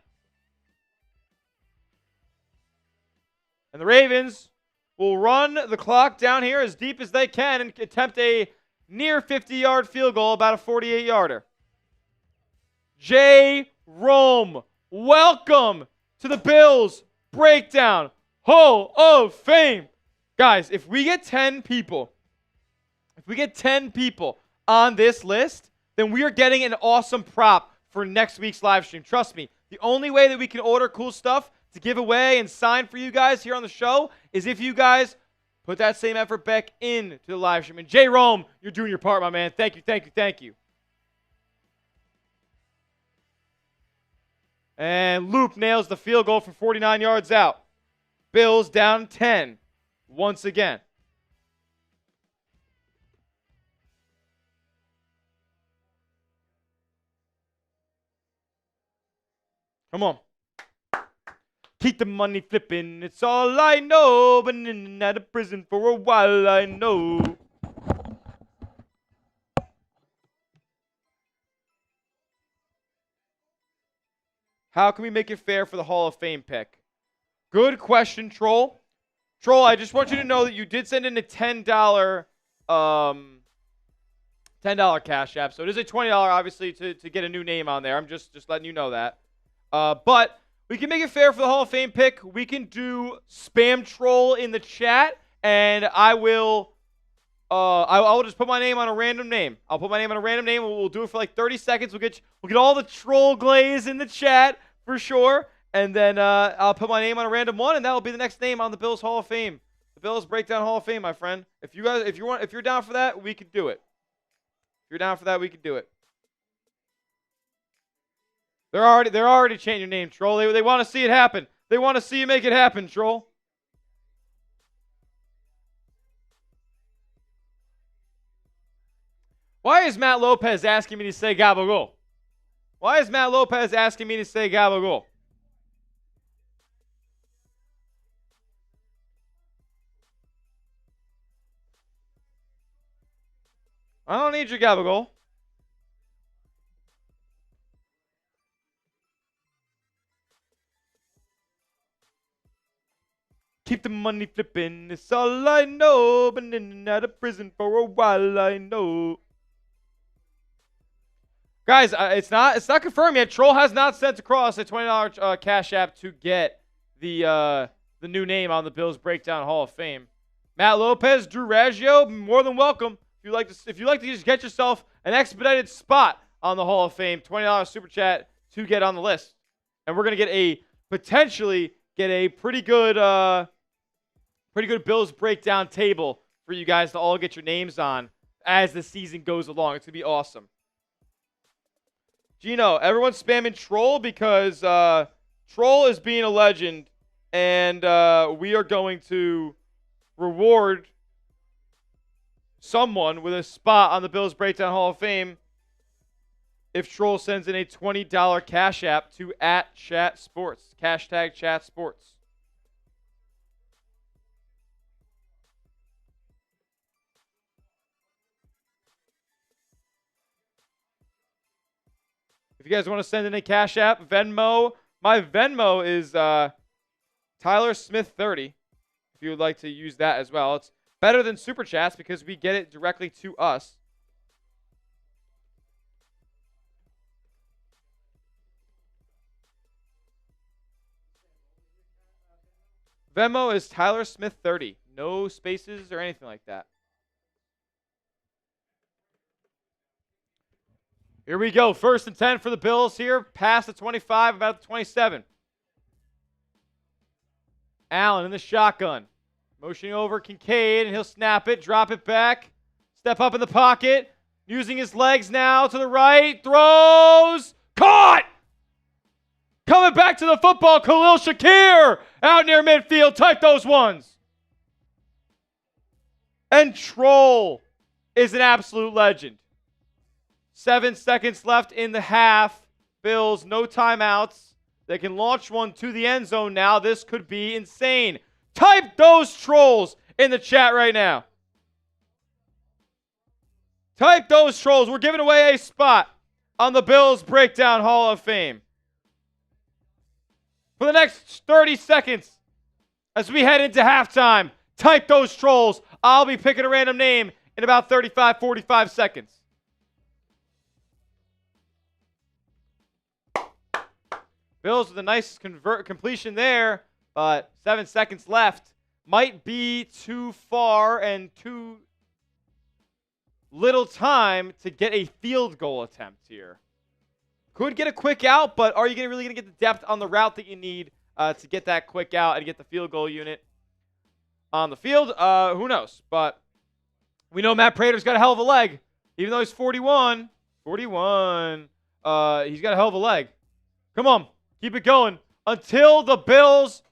And the Ravens will run the clock down here as deep as they can and attempt a near 50-yard field goal, about a 48-yarder. J. Rome, welcome to the Bills Breakdown Hall of Fame. Guys, if we get 10 people on this list, then we are getting an awesome prop for next week's live stream. Trust me, the only way that we can order cool stuff to give away and sign for you guys here on the show is if you guys put that same effort back into the live stream. And J. Rome, you're doing your part, my man. Thank you, thank you, thank you. And Loop nails the field goal from 49 yards out. Bills down 10 once again. Come on. Keep the money flipping, it's all I know. Been in and out of prison for a while, I know. How can we make it fair for the Hall of Fame pick? Good question, Troll. Troll, I just want you to know that you did send in a $10 $10 Cash App. So it is a $20, obviously, to get a new name on there. I'm just letting you know that. But we can make it fair for the Hall of Fame pick. We can do spam troll in the chat, and I will just put my name on a random name. I'll put my name on a random name. We'll do it for like 30 seconds. We'll get all the troll glaze in the chat for sure, and then I'll put my name on a random one, and that will be the next name on the Bills Hall of Fame. The Bills Breakdown Hall of Fame, my friend. If you're down for that, we could do it. If you're down for that, we could do it. They're already changing your name, Troll. They want to see it happen. They want to see you make it happen, Troll. Why is Matt Lopez asking me to say gabagool? Why is Matt Lopez asking me to say gabagool? I don't need your gabagool. Keep the money flipping, it's all I know. Been in and out of prison for a while, I know. Guys, it's not confirmed yet. Troll has not sent across a $20 Cash App to get the new name on the Bills Breakdown Hall of Fame. Matt Lopez, Drew Raggio, more than welcome. If you like to just get yourself an expedited spot on the Hall of Fame, $20 super chat to get on the list, and we're gonna potentially get a pretty good Bills breakdown table for you guys to all get your names on as the season goes along. It's gonna be awesome. Gino, everyone's spamming Troll because Troll is being a legend, and we are going to reward someone with a spot on the Bills Breakdown Hall of Fame if Troll sends in a $20 Cash App to @ChatSports. Hashtag #ChatSports. If you guys want to send in a Cash App, Venmo, my Venmo is Tyler Smith 30. If you would like to use that as well. It's better than Super Chats because we get it directly to us. Venmo is Tyler Smith 30. No spaces or anything like that. Here we go. 1st and 10 for the Bills here. Past the 25, about the 27. Allen in the shotgun. Motioning over Kincaid, and he'll snap it, drop it back. Step up in the pocket. Using his legs now to the right. Throws. Caught! Coming back to the football, Khalil Shakir out near midfield. Type those ones. And Troll is an absolute legend. 7 seconds left in the half. Bills, no timeouts. They can launch one to the end zone now. This could be insane. Type those Trolls in the chat right now. Type those Trolls. We're giving away a spot on the Bills Breakdown Hall of Fame. For the next 30 seconds, as we head into halftime, type those Trolls. I'll be picking a random name in about 35, 45 seconds. Bills with a nice completion there, but 7 seconds left. Might be too far and too little time to get a field goal attempt here. Could get a quick out, but are you really going to get the depth on the route that you need to get that quick out and get the field goal unit on the field? Who knows? But we know Matt Prater's got a hell of a leg. Even though he's 41. 41. He's got a hell of a leg. Come on. Keep it going until the Bills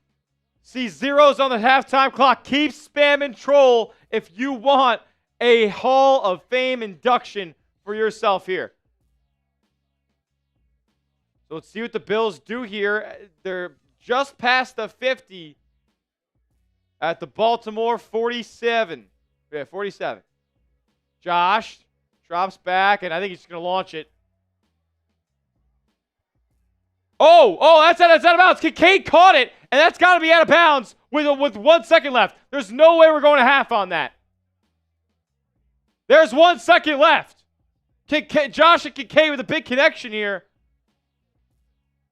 see zeros on the halftime clock. Keep spamming Troll if you want a Hall of Fame induction for yourself here. So let's see what the Bills do here. They're just past the 50 at the Baltimore 47. Yeah, 47. Josh drops back, and I think he's just going to launch it. That's out of bounds. Kincaid caught it, and that's got to be out of bounds with 1 second left. There's no way we're going to half on that. There's 1 second left. Josh and Kincaid with a big connection here.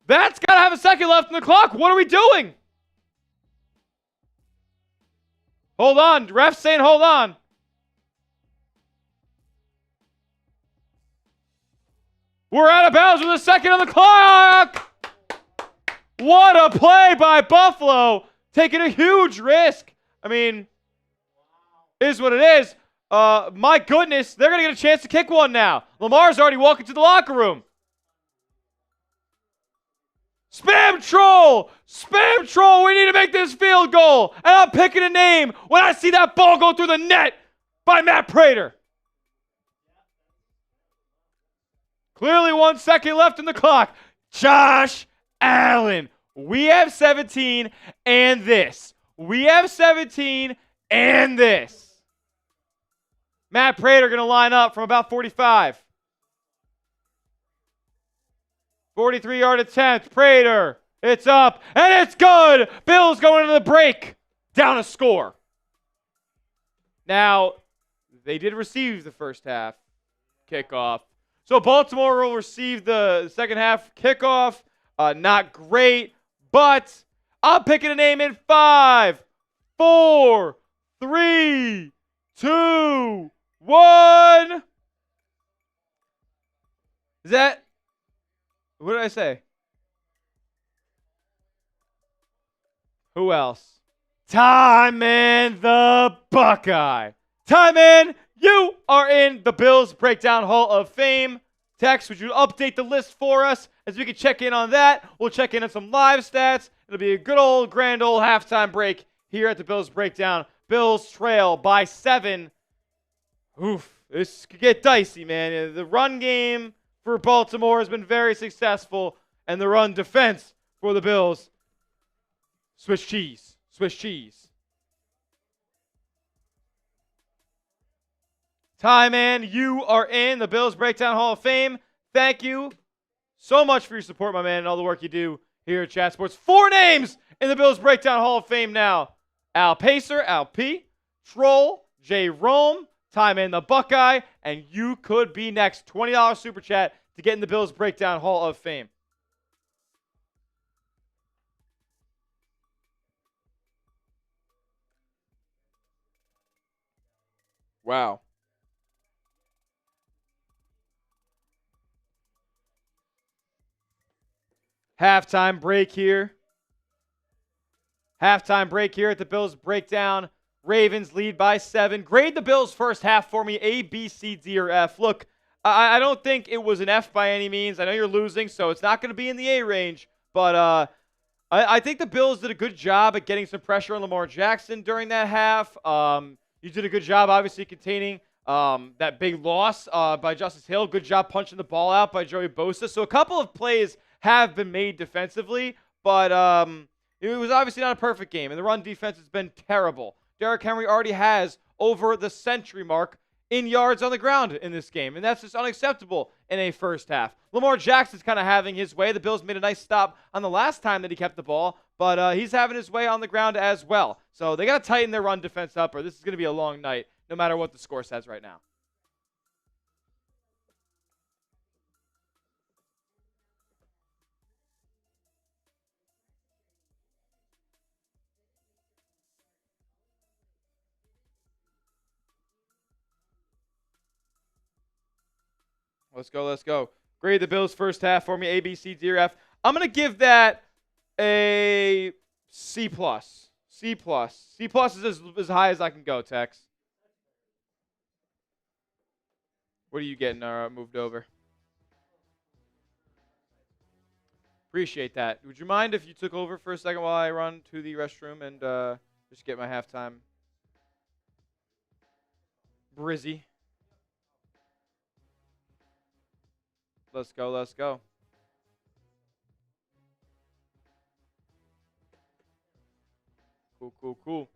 That's got to have a second left in the clock. What are we doing? Hold on. Ref's saying hold on. We're out of bounds with a second on the clock. What a play by Buffalo. Taking a huge risk. I mean, is what it is. My goodness, they're going to get a chance to kick one now. Lamar's already walking to the locker room. Spam troll! Spam troll! We need to make this field goal. And I'm picking a name when I see that ball go through the net by Matt Prater. Clearly 1 second left in the clock. Josh Allen. We have 17 and this. We have 17 and this. Matt Prater going to line up from about 45. 43-yard attempt. Prater. It's up. And it's good. Bills going into the break. Down a score. Now, they did receive the first half kickoff. So Baltimore will receive the second half kickoff. Not great, but I'm picking a name in 5, 4, 3, 2, 1. Is that... What did I say? Who else? Tyman the Buckeye. Tyman, you are in the Bills Breakdown Hall of Fame. Tex, would you update the list for us as we can check in on that? We'll check in on some live stats. It'll be a good old, grand old halftime break here at the Bills Breakdown. Bills trail by 7. Oof, this could get dicey, man. The run game for Baltimore has been very successful, and the run defense for the Bills. Swiss cheese. Swiss cheese. Tyman, you are in the Bills Breakdown Hall of Fame. Thank you so much for your support, my man, and all the work you do here at Chat Sports. 4 names in the Bills Breakdown Hall of Fame now. Al Pacer, Al P, Troll, J. Rome, Tyman the Buckeye, and you could be next. $20 Super Chat to get in the Bills Breakdown Hall of Fame. Wow. Halftime break here. Halftime break here at the Bills Breakdown. Ravens lead by 7. Grade the Bills first half for me, A, B, C, D, or F. Look, I don't think it was an F by any means. I know you're losing, so it's not going to be in the A range. But I think the Bills did a good job at getting some pressure on Lamar Jackson during that half. You did a good job, obviously, containing that big loss by Justice Hill. Good job punching the ball out by Joey Bosa. So a couple of plays have been made defensively, but it was obviously not a perfect game, and the run defense has been terrible. Derrick Henry already has over the century mark in yards on the ground in this game, and that's just unacceptable in a first half. Lamar Jackson's kind of having his way. The Bills made a nice stop on the last time that he kept the ball, but he's having his way on the ground as well. So they got to tighten their run defense up, or this is going to be a long night, no matter what the score says right now. Let's go, let's go. Grade the Bills first half for me, A, B, C, D, or F. I'm going to give that a C+. C+. C+ is as high as I can go, Tex. What are you getting moved over? Appreciate that. Would you mind if you took over for a second while I run to the restroom and just get my halftime brizzy? Let's go, let's go. Cool.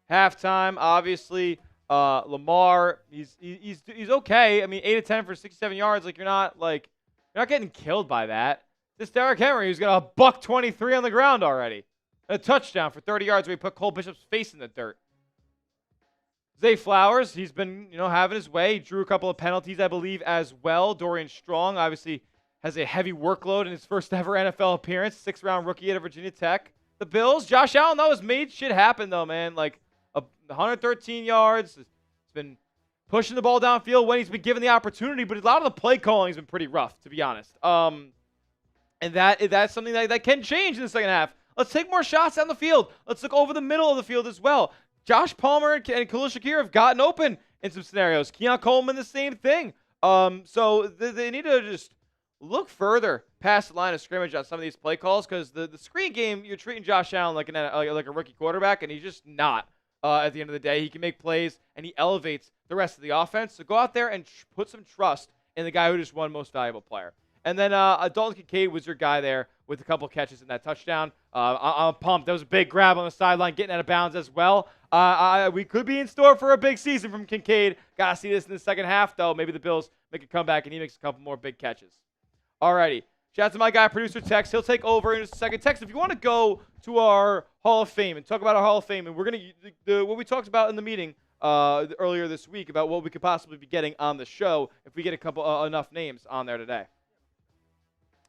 Halftime, obviously, Lamar, he's okay. I mean, 8 of 10 for 67 yards. Like you're not getting killed by that. This Derrick Henry, who's got a $123 on the ground already, a touchdown for 30 yards where he put Cole Bishop's face in the dirt. Zay Flowers, he's been, having his way. He drew a couple of penalties, I believe, as well. Dorian Strong, obviously, has a heavy workload in his first ever NFL appearance. 6th-round rookie out of Virginia Tech. The Bills, Josh Allen, that was made shit happen, though, man. 113 yards. He's been pushing the ball downfield when he's been given the opportunity, but a lot of the play calling has been pretty rough, to be honest. And that's something that can change in the second half. Let's take more shots down the field. Let's look over the middle of the field as well. Josh Palmer and Khalil Shakir have gotten open in some scenarios. Keon Coleman, the same thing. So they need to just look further past the line of scrimmage on some of these play calls, because the screen game, you're treating Josh Allen like a rookie quarterback, and he's just not. At the end of the day, he can make plays, and he elevates the rest of the offense. So go out there and put some trust in the guy who just won Most Valuable Player. And then Dalton Kincaid was your guy there with a couple catches in that touchdown. I'm pumped. That was a big grab on the sideline, getting out of bounds as well. We could be in store for a big season from Kincaid. Got to see this in the second half, though. Maybe the Bills make a comeback, and he makes a couple more big catches. Alrighty. Shout out to my guy, producer Tex. He'll take over in a second. Tex, if you want to go to our Hall of Fame and talk about our Hall of Fame, and we're going to what we talked about in the meeting earlier this week about what we could possibly be getting on the show if we get a couple enough names on there today.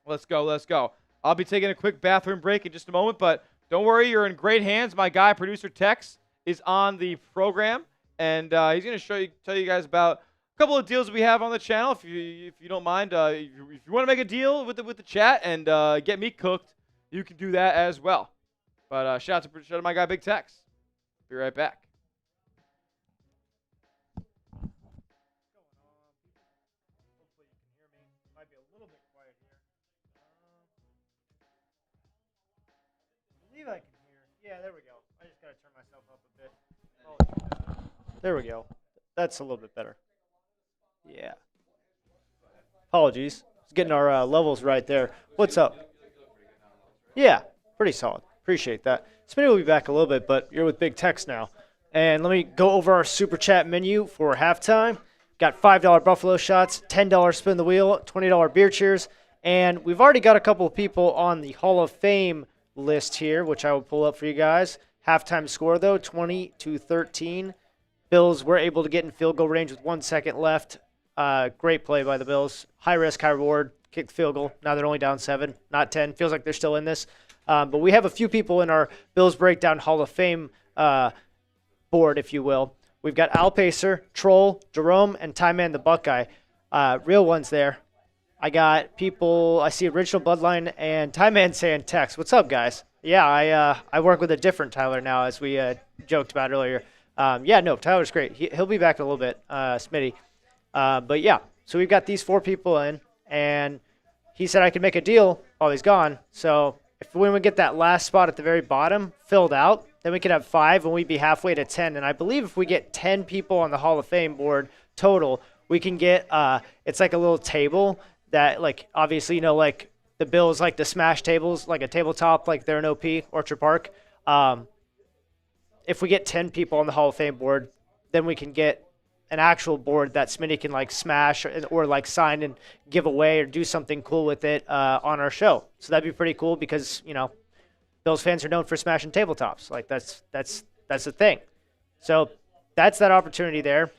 Let's go. I'll be taking a quick bathroom break in just a moment, but don't worry, you're in great hands. My guy, producer Tex, is on the program, and he's going to tell you guys about a couple of deals we have on the channel. If you don't mind, if you want to make a deal with the chat and get me cooked, you can do that as well. But shout out to my guy, Big Tex. Be right back. I can hear. Yeah, there we go. I just got to turn myself up a bit. There we go. That's a little bit better. Yeah. Apologies. Just getting our levels right there. What's up? Yeah, pretty solid. Appreciate that. Smitty will be back a little bit, but you're with Big Tex now. And let me go over our Super Chat menu for halftime. Got $5 Buffalo shots, $10 spin the wheel, $20 beer cheers, and we've already got a couple of people on the Hall of Fame list here, which I will pull up for you guys. Halftime score, though, 20-13. Bills were able to get in field goal range with 1 second left. Great play by the Bills. High risk, high reward. Kicked the field goal. Now they're only down 7, not 10. Feels like they're still in this. But we have a few people in our Bills Breakdown Hall of Fame board, if you will. We've got Al Pacer, Troll, Jerome, and Ty Man the Buckeye. Real ones there. I got people, I see Original Bloodline and Ty Man saying Tex. What's up, guys? Yeah, I work with a different Tyler now, as we joked about earlier. Tyler's great. He'll be back in a little bit, Smitty. But yeah, so we've got these 4 people in, and he said I could make a deal while he's gone. So when we get that last spot at the very bottom filled out, then we could have 5, and we'd be halfway to 10. And I believe if we get 10 people on the Hall of Fame board total, we can get it's like a little table that, like, obviously, like the Bills like to smash tables, like a tabletop, like they're in OP, Orchard Park. If we get 10 people on the Hall of Fame board, then we can get an actual board that Smitty can, like, smash or like sign and give away or do something cool with it on our show. So that'd be pretty cool because, Bills fans are known for smashing tabletops. Like, that's the thing. So that's that opportunity there.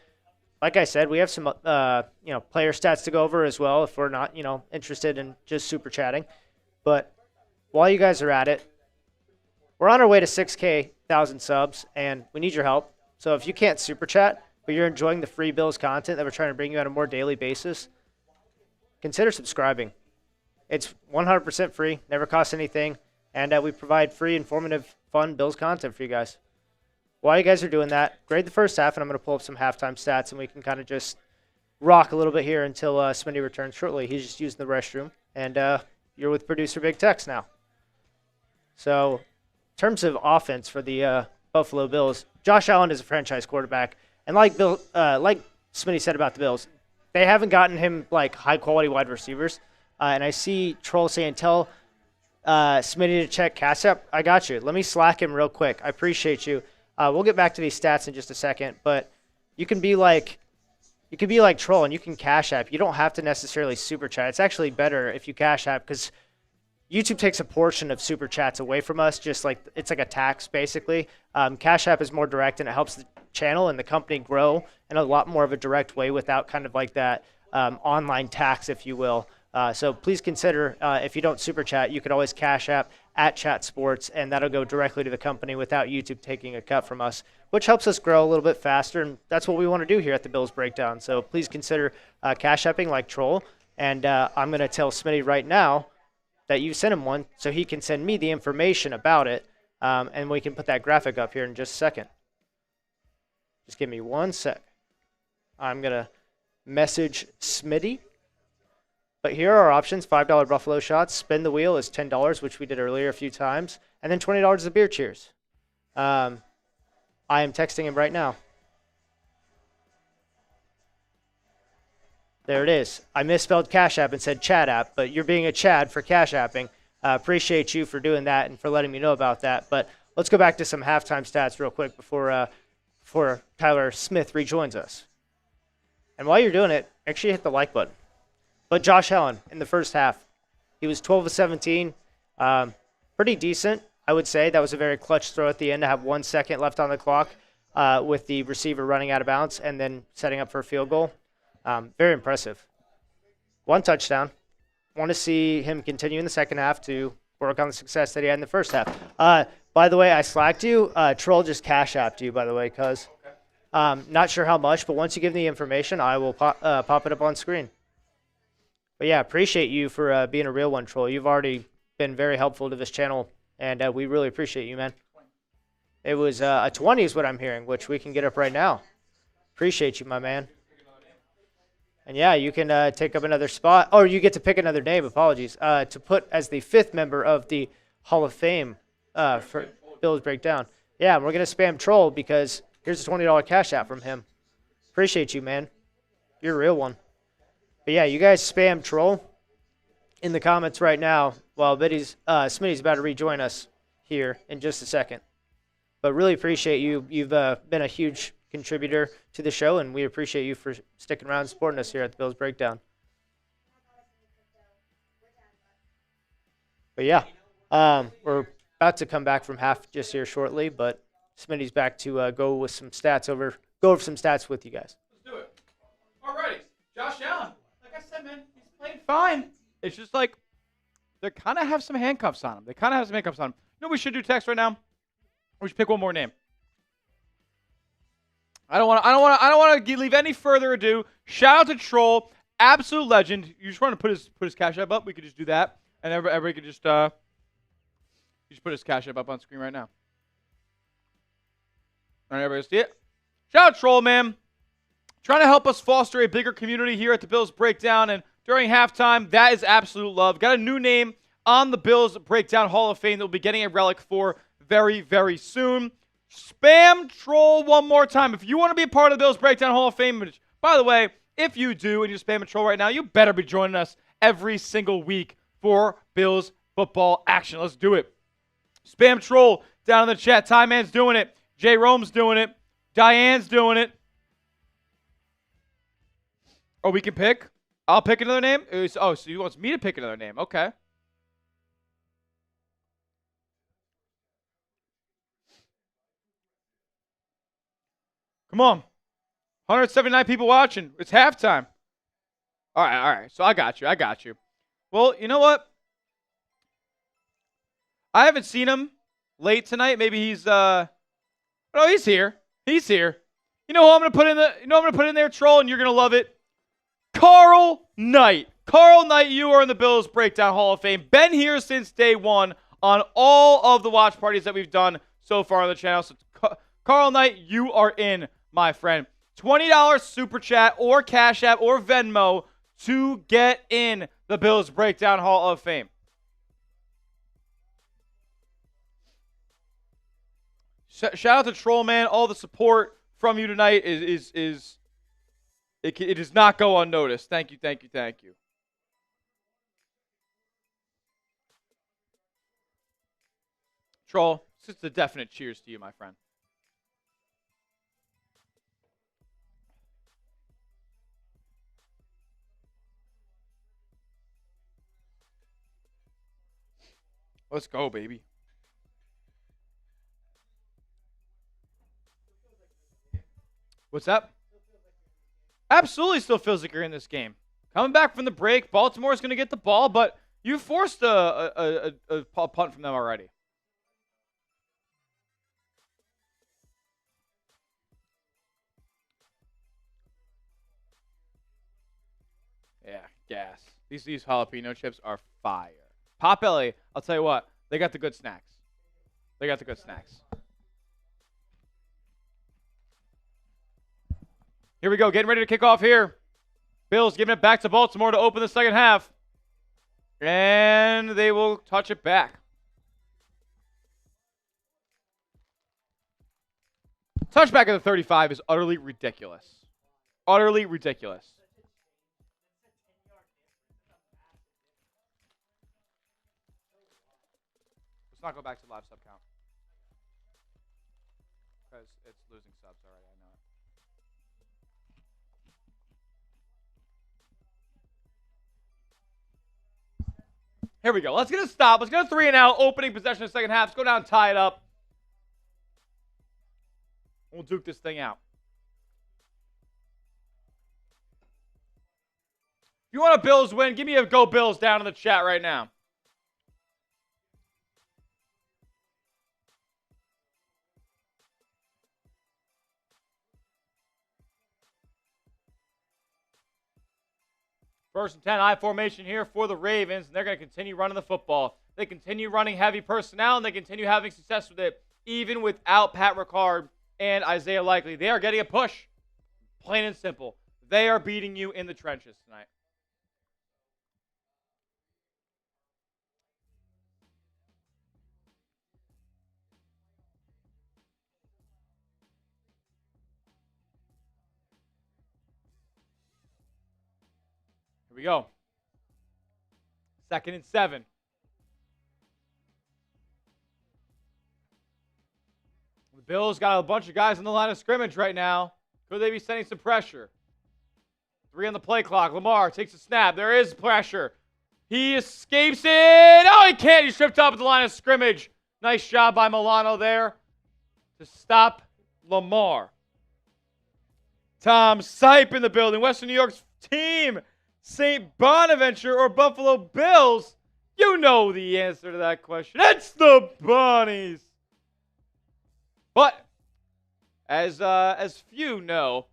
Like I said, we have some, player stats to go over as well if we're not, interested in just super chatting. But while you guys are at it, we're on our way to 1,000 subs, and we need your help. So if you can't super chat, but you're enjoying the free Bills content that we're trying to bring you on a more daily basis, consider subscribing. It's 100% free, never costs anything, and we provide free, informative, fun Bills content for you guys. While you guys are doing that, grade the first half, and I'm going to pull up some halftime stats, and we can kind of just rock a little bit here until Smitty returns shortly. He's just using the restroom, and you're with producer Big Tex now. So, in terms of offense for the Buffalo Bills, Josh Allen is a franchise quarterback, and like Smitty said about the Bills, they haven't gotten him like high-quality wide receivers. And I see Troll saying, tell Smitty to check Cash App. I got you. Let me Slack him real quick. I appreciate you. We'll get back to these stats in just a second, but you can be like Troll and you can Cash App. You don't have to necessarily super chat. It's actually better if you Cash App because YouTube takes a portion of super chats away from us, just like it's like a tax basically. Cash App is more direct and it helps the channel and the company grow in a lot more of a direct way without kind of like that online tax, if you will. So please consider if you don't super chat, you could always Cash App at Chat Sports, and that'll go directly to the company without YouTube taking a cut from us, which helps us grow a little bit faster, and that's what we want to do here at the Bills Breakdown. So please consider Cash Apping like Troll, and I'm going to tell Smitty right now that you sent him one so he can send me the information about it, and we can put that graphic up here in just a second. Just give me 1 sec. I'm going to message Smitty. But here are our options. $5 Buffalo shots. Spin the wheel is $10, which we did earlier a few times. And then $20 is a beer cheers. I am texting him right now. There it is. I misspelled Cash App and said Chat App, but you're being a Chad for Cash Apping. Appreciate you for doing that and for letting me know about that. But let's go back to some halftime stats real quick before Tyler Smith rejoins us. And while you're doing it, actually hit the like button. But Josh Allen in the first half, he was 12 of 17, pretty decent, I would say. That was a very clutch throw at the end to have 1 second left on the clock with the receiver running out of bounds and then setting up for a field goal. Very impressive. 1 touchdown. Want to see him continue in the second half to work on the success that he had in the first half. By the way, I slacked you. Troll just Cash Apped you, by the way, cuz. Not sure how much, but once you give me the information, I will pop it up on screen. But yeah, appreciate you for being a real one, Troll. You've already been very helpful to this channel, and we really appreciate you, man. It was a 20 is what I'm hearing, which we can get up right now. Appreciate you, my man. And yeah, you can take up another spot. Oh, you get to pick another name, apologies, to put as the 5th member of the Hall of Fame for Bills Breakdown. Yeah, we're going to spam Troll because here's a $20 Cash App from him. Appreciate you, man. You're a real one. But yeah, you guys spam Troll in the comments right now while Smitty's about to rejoin us here in just a second. But really appreciate you. You've been a huge contributor to the show, and we appreciate you for sticking around and supporting us here at the Bills Breakdown. But yeah, we're about to come back from half just here shortly, but Smitty's back to go over some stats with you guys. Let's do it. All righty. Josh Allen. Like I said, man, he's playing fine. It's just like they kind of have some handcuffs on him. You know what we should do, text right now? We should pick one more name. I don't want to leave any further ado. Shout out to Troll, absolute legend. You just want to put his Cash App up? We could just do that, and everybody could just put his Cash App up on screen right now. All right, everybody see it? Shout out Troll, man. Trying to help us foster a bigger community here at the Bills Breakdown, and during halftime, that is absolute love. Got a new name on the Bills Breakdown Hall of Fame that we'll be getting a relic for very, very soon. Spam Troll one more time. If you want to be a part of the Bills Breakdown Hall of Fame, which, by the way, if you do and you're spamming Troll right now, you better be joining us every single week for Bills football action. Let's do it. Spam Troll down in the chat. Ty Man's doing it. J. Rome's doing it. Diane's doing it. Oh, we can pick? I'll pick another name? So he wants me to pick another name. Okay. Come on. 179 people watching. It's halftime. All right. So I got you. Well, you know what? I haven't seen him late tonight. Maybe he's oh, he's here. He's here. You know who I'm gonna put in there, Troll, and you're gonna love it. Carl Knight. Carl Knight, you are in the Bills Breakdown Hall of Fame. Been here since day one on all of the watch parties that we've done so far on the channel. So Carl Knight, you are in, my friend. $20 Super Chat or Cash App or Venmo to get in the Bills Breakdown Hall of Fame. Shout out to Troll, man. All the support from you tonight it does not go unnoticed. Thank you. Troll, it's just a definite cheers to you, my friend. Let's go, baby. What's up? Absolutely still feels like you're in this game. Coming back from the break, Baltimore's going to get the ball, but you forced a punt from them already. Yeah, gas. These jalapeno chips are fire. Potbelly, I'll tell you what, they got the good snacks. They got the good snacks. Here we go, getting ready to kick off here. Bills giving it back to Baltimore to open the second half. And they will touch it back. Touchback at the 35 is utterly ridiculous. Utterly ridiculous. Let's not go back to live sub count. Because it's losing subs already, I know it. Here we go. Let's get a stop. Let's get a 3 and out. Opening possession of the second half. Let's go down and tie it up. We'll duke this thing out. If you want a Bills win, give me a Go Bills down in the chat right now. First and 10, I formation here for the Ravens, and they're going to continue running the football. They continue running heavy personnel, and they continue having success with it, even without Pat Ricard and Isaiah Likely. They are getting a push, plain and simple. They are beating you in the trenches tonight. Here we go. 2nd and 7. The Bills got a bunch of guys on the line of scrimmage right now. Could they be sending some pressure? 3 on the play clock. Lamar takes a snap. There is pressure. He escapes it. Oh, he can't. He's tripped up at the line of scrimmage. Nice job by Milano there to stop Lamar. Tom Sipe in the building. Western New York's team. St. Bonaventure or Buffalo Bills? You know the answer to that question. It's the Bunnies. But as few know,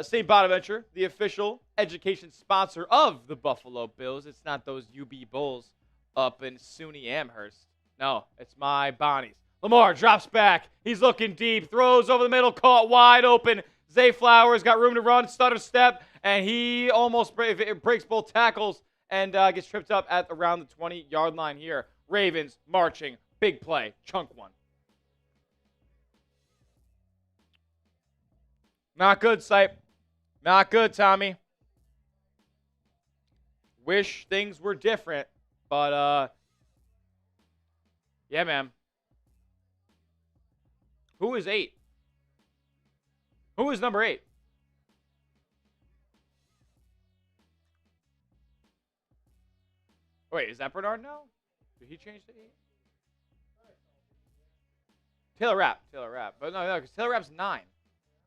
St. Bonaventure, the official education sponsor of the Buffalo Bills. It's not those UB Bulls up in SUNY Amherst. No, it's my Bonnies. Lamar drops back. He's looking deep. Throws over the middle. Caught wide open. Zay Flowers got room to run. Stutter step. And he almost breaks both tackles and gets tripped up at around the 20-yard line here. Ravens marching. Big play. Chunk one. Not good, Sipe. Not good, Tommy. Wish things were different, but yeah, man. Who is 8? Who is number 8? Wait, is that Bernard now? Did he change to 8? Taylor Rapp. But no, because Taylor Rapp's 9.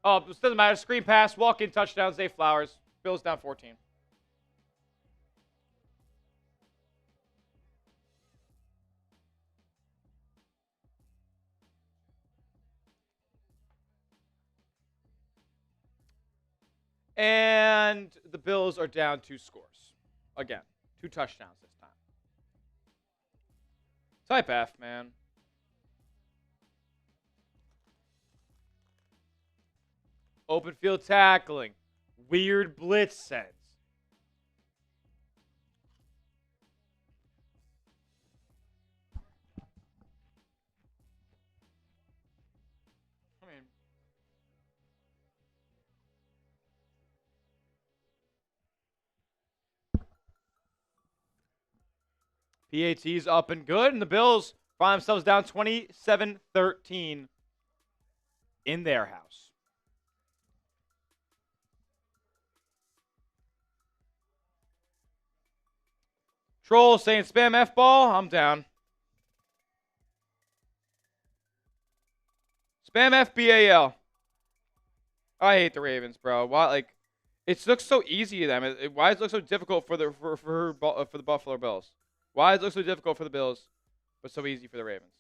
Oh, it doesn't matter. Screen pass, walk-in touchdown, Zay Flowers. Bills down 14. And the Bills are down 2 scores. Again, 2 touchdowns this time. Type F, man. Open field tackling. Weird blitz sense. I mean, PAT's up and good, and the Bills find themselves down 27-13 in their house. Troll saying spam F-ball. I'm down. Spam FBAL. I hate the Ravens, bro. Why? Like, it looks so easy to them. Why does it look so difficult for the Buffalo Bills? Why does it look so difficult for the Bills, but so easy for the Ravens?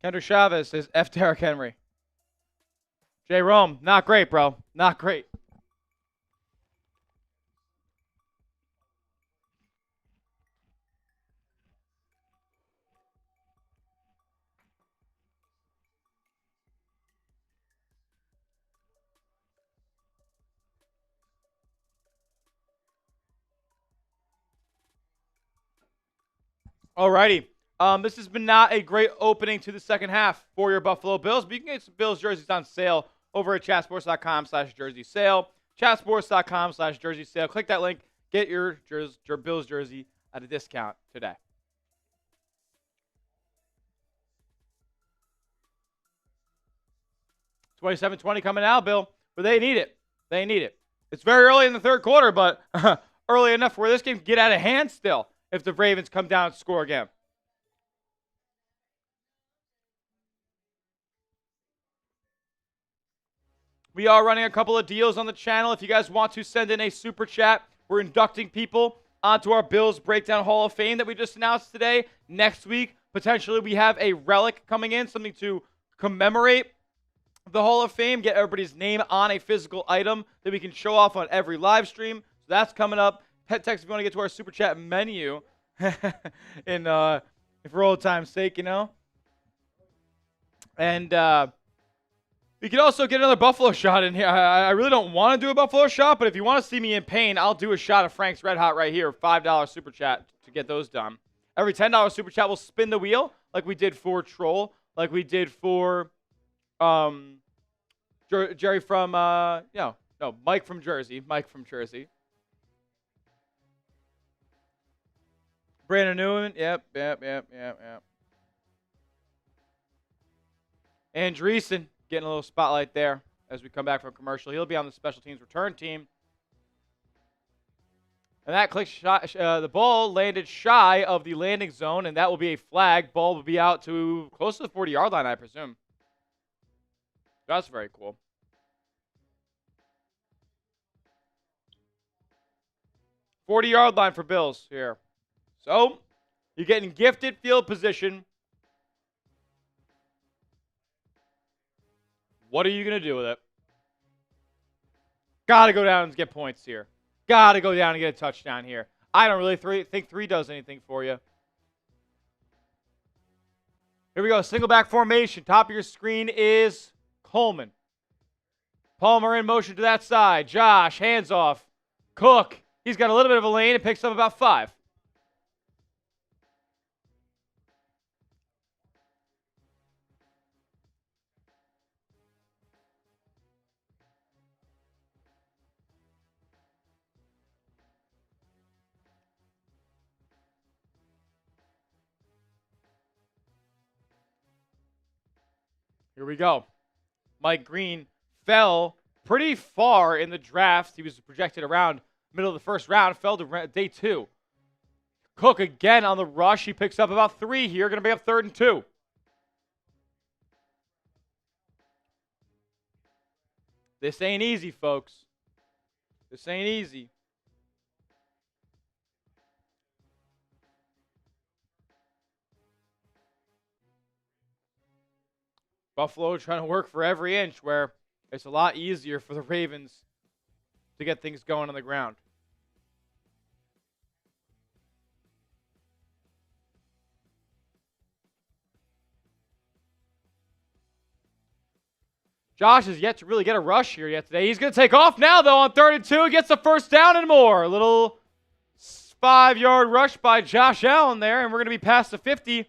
Kendrick Chavez says F. Derrick Henry. J. Rome, not great, bro. Not great. Alrighty. This has been not a great opening to the second half for your Buffalo Bills, but you can get some Bills jerseys on sale over at chatsports.com/jersey sale. Chatsports.com/jersey sale. Click that link. Get your Bills jersey at a discount today. $27.20 coming out, Bill. But they need it. They need it. It's very early in the third quarter, but early enough where this game can get out of hand still if the Ravens come down and score again. We are running a couple of deals on the channel. If you guys want to send in a super chat, we're inducting people onto our Bills Breakdown Hall of Fame that we just announced today. Next week, potentially we have a relic coming in, something to commemorate the Hall of Fame, get everybody's name on a physical item that we can show off on every live stream. So that's coming up. Pet text if you want to get to our super chat menu. And for old time's sake, you know. And we can also get another Buffalo shot in here. I really don't want to do a Buffalo shot, but if you want to see me in pain, I'll do a shot of Frank's Red Hot right here. $5 super chat to get those done. Every $10 super chat will spin the wheel like we did for Troll, like we did for Jerry from Mike from Jersey. Brandon Newman. Yep. Andreessen getting a little spotlight there as we come back from commercial. He'll be on the special teams return team. And that the ball landed shy of the landing zone, and that will be a flag. Ball will be out to close to the 40-yard line, I presume. That's very cool. $40-yard line for Bills here. So, you're getting gifted field position. What are you going to do with it? Got to go down and get points here. Got to go down and get a touchdown here. I don't really think three does anything for you. Here we go. Single back formation. Top of your screen is Coleman. Palmer in motion to that side. Josh, hands off. Cook. He's got a little bit of a lane and picks up about 5. Here we go. Mike Green fell pretty far in the draft. He was projected around middle of the first round. Fell to day 2. Cook again on the rush. He picks up about 3 here. Going to be up 3rd and 2. This ain't easy, folks. This ain't easy. Buffalo trying to work for every inch, where it's a lot easier for the Ravens to get things going on the ground. Josh has yet to really get a rush here yet today. He's going to take off now, though, on 3rd and 2. Gets the first down and more. A little 5-yard rush by Josh Allen there, and we're going to be past the 50.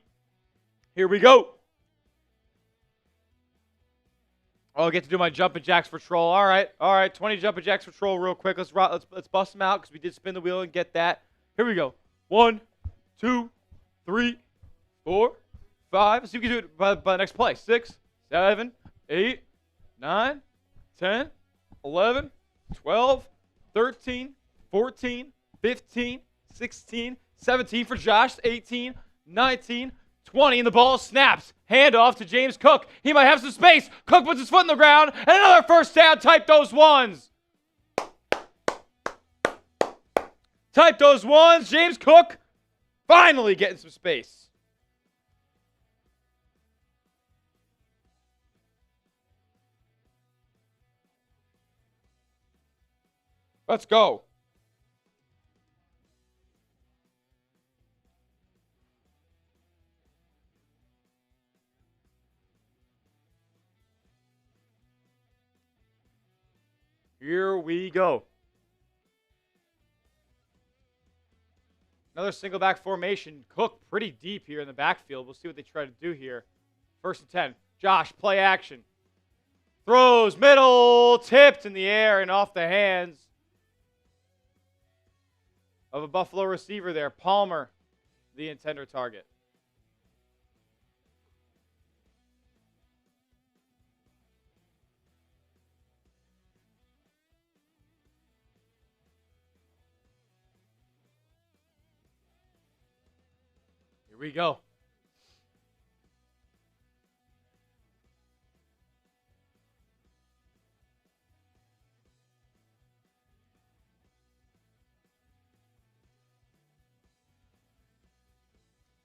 Here we go. Oh, I get to do my jumping jacks for Troll. All right. 20 jumping jacks for Troll real quick. Let's bust them out because we did spin the wheel and get that. Here we go. 1, 2, 3, 4, 5. Let's see if we can do it by the next play. 6, 7, 8, 9, 10, 11, 12, 13, 14, 15, 16, 17 for Josh, 18, 19, 20, and the ball snaps. Handoff to James Cook. He might have some space. Cook puts his foot in the ground, and another first down. Type those ones. Type those ones. James Cook finally getting some space. Let's go. Here we go. Another single back formation. Cook pretty deep here in the backfield. We'll see what they try to do here. 1st and 10. Josh, play action. Throws, middle, tipped in the air and off the hands of a Buffalo receiver there. Palmer, the intended target. Here we go.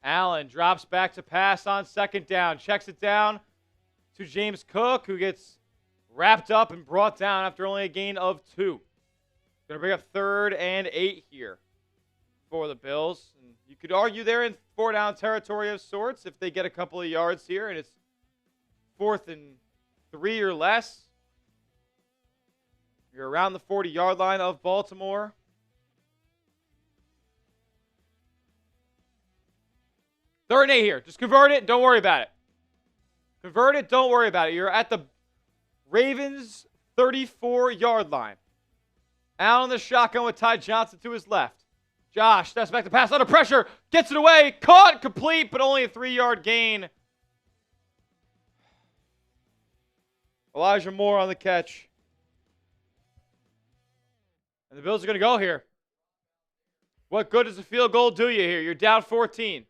Allen drops back to pass on 2nd down. Checks it down to James Cook, who gets wrapped up and brought down after only a gain of 2. Going to bring up 3rd and 8 here for the Bills. And you could argue they're in 4-down territory of sorts if they get a couple of yards here, and it's 4th and 3 or less. You're around the 40-yard line of Baltimore. Third and 8 here. Just convert it. Don't worry about it. Convert it. Don't worry about it. You're at the Ravens' 34-yard line. Allen in the shotgun with Ty Johnson to his left. Josh steps back to pass under pressure. Gets it away. Caught. Complete, but only a 3-yard gain. Elijah Moore on the catch. And the Bills are going to go here. What good does a field goal do you here? You're down 14.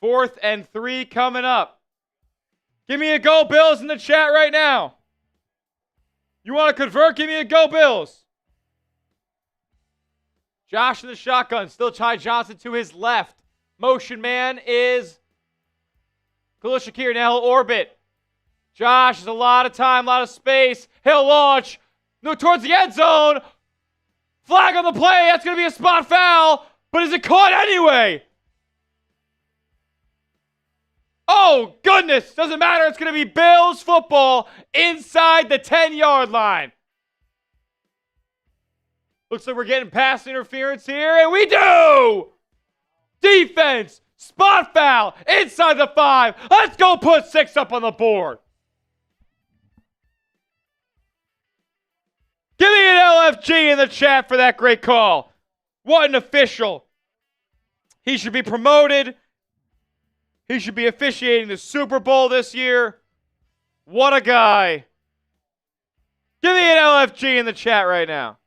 4th and 3 coming up. Give me a go, Bills, in the chat right now. You want to convert? Give me a go, Bills. Josh in the shotgun. Still Ty Johnson to his left. Motion man is Khalil Shakir. Now he'll orbit. Josh has a lot of time, a lot of space. He'll launch. No, towards the end zone. Flag on the play. That's going to be a spot foul. But is it caught anyway? Oh, goodness. Doesn't matter. It's going to be Bills football inside the 10-yard line. Looks like we're getting pass interference here, and we do! Defense, spot foul, inside the 5. Let's go put 6 up on the board. Give me an LFG in the chat for that great call. What an official. He should be promoted. He should be officiating the Super Bowl this year. What a guy. Give me an LFG in the chat right now.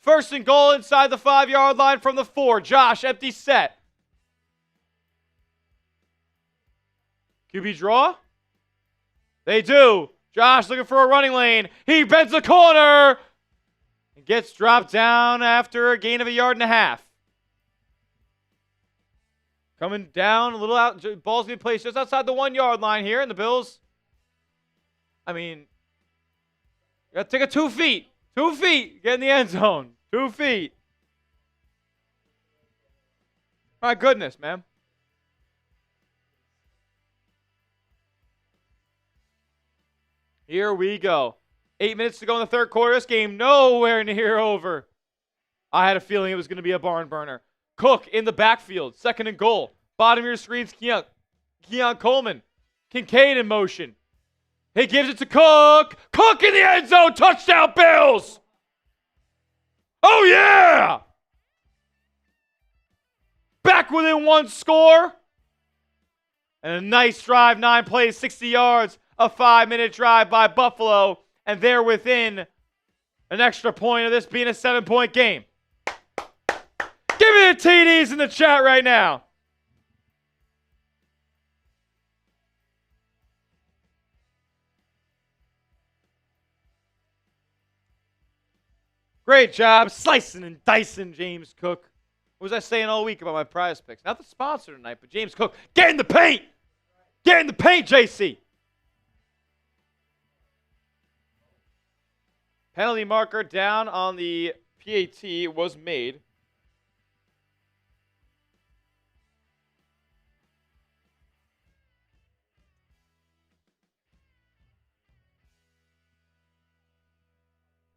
1st and goal inside the 5-yard line from the 4. Josh, empty set. QB draw? They do. Josh looking for a running lane. He bends the corner and gets dropped down after a gain of 1.5 yards. Coming down a little out. Ball's being placed just outside the 1-yard line here. And the Bills, I mean, you got to take a 2 feet. 2 feet. Get in the end zone. 2 feet. My goodness, man. Here we go. 8 minutes to go in the 3rd quarter. This game nowhere near over. I had a feeling it was going to be a barn burner. Cook in the backfield. 2nd and goal. Bottom of your screens, Keon Coleman. Kincaid in motion. He gives it to Cook. Cook in the end zone. Touchdown, Bills. Oh, yeah. Back within 1 score. And a nice drive, 9 plays, 60 yards, a 5-minute drive by Buffalo, and they're within an extra point of this being a 7-point game. Give me the TDs in the chat right now. Great job slicing and dicing, James Cook. What was I saying all week about my prize picks? Not the sponsor tonight, but James Cook. Get in the paint! Get in the paint, JC! Penalty marker down on the PAT was made.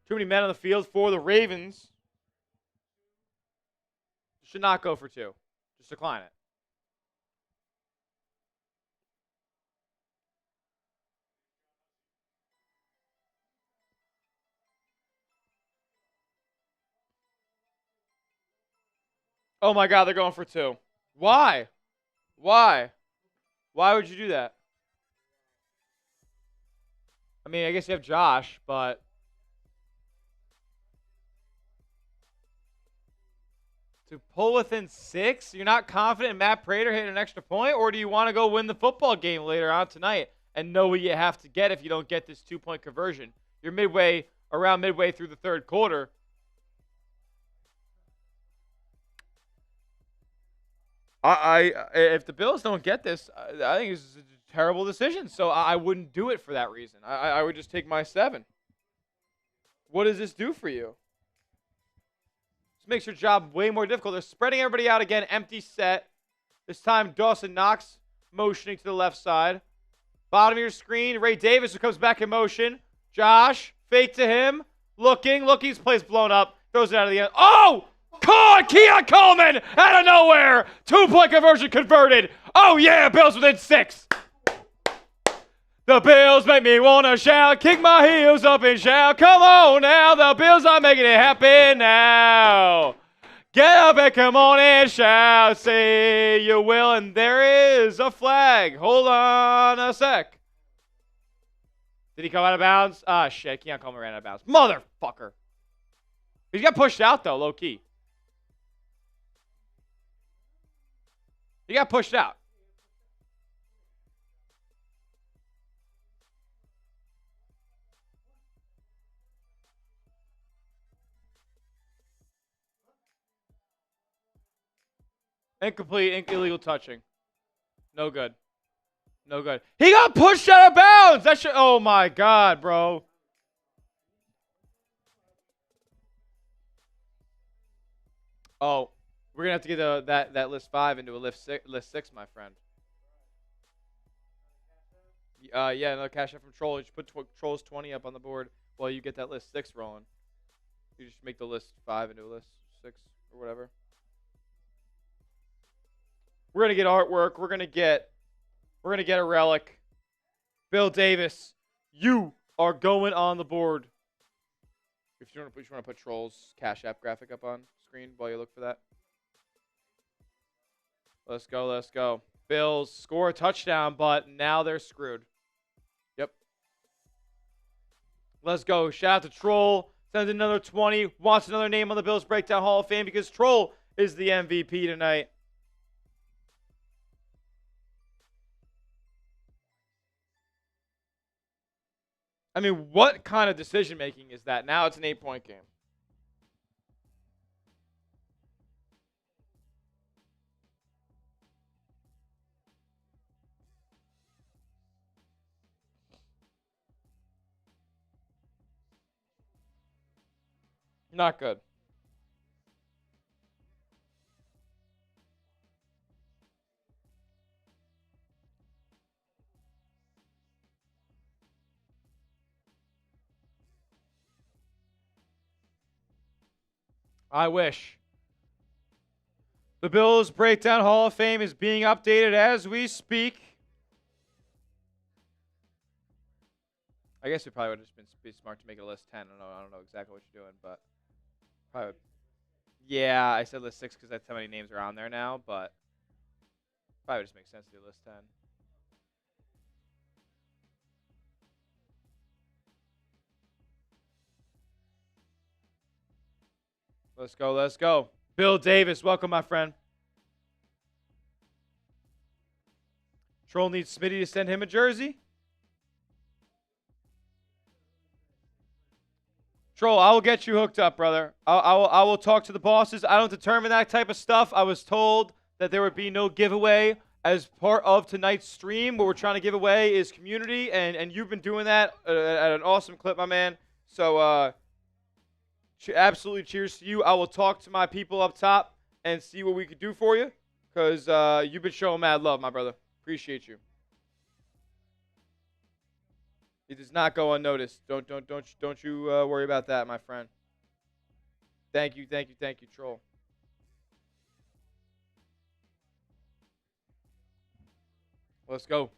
Too many men on the field for the Ravens. Should not go for 2. Just decline it. Oh my God, they're going for 2. Why? Why? Why would you do that? I mean, I guess you have Josh, but to pull within 6, you're not confident in Matt Prater hitting an extra point, or do you want to go win the football game later on tonight and know what you have to get if you don't get this 2-point conversion? You're around midway through the third quarter. If the Bills don't get this, I think it's a terrible decision. So I wouldn't do it for that reason. I would just take my 7. What does this do for you? This makes your job way more difficult. They're spreading everybody out again. Empty set. This time, Dawson Knox motioning to the left side. Bottom of your screen, Ray Davis, who comes back in motion. Josh, fake to him. Looking. His play's blown up. Throws it out of the end. Oh! Caught! Keon Coleman out of nowhere. 2-point conversion converted. Oh, yeah, Bills within 6. The Bills make me want to shout. Kick my heels up and shout. Come on now. The Bills are making it happen now. Get up and come on and shout. Say you will. And there is a flag. Hold on a sec. Did he come out of bounds? Ah, shit. Keon Coleman ran out of bounds. Motherfucker. He got pushed out, though, low key. He got pushed out. Incomplete, illegal touching. No good. No good. He got pushed out of bounds. That should. Oh my God, bro. Oh, we're gonna have to get that list 5 into a list 6, my friend. Yeah, another cash out from Troll. You just put Troll's 20 up on the board while you get that list 6 rolling. You just make the list 5 into a list 6 or whatever. We're gonna get artwork. We're gonna get a relic. Bill Davis, you are going on the board. If you want to put Troll's Cash App graphic up on screen while you look for that. Let's go. Bills score a touchdown, but now they're screwed. Yep. Let's go. Shout out to Troll. Sends another 20. Wants another name on the Bills Breakdown Hall of Fame because Troll is the MVP tonight. I mean, what kind of decision making is that? Now it's an 8-point game. Not good. I wish. The Bills Breakdown Hall of Fame is being updated as we speak. I guess it probably would have just been smart to make it a list 10. I don't know exactly what you're doing, but probably. Yeah, I said list 6 because that's how many names are on there now, but probably just makes sense to do list 10. Let's go. Let's go. Bill Davis, welcome, my friend. Troll needs Smitty to send him a jersey. Troll, I will get you hooked up, brother. I will talk to the bosses. I don't determine that type of stuff. I was told that there would be no giveaway as part of tonight's stream. What we're trying to give away is community, and you've been doing that at an awesome clip, my man. So absolutely cheers to you. I will talk to my people up top and see what we could do for you, because you've been showing mad love, my brother. Appreciate you. It does not go unnoticed. Don't you worry about that, my friend. Thank you, Troll. Let's go.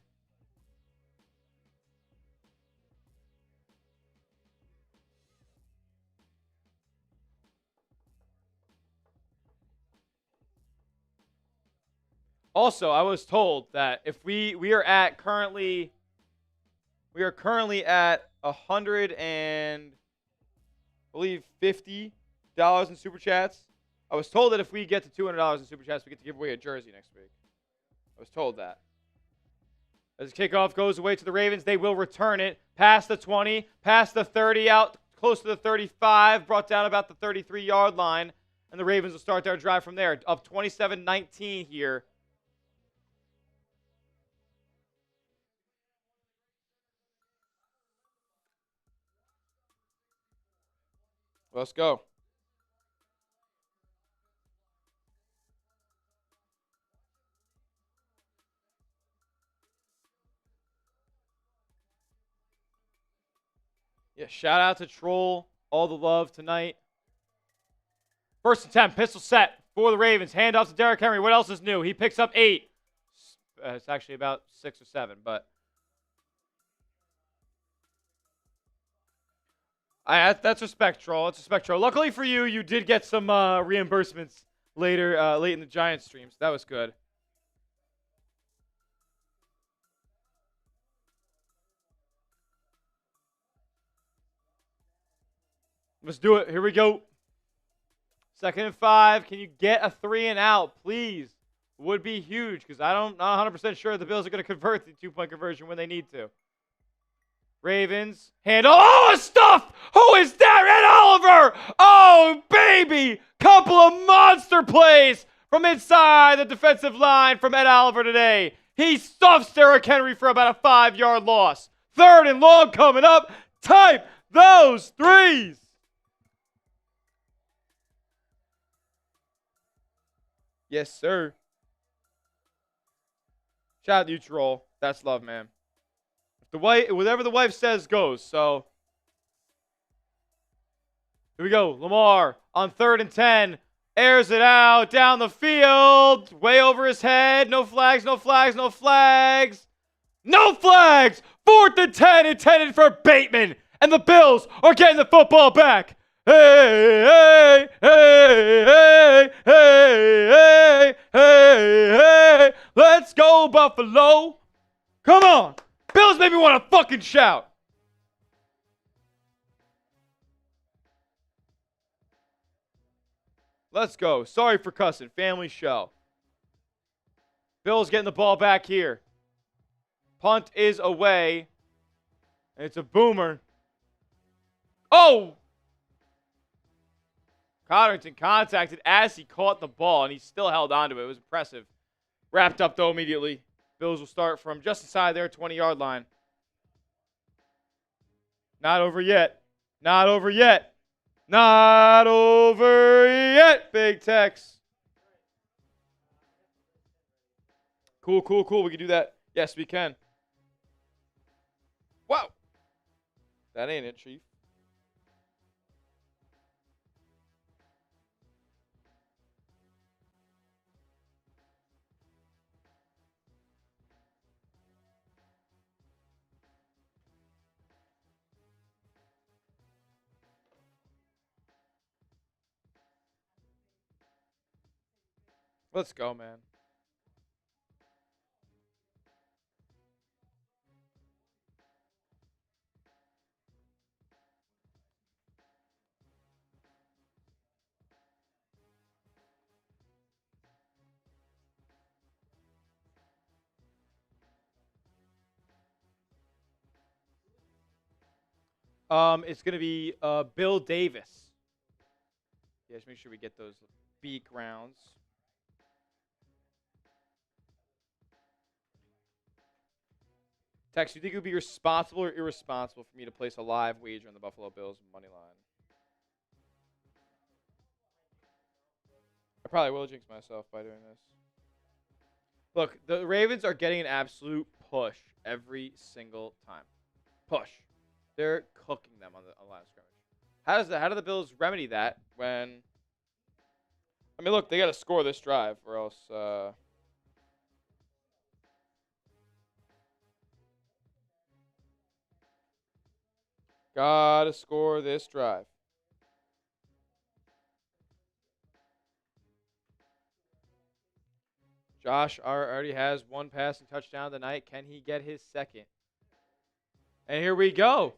Also, I was told that if we are currently at $150 in super chats. I was told that if we get to $200 in super chats, we get to give away a jersey next week. I was told that. As the kickoff goes away to the Ravens, they will return it past the 20, past the 30, out close to the 35, brought down about the 33-yard line, and the Ravens will start their drive from there. Up 27-19 here. Let's go. Yeah, shout out to Troll. All the love tonight. First and 10, pistol set for the Ravens. Handoff to Derrick Henry. What else is new? He picks up 8. It's actually about 6 or 7, but that's respect, Troll. That's respect, Troll. Luckily for you, you did get some reimbursements later, late in the Giants stream, so that was good. Let's do it. Here we go. 2nd and 5. Can you get a 3 and out, please? Would be huge, because I'm not 100% sure the Bills are going to convert the 2-point conversion when they need to. Ravens, handle. Oh, stuff! Who is that? Ed Oliver! Oh, baby! Couple of monster plays from inside the defensive line from Ed Oliver today. He stuffs Derrick Henry for about a 5-yard loss. 3rd and long coming up. Type those threes. Yes, sir. Shout out to you, Troll. That's love, man. Whatever the wife says goes. So here we go. Lamar on 3rd and 10. Airs it out down the field. Way over his head. No flags, no flags, no flags. No flags! 4th and 10 intended for Bateman. And the Bills are getting the football back. Hey, hey, hey, hey, hey, hey, hey, hey. Let's go, Buffalo. Come on. Bills made me want to fucking shout. Let's go. Sorry for cussing. Family show. Bills getting the ball back here. Punt is away. And it's a boomer. Oh! Cotterington contacted as he caught the ball, and he still held on to it. It was impressive. Wrapped up, though, immediately. Bills will start from just inside their 20-yard line. Not over yet. Not over yet. Not over yet, Big Tex. Cool, cool, cool. We can do that. Yes, we can. Wow. That ain't it, Chief. Let's go, man. It's going to be Bill Davis. Yeah, just make sure we get those beak rounds. Tex, you think it would be responsible or irresponsible for me to place a live wager on the Buffalo Bills money line? I probably will jinx myself by doing this. Look, the Ravens are getting an absolute push every single time. Push. They're cooking them on the line of scrimmage. How do the Bills remedy that when... I mean, look, they got to score this drive or else... Gotta score this drive. Josh already has one passing touchdown tonight. Can he get his second? And here we go.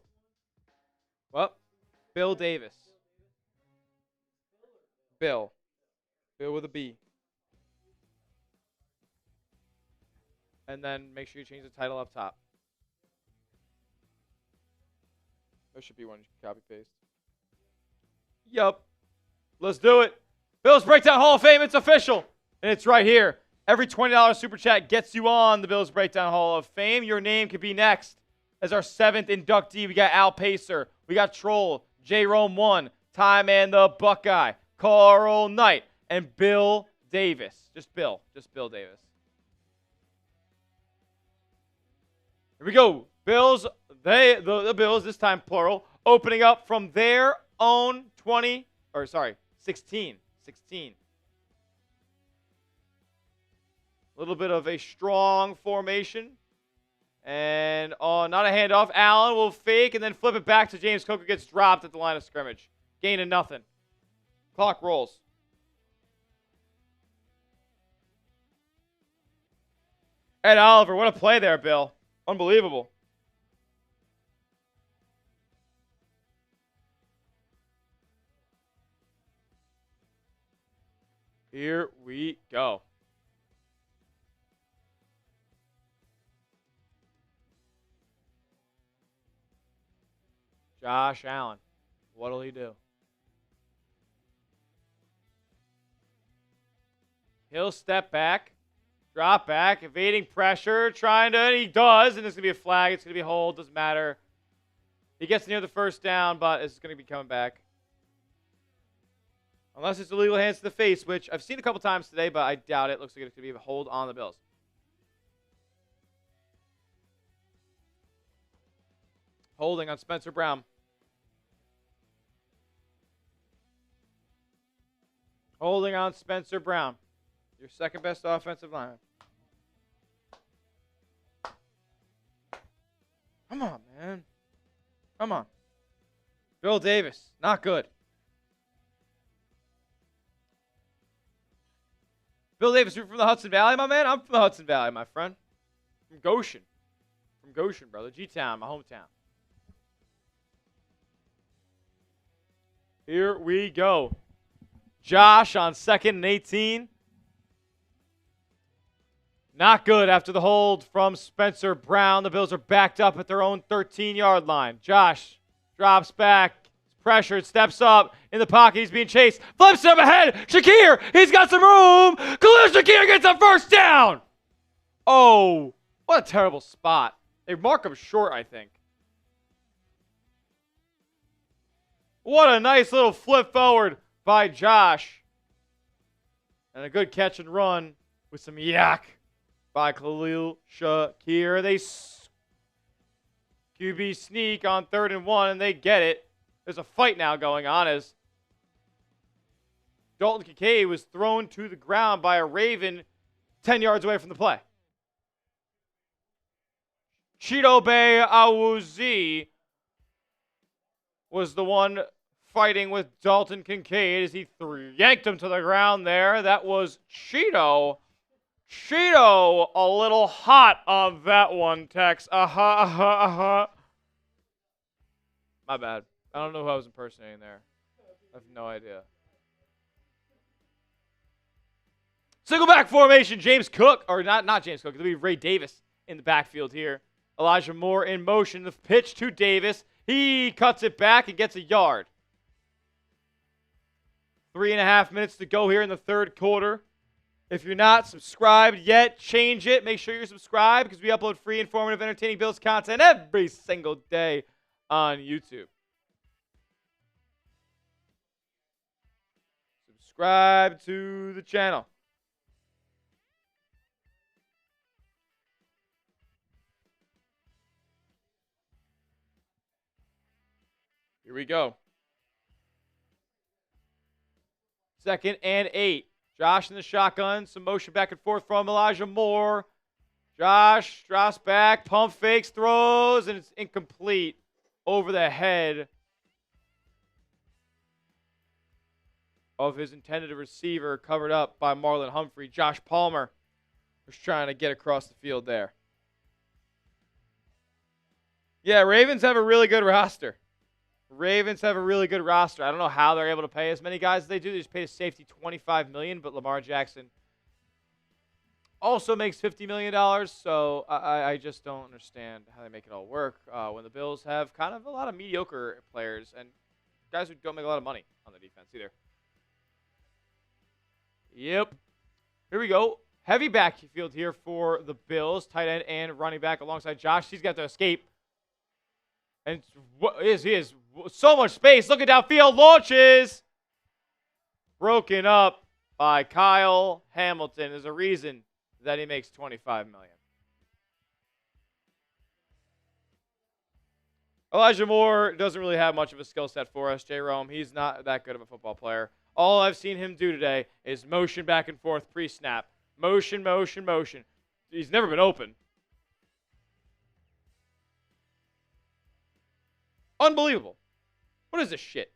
Well, Bill Davis. Bill. Bill with a B. And then make sure you change the title up top. There should be one you can copy paste. Yup. Let's do it. Bills Breakdown Hall of Fame. It's official. And it's right here. Every $20 super chat gets you on the Bills Breakdown Hall of Fame. Your name could be next as our 7th inductee. We got Al Pacer. We got Troll, J. Rome 1, Time and the Buckeye, Carl Knight, and Bill Davis. Just Bill Davis. Here we go. Bills, the Bills, this time plural, opening up from their own 16. A little bit of a strong formation. And not a handoff. Allen will fake and then flip it back to James Cook, who gets dropped at the line of scrimmage. Gain of nothing. Clock rolls. Ed Oliver, what a play there, Bill. Unbelievable. Here we go. Josh Allen. What'll he do? He'll step back, drop back, evading pressure, he does, and it's going to be a flag. It's going to be a hold. Doesn't matter. He gets near the first down, but it's going to be coming back. Unless it's illegal hands to the face, which I've seen a couple times today, but I doubt it. Looks like it's going to be a hold on the Bills. Holding on Spencer Brown. Holding on Spencer Brown. Your second best offensive lineman. Come on, man. Come on. Bill Davis. Not good. Bill Davis, you're from the Hudson Valley, my man? I'm from the Hudson Valley, my friend. From Goshen. From Goshen, brother. G-Town, my hometown. Here we go. Josh on 2nd and 18. Not good after the hold from Spencer Brown. The Bills are backed up at their own 13-yard line. Josh drops back. Pressured, steps up in the pocket. He's being chased. Flips up ahead. Shakir, he's got some room. Khalil Shakir gets a first down. Oh, what a terrible spot. They mark him short, I think. What a nice little flip forward by Josh. And a good catch and run with some yak by Khalil Shakir. They QB sneak on 3rd and 1, and they get it. There's a fight now going on as Dalton Kincaid was thrown to the ground by a Raven 10 yards away from the play. Chidobe Awuzie was the one fighting with Dalton Kincaid as he yanked him to the ground there. That was Cheeto. Cheeto a little hot on that one, Tex. My bad. I don't know who I was impersonating there. I have no idea. Single back formation. James Cook, or not James Cook. It'll be Ray Davis in the backfield here. Elijah Moore in motion. The pitch to Davis He cuts it back and gets a yard. 3.5 minutes to go here in the third quarter. If you're not subscribed yet, change it. Make sure you're subscribed because we upload free, informative, entertaining Bills content every single day on YouTube. Subscribe to the channel. Here we go. 2nd and 8. Josh in the shotgun. Some motion back and forth from Elijah Moore. Josh drops back, pump fakes, throws, and it's incomplete over the head of his intended receiver, covered up by Marlon Humphrey. Josh Palmer was trying to get across the field there. Yeah, Ravens have a really good roster. I don't know how they're able to pay as many guys as they do. They just paid a safety $25 million, but Lamar Jackson also makes $50 million, so I just don't understand how they make it all work when the Bills have kind of a lot of mediocre players and guys who don't make a lot of money on the defense either. Yep. Here we go. Heavy backfield here for the Bills. Tight end and running back alongside Josh. He's got to escape. And he is so much space. Looking downfield. Launches. Broken up by Kyle Hamilton. There's a reason that he makes $25 million. Elijah Moore doesn't really have much of a skill set for us. Jerome, he's not that good of a football player. All I've seen him do today is motion back and forth pre-snap. Motion, motion, motion. He's never been open. Unbelievable. What is this shit?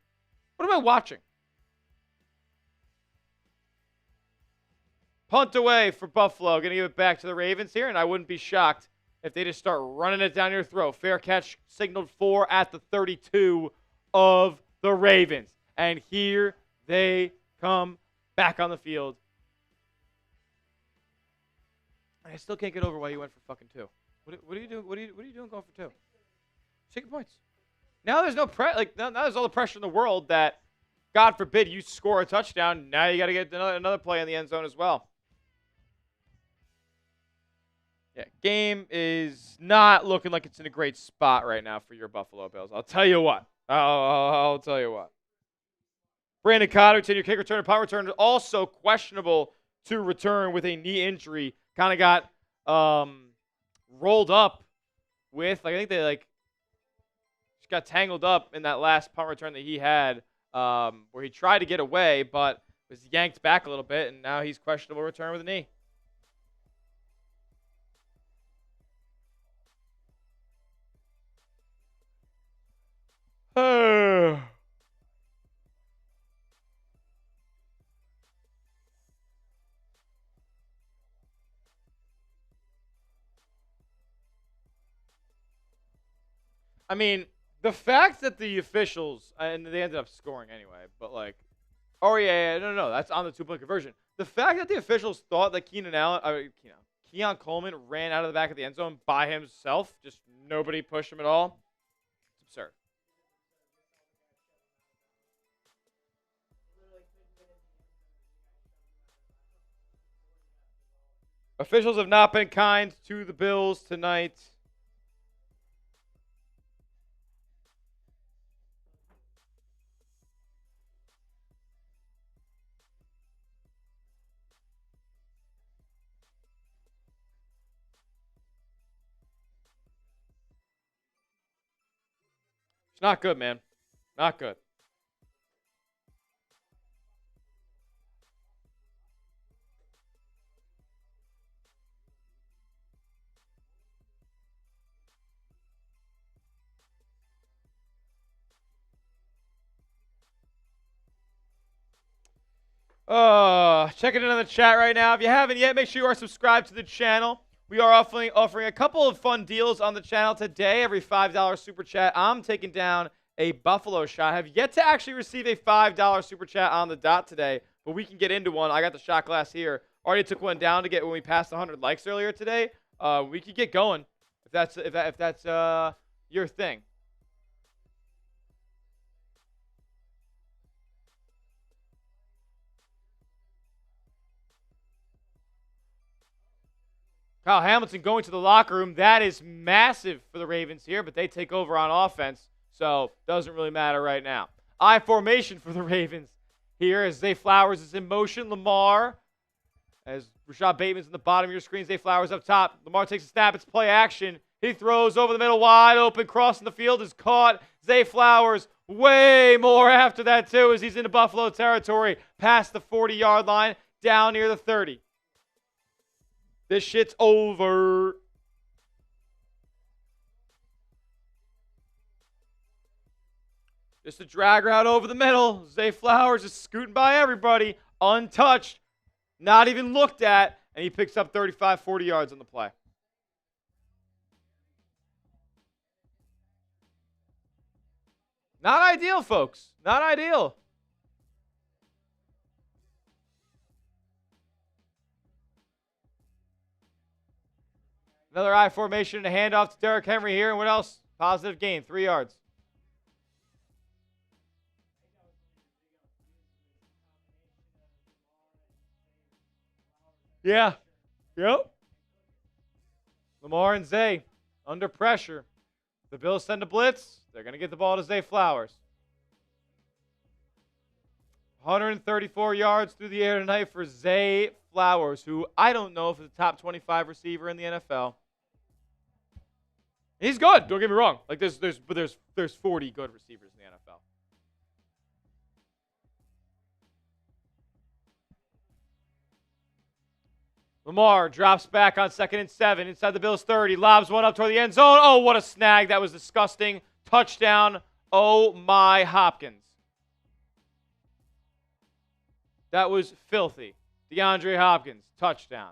What am I watching? Punt away for Buffalo. Going to give it back to the Ravens here, and I wouldn't be shocked if they just start running it down your throat. Fair catch signaled for at the 32 of the Ravens. And here they come back on the field. I still can't get over why you went for fucking 2. What are you doing? What are you doing going for 2? Take your points. Now there's no now there's all the pressure in the world that, God forbid, you score a touchdown. Now you got to get another play in the end zone as well. Yeah, game is not looking like it's in a great spot right now for your Buffalo Bills. I'll tell you what. I'll tell you what. Brandon Cotterton, your kick return and punt return, also questionable to return with a knee injury. Kind of got rolled up with, I think they just got tangled up in that last punt return that he had, where he tried to get away but was yanked back a little bit, and now he's questionable return with a knee. I mean, the fact that the officials, and they ended up scoring anyway, but no, that's on the 2-point conversion. The fact that the officials thought that Keon Coleman ran out of the back of the end zone by himself, just nobody pushed him at all, it's absurd. Officials have not been kind to the Bills tonight. It's not good, man. Not good. Checking in on the chat right now. If you haven't yet, make sure you are subscribed to the channel. We are offering a couple of fun deals on the channel today. Every $5 super chat, I'm taking down a Buffalo shot. I have yet to actually receive a $5 super chat on the dot today, but we can get into one. I got the shot glass here. Already took one down to get when we passed 100 likes earlier today. We could get going if that's your thing. Kyle Hamilton going to the locker room. That is massive for the Ravens here, but they take over on offense, so doesn't really matter right now. I formation for the Ravens here as Zay Flowers is in motion. Lamar, as Rashad Bateman's in the bottom of your screen. Zay Flowers up top. Lamar takes a snap. It's play action. He throws over the middle, wide open, crossing the field, is caught. Zay Flowers, way more after that, too, as he's into Buffalo territory, past the 40-yard line, down near the 30. This shit's over. Just a drag route over the middle. Zay Flowers is scooting by everybody, untouched, not even looked at, and he picks up 35, 40 yards on the play. Not ideal, folks. Not ideal. Another I formation and a handoff to Derrick Henry here. And what else? Positive gain, 3 yards. Yeah. Yep. Lamar and Zay under pressure. The Bills send a blitz. They're going to get the ball to Zay Flowers. 134 yards through the air tonight for Zay Flowers, who I don't know if is a top 25 receiver in the NFL. He's good. Don't get me wrong. Like there's 40 good receivers in the NFL. Lamar drops back on 2nd and 7 inside the Bills' 30. Lobs one up toward the end zone. Oh, what a snag. That was disgusting. Touchdown. Oh, my Hopkins. That was filthy. DeAndre Hopkins, touchdown.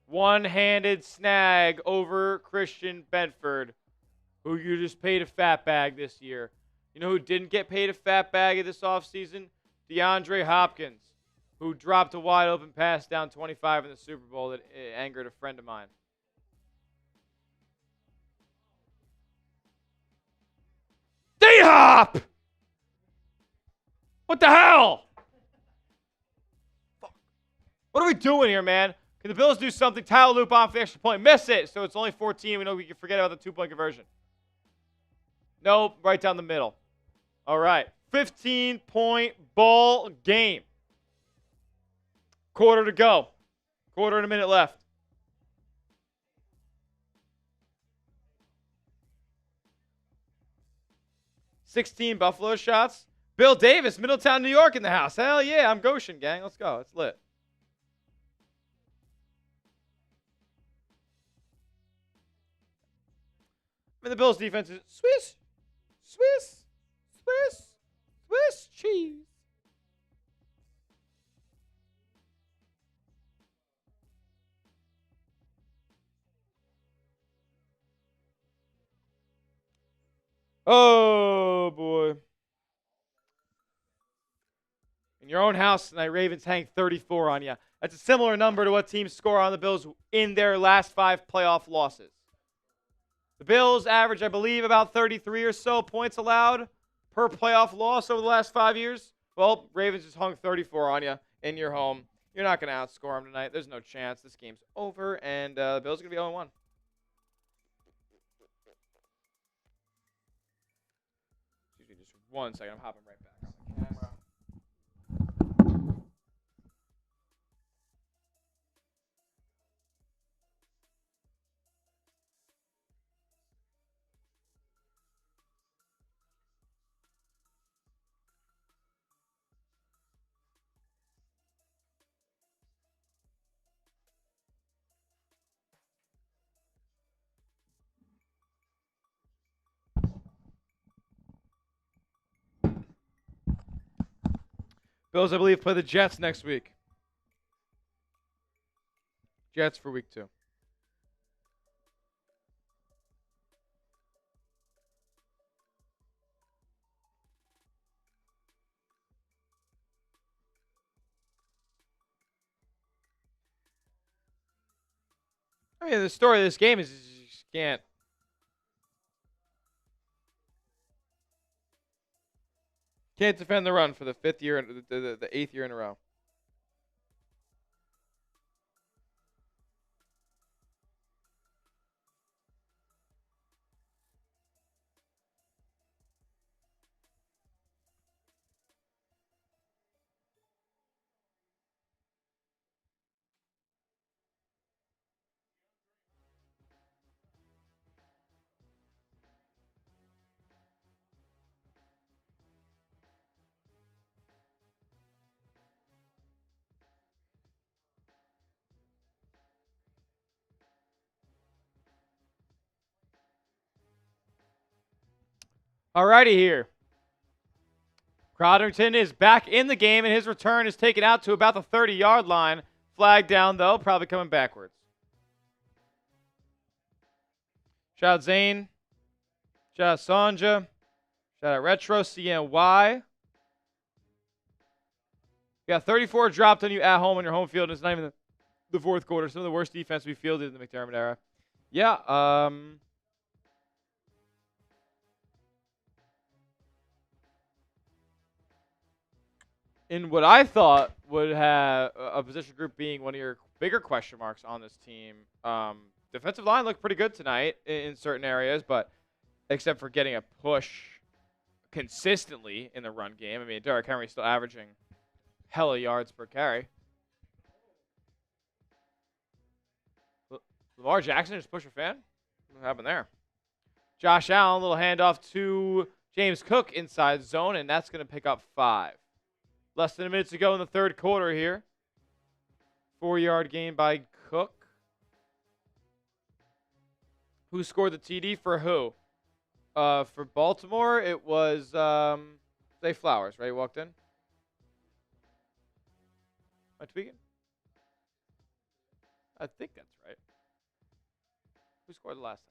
One-handed snag over Christian Benford, who you just paid a fat bag this year. You know who didn't get paid a fat bag this offseason? DeAndre Hopkins, who dropped a wide-open pass down 25 in the Super Bowl that angered a friend of mine. D-Hop! What the hell? Fuck. What are we doing here, man? Can the Bills do something? Tile loop off the extra point. Miss it. So it's only 14. We know we can forget about the 2-point conversion. Nope. Right down the middle. All right. 15-point ball game. Quarter to go. Quarter and a minute left. $16 Buffalo shots. Bill Davis, Middletown, New York in the house. Hell yeah, I'm Goshen, gang. Let's go. It's lit. I mean, the Bills' defense is Swiss cheese. Oh, boy. In your own house tonight, Ravens hang 34 on you. That's a similar number to what teams score on the Bills in their last 5 playoff losses. The Bills average, I believe, about 33 or so points allowed per playoff loss over the last 5 years. Well, Ravens just hung 34 on you in your home. You're not going to outscore them tonight. There's no chance. This game's over, and the Bills are going to be 0-1. Excuse me just 1 second. I'm hopping right back. Camera. Bills, I believe, play the Jets next week. Jets for week 2. I mean, the story of this game is you just can't. Can't defend the run for the 5th year, the 8th year in a row. Alrighty here. Crowderton is back in the game, and his return is taken out to about the 30-yard line. Flag down, though, probably coming backwards. Shout out Zane. Shout out Sanja. Shout out Retro, CNY. You got 34 dropped on you at home on your home field, and it's not even the fourth quarter. Some of the worst defense we fielded in the McDermott era. Yeah, in what I thought would have a position group being one of your bigger question marks on this team, defensive line looked pretty good tonight in certain areas, but except for getting a push consistently in the run game. I mean, Derrick Henry's still averaging hella yards per carry. Lamar Jackson just pushed a fan? What happened there? Josh Allen, little handoff to James Cook inside zone, and that's going to pick up 5. Less than a minute to go in the third quarter here. 4-yard gain by Cook. Who scored the TD for who? For Baltimore, it was Zay Flowers, right? He walked in. Am I tweaking? I think that's right. Who scored the last touchdown?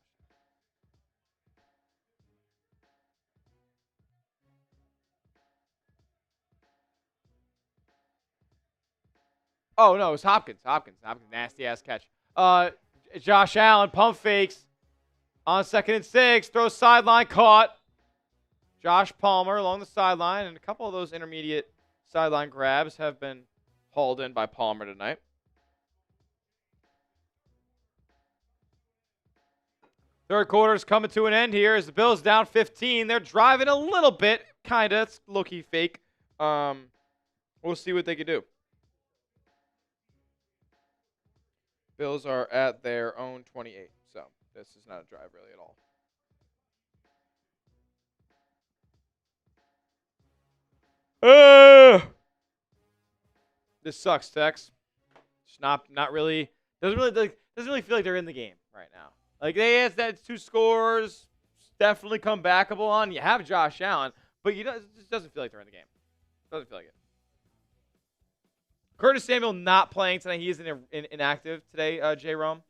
Oh, no, it was Hopkins. Hopkins, nasty-ass catch. Josh Allen, pump fakes. On 2nd and 6, throws sideline, caught. Josh Palmer along the sideline, and a couple of those intermediate sideline grabs have been hauled in by Palmer tonight. Third quarter is coming to an end here as the Bills down 15. They're driving a little bit, kind of. It's low-key fake. We'll see what they can do. Bills are at their own 28, so this is not a drive really at all. This sucks, Tex. It's not really doesn't really feel like they're in the game right now. Like they have that 2 scores, definitely come backable on. You have Josh Allen, but it just doesn't feel like they're in the game. Doesn't feel like it. Curtis Samuel not playing tonight. He is inactive today, J. Rome.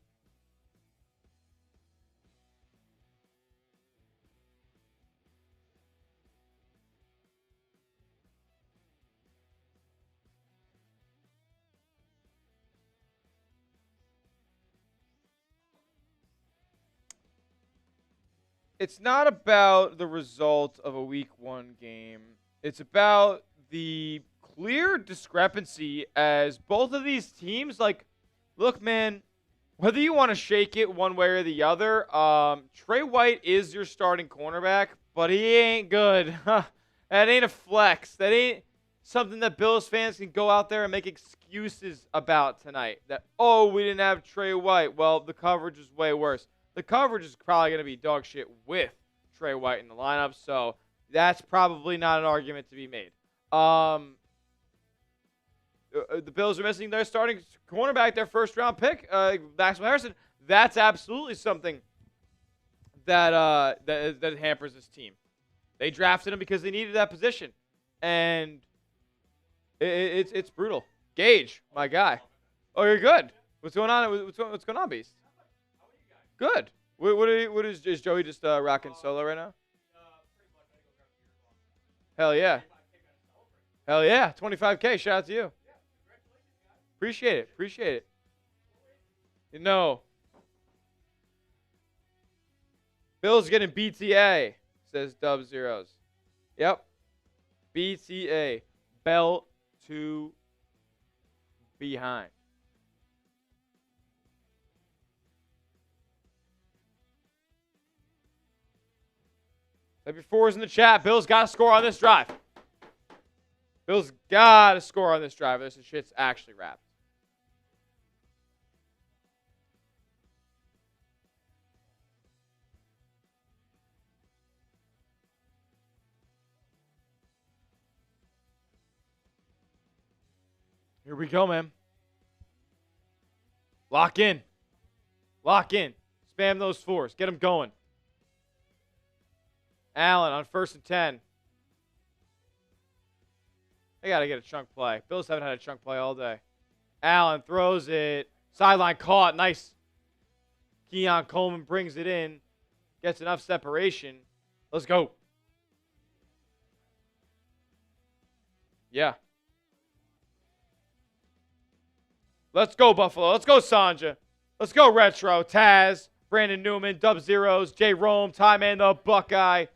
It's not about the result of a week 1 game. It's about the clear discrepancy as both of these teams, like, look, man, whether you want to shake it one way or the other, Trey White is your starting cornerback, but he ain't good. That ain't a flex. That ain't something that Bills fans can go out there and make excuses about tonight. That, oh, we didn't have Trey White. Well, the coverage is way worse. The coverage is probably going to be dog shit with Trey White in the lineup, so that's probably not an argument to be made. The Bills are missing their starting cornerback, their first-round pick, Maxwell Harrison. That's absolutely something that hampers this team. They drafted him because they needed that position, and it's brutal. Gage, my guy. Oh, you're good. What's going on? What's going on, Beast? Good. What is Joey just rocking solo right now? Hell yeah. Hell yeah. 25K. Shout out to you. Appreciate it. Appreciate it. You know. Bill's getting BTA, says Dub Zeros. Yep. BTA. Bell to behind. Type your fours in the chat. Bills got to score on this drive. Bills got to score on this drive. This shit's actually wrapped. Here we go, man. Lock in. Lock in. Spam those fours. Get them going. Allen on 1st and 10. They got to get a chunk play. Bills haven't had a chunk play all day. Allen throws it. Sideline caught. Nice. Keon Coleman brings it in. Gets enough separation. Let's go. Yeah. Let's go, Buffalo. Let's go, Sanja. Let's go, Retro. Taz, Brandon Newman, Dub Zeros, J. Rome, Ty Man the Buckeye.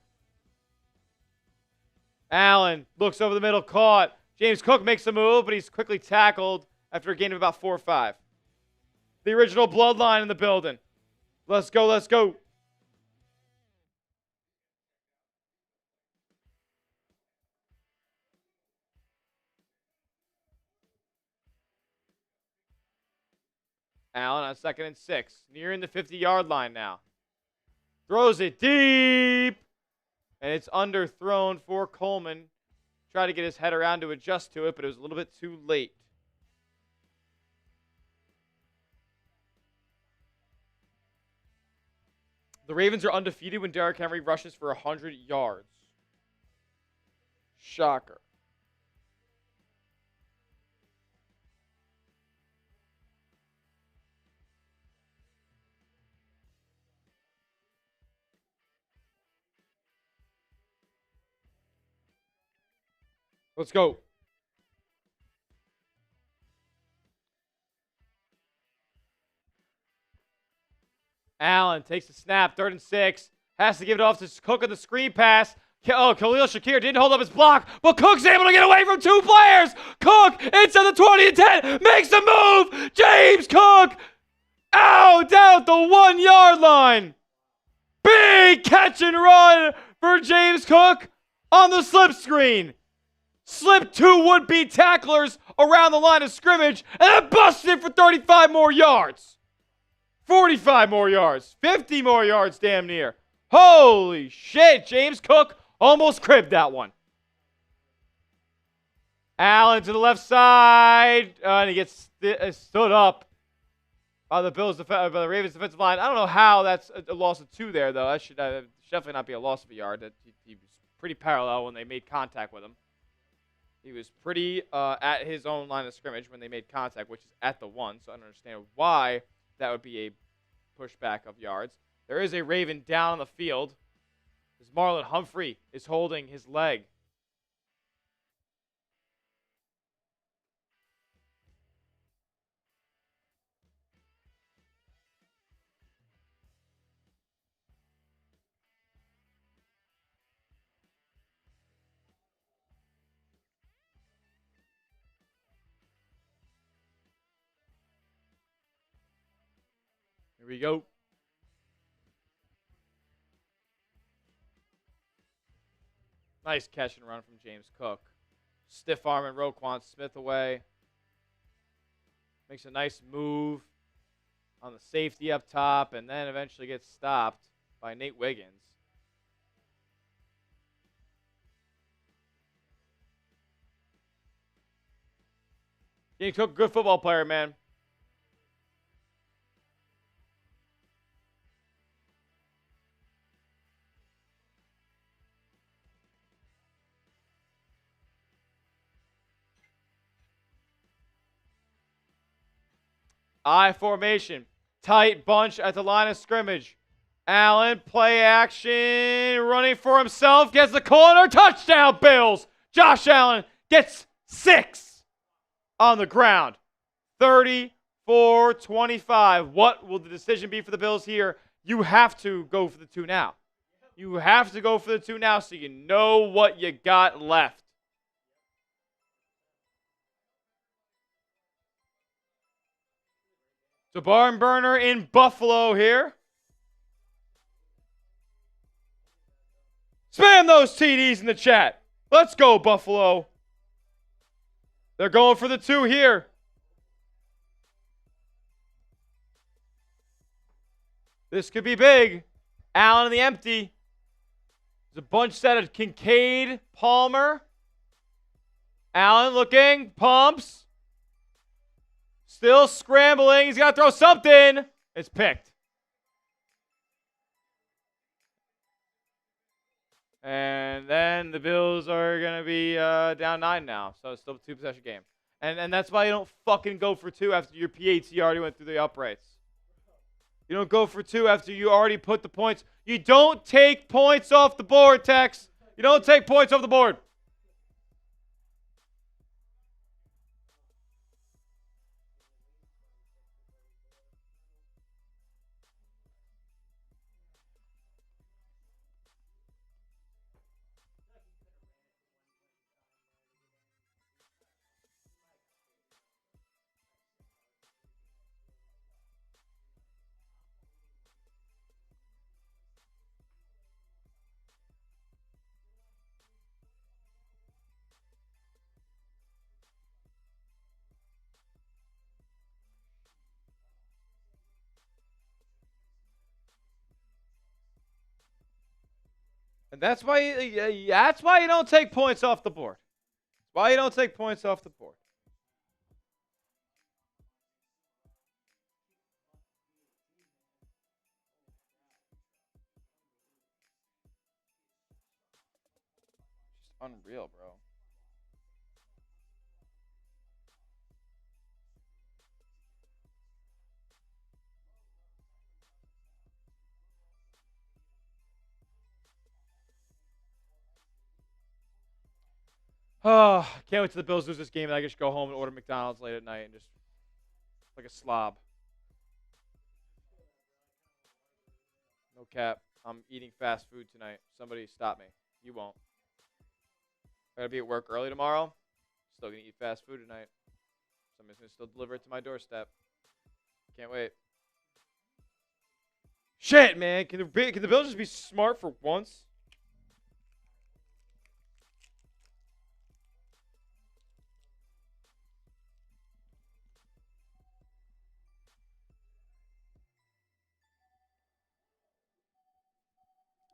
Allen looks over the middle, caught. James Cook makes a move, but he's quickly tackled after a gain of about 4 or 5. The original bloodline in the building. Let's go, let's go. Allen on 2nd and 6. Nearing the 50-yard line now. Throws it deep. And it's underthrown for Coleman. Tried to get his head around to adjust to it, but it was a little bit too late. The Ravens are undefeated when Derrick Henry rushes for 100 yards. Shocker. Let's go. Allen takes the snap, 3rd and 6. Has to give it off to Cook on the screen pass. Oh, Khalil Shakir didn't hold up his block, but Cook's able to get away from 2 players. Cook inside the 20 and 10, makes a move. James Cook out down the 1-yard line. Big catch and run for James Cook on the slip screen. Slipped 2 would-be tacklers around the line of scrimmage, and then busted it for 35 more yards. 45 more yards. 50 more yards damn near. Holy shit, James Cook almost cribbed that one. Allen to the left side, and he gets stood up by the Ravens defensive line. I don't know how that's a loss of 2 there, though. That should definitely not be a loss of a yard. He was pretty parallel when they made contact with him. He was pretty at his own line of scrimmage when they made contact, which is at the 1, so I don't understand why that would be a pushback of yards. There is a Raven down on the field as Marlon Humphrey is holding his leg. Here we go. Nice catch and run from James Cook. Stiff arm and Roquan Smith away. Makes a nice move on the safety up top, and then eventually gets stopped by Nate Wiggins. James Cook, good football player, man. I formation. Tight bunch at the line of scrimmage. Allen, play action, running for himself, gets the corner, touchdown Bills. Josh Allen gets 6 on the ground. 34-25. What will the decision be for the Bills here? You have to go for the 2 now. You have to go for the 2 now so you know what you got left. The barn burner in Buffalo here. Spam those TDs in the chat. Let's go, Buffalo. They're going for the 2 here. This could be big. Allen in the empty. There's a bunch set of Kincaid, Palmer. Allen looking, pumps. Still scrambling. He's got to throw something. It's picked. And then the Bills are going to be down 9 now. So it's still a 2-possession game. And that's why you don't fucking go for 2 after your PAT already went through the uprights. You don't go for 2 after you already put the points. You don't take points off the board, Tex. You don't take points off the board. And that's why you don't take points off the board. That's why you don't take points off the board. Just unreal, bro. Oh, can't wait till the Bills lose this game and I just go home and order McDonald's late at night and just like a slob. No cap. I'm eating fast food tonight. Somebody stop me. You won't. I gotta be at work early tomorrow. Still gonna eat fast food tonight. Somebody's gonna still deliver it to my doorstep. Can't wait. Shit, man. Can the Bills just be smart for once?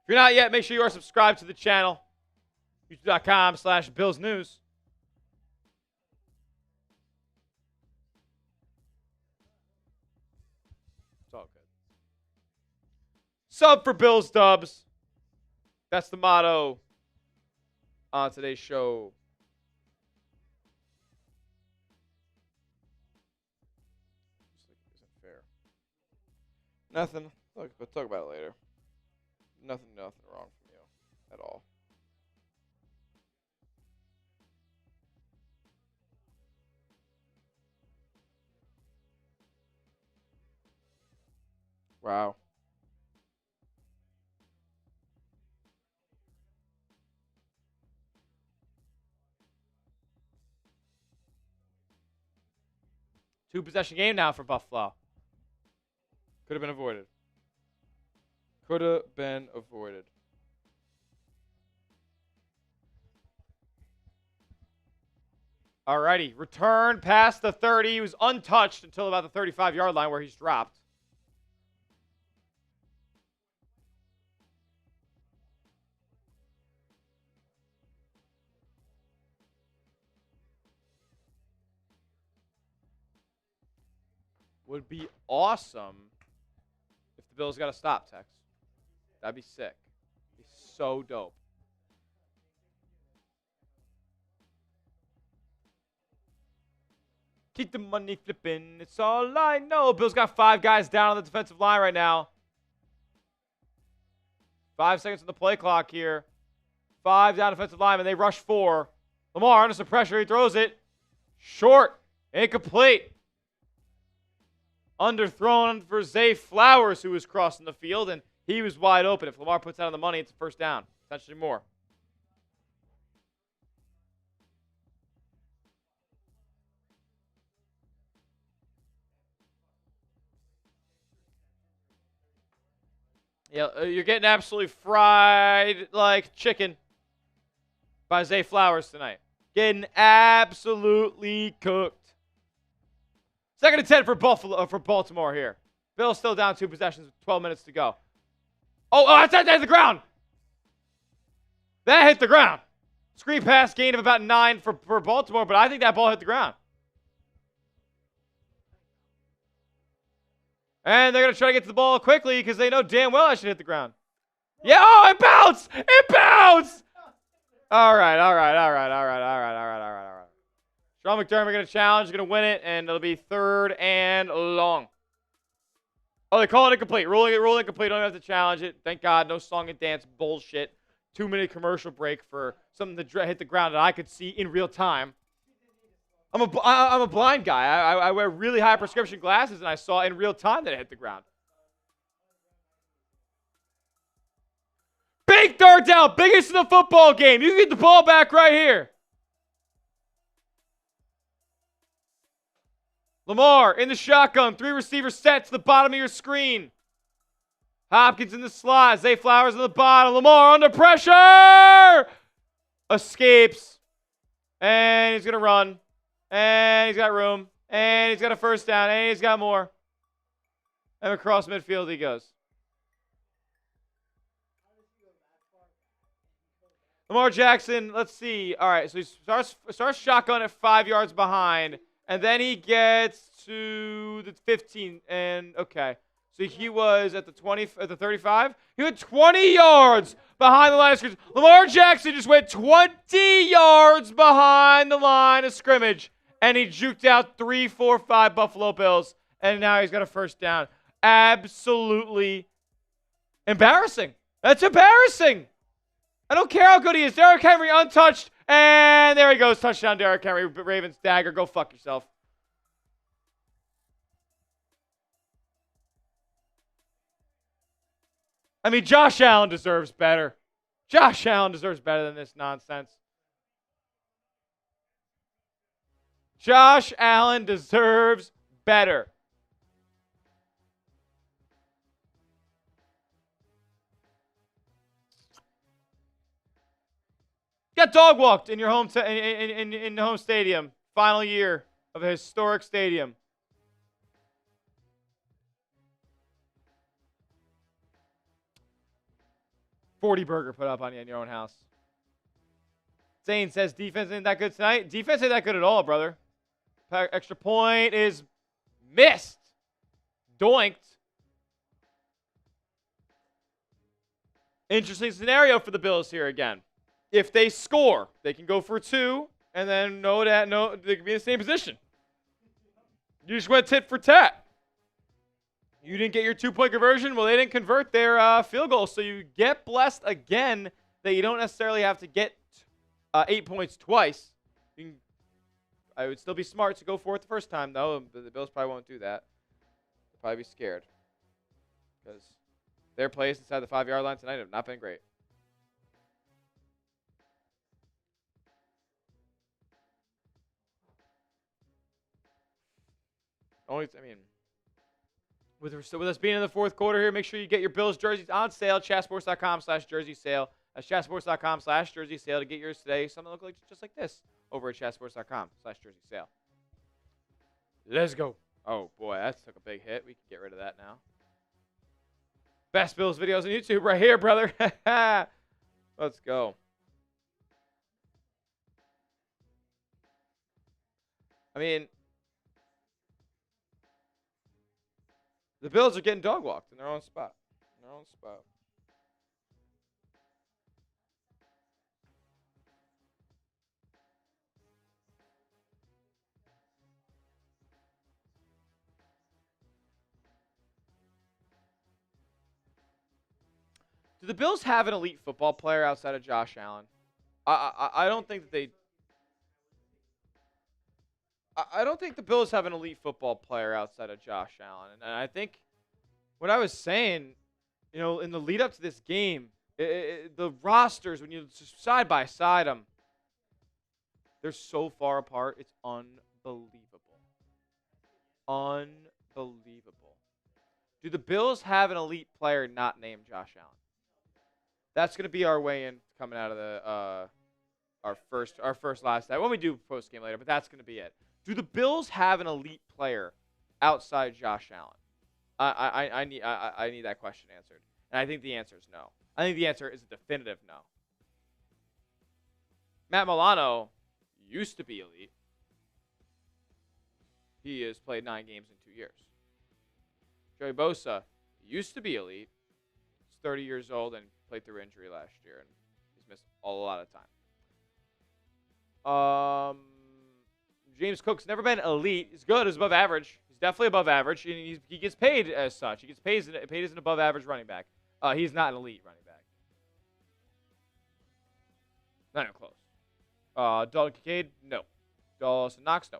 If you're not yet, make sure you are subscribed to the channel. YouTube.com/Bills News. It's all good. Sub for Bills Dubs. That's the motto on today's show. This isn't fair. Nothing. We'll talk about it later. Nothing wrong from you at all. Wow. Two-possession game now for Buffalo. Could have been avoided. Could have been avoided. Alrighty. Return past the 30. He was untouched until about the 35-yard line where he's dropped. Would be awesome if the Bills got to stop, Tex. That'd be sick. Be so dope. Keep the money flipping. It's all I know. Bills got 5 guys down on the defensive line right now. 5 seconds on the play clock here. 5 down defensive linemen. They rush 4. Lamar under some pressure. He throws it. Short. Incomplete. Underthrown for Zay Flowers, who was crossing the field, and he was wide open. If Lamar puts out on the money, it's a first down. Potentially more. Yeah, you're getting absolutely fried like chicken by Zay Flowers tonight. Getting absolutely cooked. 2nd and 10 for Baltimore here. Bills still down 2 possessions with 12 minutes to go. Oh, that hit the ground. That hit the ground. Screen pass gain of about 9 for Baltimore, but I think that ball hit the ground. And they're going to try to get to the ball quickly because they know damn well I should hit the ground. Yeah, oh, it bounced! It bounced! All right. Sean McDermott going to challenge, going to win it, and it'll be 3rd and long. Oh, they call it incomplete. Ruling incomplete. Don't have to challenge it. Thank God. No song and dance bullshit. 2-minute commercial break for something that hit the ground that I could see in real time. I'm a blind guy. I wear really high prescription glasses, and I saw in real time that it hit the ground. Big 3rd down. Biggest in the football game. You can get the ball back right here. Lamar in the shotgun. 3 receivers set to the bottom of your screen. Hopkins in the slot. Zay Flowers on the bottom. Lamar under pressure. Escapes. And he's going to run. And he's got room. And he's got a 1st down. And he's got more. And across midfield he goes. Lamar Jackson, let's see. All right, so he starts shotgun at 5 yards behind. And then he gets to the 15. And, okay. So he was at the 20, at the 35. He went 20 yards behind the line of scrimmage. Lamar Jackson just went 20 yards behind the line of scrimmage. And he juked out 3, 4, 5 Buffalo Bills. And now he's got a 1st down. Absolutely embarrassing. That's embarrassing. I don't care how good he is. Derrick Henry untouched. And there he goes. Touchdown, Derrick Henry. Ravens dagger. Go fuck yourself. I mean, Josh Allen deserves better. Josh Allen deserves better than this nonsense. Josh Allen deserves better. Got dog walked in your home in the home stadium. Final year of a historic stadium. $40 burger put up on you in your own house. Zane says defense ain't that good tonight. Defense ain't that good at all, brother. Extra point is missed. Doinked. Interesting scenario for the Bills here again. If they score, they can go for 2, and then they can be in the same position. You just went tit for tat. You didn't get your 2-point conversion. Well, they didn't convert their field goal, so you get blessed again that you don't necessarily have to get 8 points twice. I would still be smart to go for it the first time, though. The Bills probably won't do that. They'll probably be scared because their plays inside the 5-yard line tonight have not been great. With us being in the 4th quarter here, make sure you get your Bills jerseys on sale. Chatsports.com/jersey sale. That's chatsports.com/jersey sale to get yours today. Something look like just like this over at chatsports.com/jersey sale. Let's go. Oh boy, that took a big hit. We can get rid of that now. Best Bills videos on YouTube right here, brother. Let's go. I mean, the Bills are getting dog walked in their own spot. Do the Bills have an elite football player outside of Josh Allen? I don't think that they. I don't think the Bills have an elite football player outside of Josh Allen. And I think what I was saying, in the lead up to this game, the rosters, when you side by side them, they're so far apart. It's unbelievable. Unbelievable. Do the Bills have an elite player not named Josh Allen? That's going to be our way in coming out of the our first last night when we do post game later, but that's going to be it. Do the Bills have an elite player outside Josh Allen? I need that question answered, and I think the answer is no. I think the answer is a definitive no. Matt Milano used to be elite. He has played 9 games in 2 years. Joey Bosa used to be elite. He's 30 years old and played through injury last year, and he's missed a lot of time. James Cook's never been elite. He's good. He's above average. He's definitely above average. And he gets paid as such. He gets paid as an above average running back. He's not an elite running back. Not even close. Dalton Kincaid, no. Dawson Knox, no.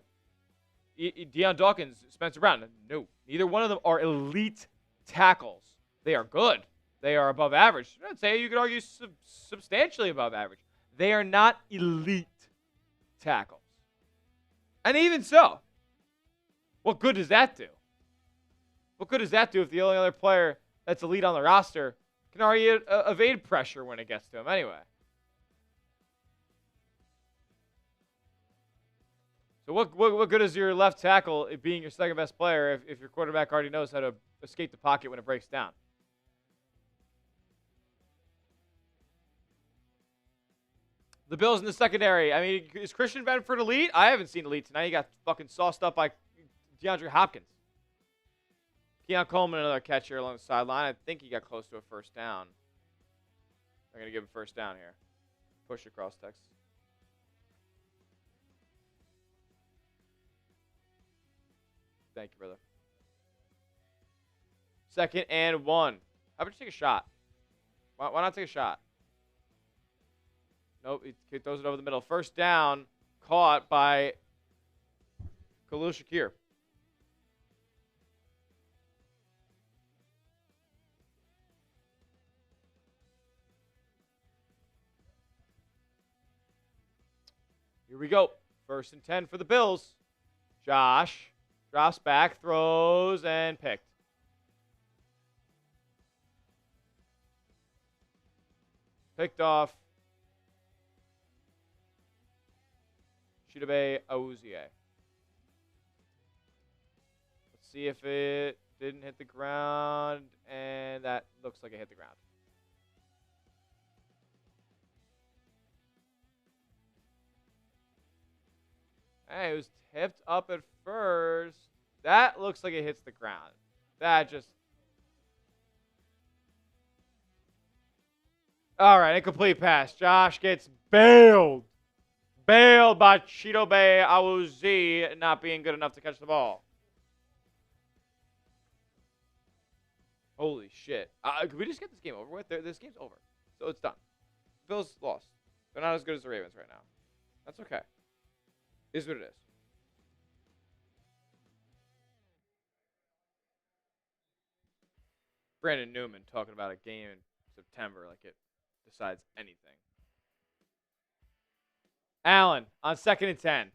Deion Dawkins, Spencer Brown, no. Neither one of them are elite tackles. They are good. They are above average. I'd say you could argue substantially above average. They are not elite tackles. And even so, what good does that do? What good does that do if the only other player that's elite on the roster can already evade pressure when it gets to him anyway? So what good is your left tackle being your second best player if your quarterback already knows how to escape the pocket when it breaks down? The Bills in the secondary. I mean, is Christian Benford elite? I haven't seen elite tonight. He got fucking sauced up by DeAndre Hopkins. Keon Coleman, another catcher along the sideline. I think he got close to a first down. I'm going to give him first down here. Push across Texas. Thank you, brother. 2nd and 1. How about you take a shot? Why not take a shot? Nope, he throws it over the middle. First down, caught by Khalil Shakir. Here we go. 1st and 10 for the Bills. Josh drops back, throws, and picked. Picked off Chidobe Awuzie. Let's see if it didn't hit the ground, and that looks like it hit the ground. Hey, it was tipped up at first. That looks like it hits the ground. That just... All right, incomplete pass. Josh gets bailed. Bailed by Chidobe Awuzie not being good enough to catch the ball. Holy shit. Could we just get this game over with? This game's over. So it's done. Bills lost. They're not as good as the Ravens right now. That's okay. It is what it is. Brandon Newman talking about a game in September like it decides anything. Allen on 2nd and 10.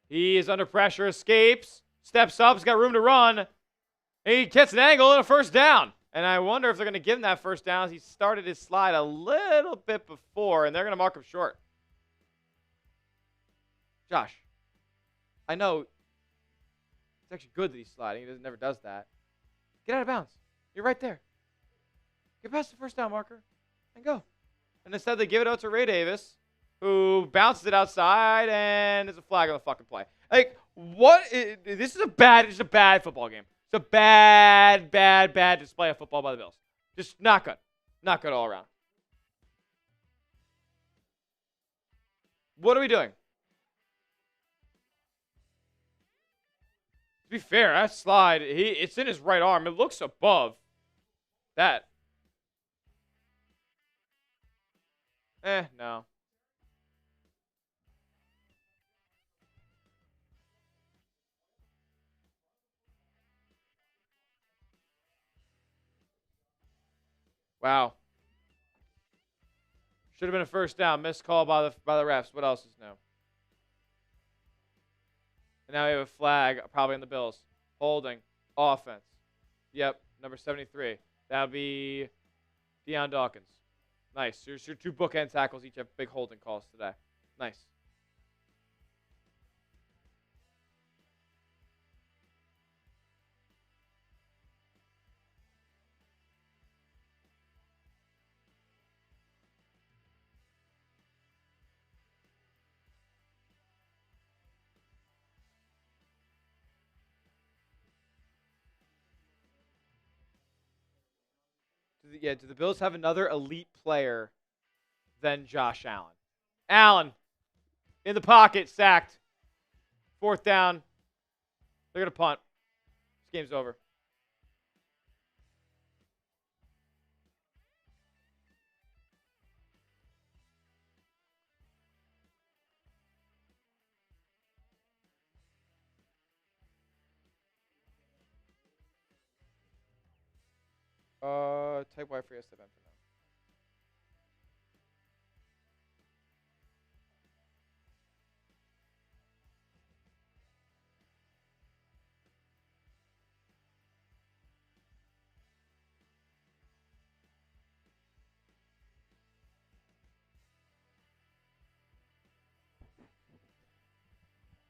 He is under pressure, escapes, steps up, he's got room to run. He gets an angle and a first down. And I wonder if they're going to give him that first down. He started his slide a little bit before, and they're going to mark him short. Josh, I know it's actually good that he's sliding. He never does that. Get out of bounds. You're right there. Get past the first down marker and go. And instead they give it out to Ray Davis, who bounces it outside, and there's a flag on the fucking play. Like, what? This is a bad football game. It's a bad display of football by the Bills. Just not good. Not good all around. What are we doing? To be fair, that slide, it's in his right arm. It looks above that. No. Wow. Should have been a first down. Missed call by the refs. What else is new? And now we have a flag, probably on the Bills. Holding. Offense. Yep. number 73. That would be Deion Dawkins. Nice. Your 2 bookend tackles each have big holding calls today. Nice. Do the Bills have another elite player than Josh Allen? Allen in the pocket, sacked. 4th down. They're going to punt. This game's over. Type Y for SNF for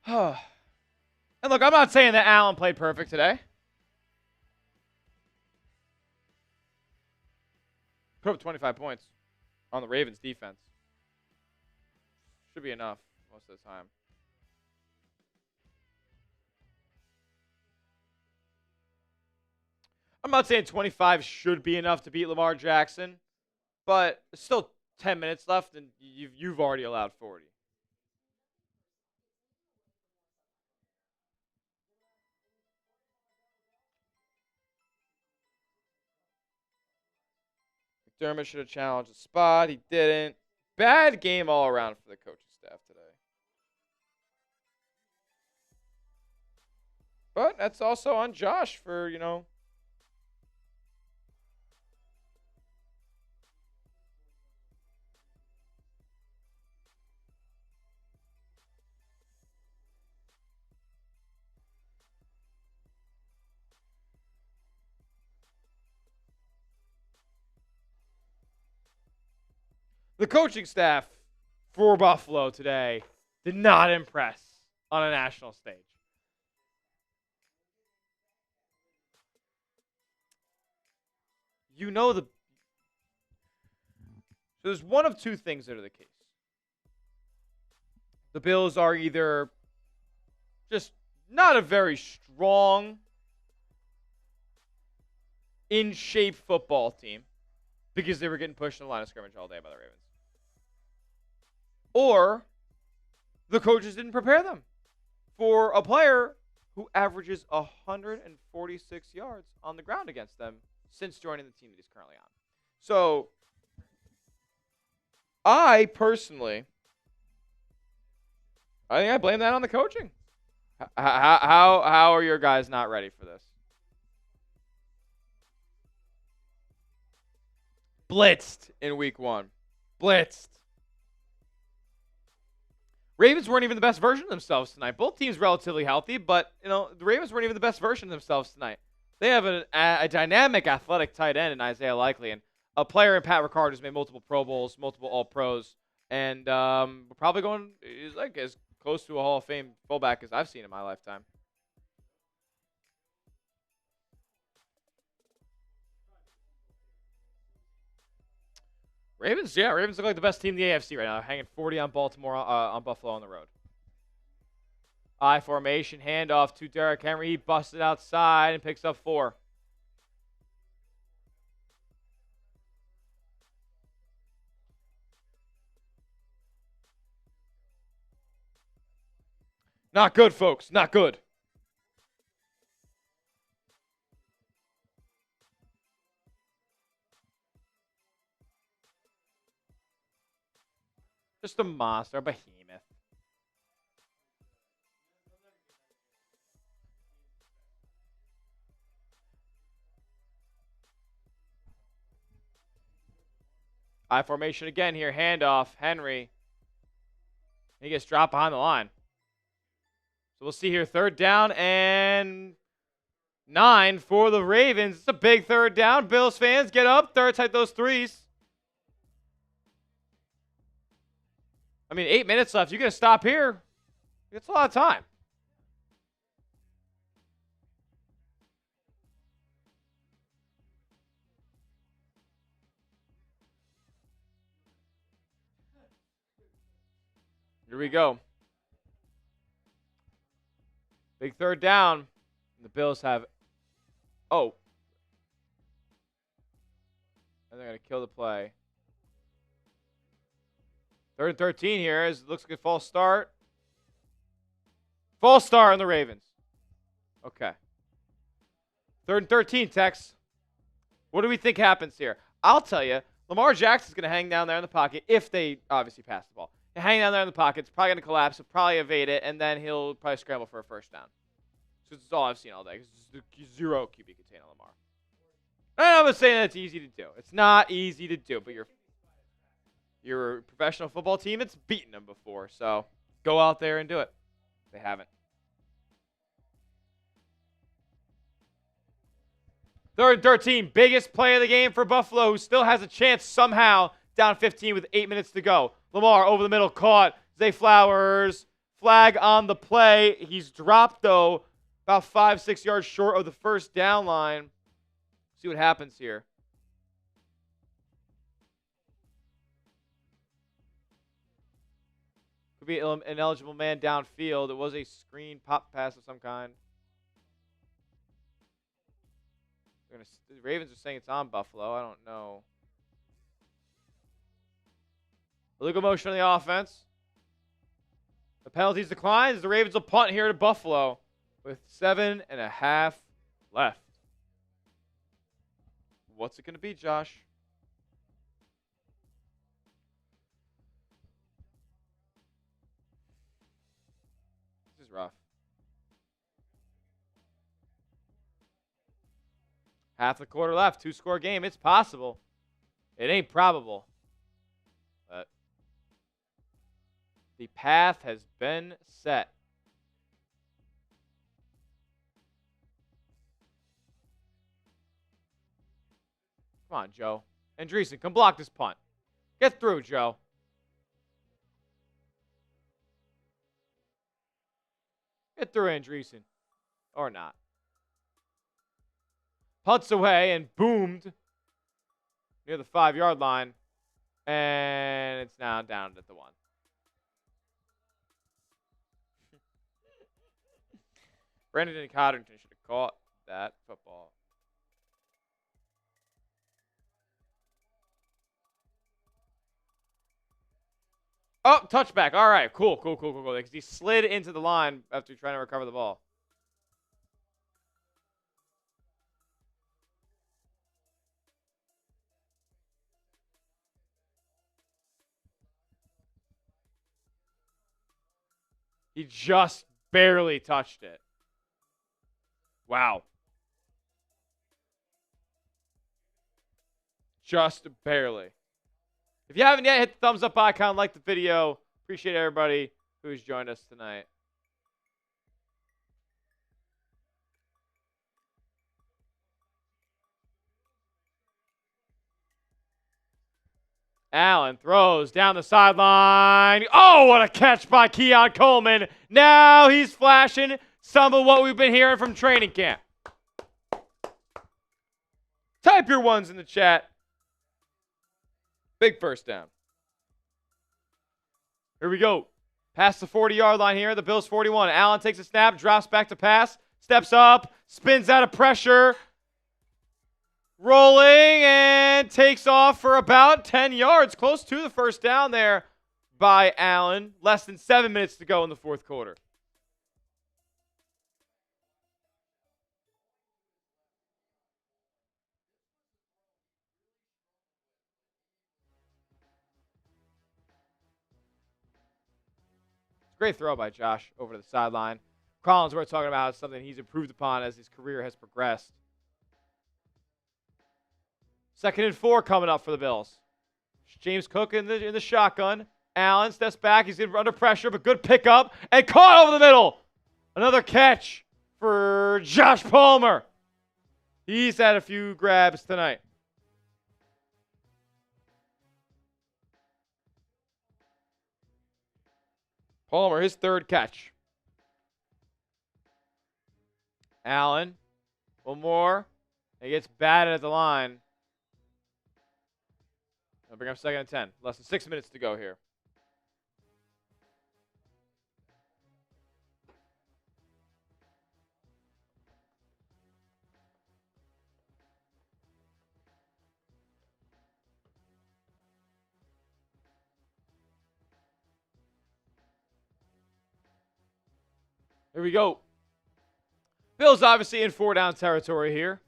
now. And look, I'm not saying that Allen played perfect today. Put up 25 points on the Ravens defense. Should be enough most of the time. I'm not saying 25 should be enough to beat Lamar Jackson, but it's still 10 minutes left, and you've already allowed 40. McDermott should have challenged the spot. He didn't. Bad game all around for the coaching staff today. But that's also on Josh for, the coaching staff for Buffalo today did not impress on a national stage. So there's one of 2 things that are the case. The Bills are either just not a very strong, in shape football team because they were getting pushed in the line of scrimmage all day by the Ravens, or the coaches didn't prepare them for a player who averages 146 yards on the ground against them since joining the team that he's currently on. So, I personally, I think I blame that on the coaching. How are your guys not ready for this? Blitzed in week 1. Blitzed. Ravens weren't even the best version of themselves tonight. Both teams relatively healthy, but the Ravens weren't even the best version of themselves tonight. They have a dynamic athletic tight end in Isaiah Likely and a player in Pat Ricard who's made multiple Pro Bowls, multiple All-Pros, and we're probably going is like as close to a Hall of Fame fullback as I've seen in my lifetime. Ravens look like the best team in the AFC right now, hanging 40 on Baltimore, on Buffalo on the road. I formation, handoff to Derrick Henry. He busted outside and picks up 4. Not good, folks. Not good. Just a monster, a behemoth. I formation again here. Handoff. Henry. He gets dropped behind the line. So we'll see here. 3rd down and 9 for the Ravens. It's a big third down. Bills fans, get up. Third tight those threes. I mean, 8 minutes left. You're going to stop here. It's a lot of time. Here we go. Big third down. The Bills have... Oh. And they're going to kill the play. 3rd and 13 here. It looks like a false start. False start on the Ravens. Okay. 3rd and 13, Tex. What do we think happens here? I'll tell you, Lamar Jackson's going to hang down there in the pocket if they obviously pass the ball. He'll hang down there in the pocket. It's probably going to collapse. He'll probably evade it, and then he'll probably scramble for a first down. So this is all I've seen all day. It's 0 QB contain on Lamar. And I'm not saying that it's easy to do. It's not easy to do, but you're a professional football team that's beaten them before, so go out there and do it. They haven't. 3rd and 13, biggest play of the game for Buffalo, who still has a chance somehow down 15 with 8 minutes to go. Lamar over the middle, caught. Zay Flowers, flag on the play. He's dropped, though, about 5-6 yards short of the first down line. See what happens here. Could be an ineligible man downfield. It was a screen pop pass of some kind. The Ravens are saying it's on Buffalo. I don't know. Illegal motion on the offense. The penalties decline as the Ravens will punt here to Buffalo with 7.5 left. What's it going to be, Josh? This is rough. Half the quarter left. 2-score game. It's possible. It ain't probable. But the path has been set. Come on, Joe. Andreessen, come block this punt. Get through, Joe. Get through, Andreessen. Or not. Punts away and boomed near the 5-yard line. And it's now down at the 1. Brandon Cotterton should have caught that football. Oh, touchback. All right, cool. Because he slid into the line after trying to recover the ball. He just barely touched it. Wow. Just barely. If you haven't yet, hit the thumbs up icon, like the video. Appreciate everybody who's joined us tonight. Allen throws down the sideline. Oh, what a catch by Keon Coleman. Now he's flashing some of what we've been hearing from training camp. Type your ones in the chat. Big first down. Here we go. Past the 40-yard line here. The Bills 41. Allen takes a snap, drops back to pass, steps up, spins out of pressure. Rolling and takes off for about 10 yards. Close to the first down there by Allen. Less than 7 minutes to go in the fourth quarter. Great throw by Josh over to the sideline. Collins, we're talking about something he's improved upon as his career has progressed. 2nd and 4 coming up for the Bills. James Cook in the shotgun. Allen steps back. He's under pressure, but good pickup. And caught over the middle. Another catch for Josh Palmer. He's had a few grabs tonight. Palmer, his third catch. Allen, one more. He gets batted at the line. I'll bring up 2nd and 10. Less than 6 minutes to go here. Here we go. Bills obviously in 4-down territory here.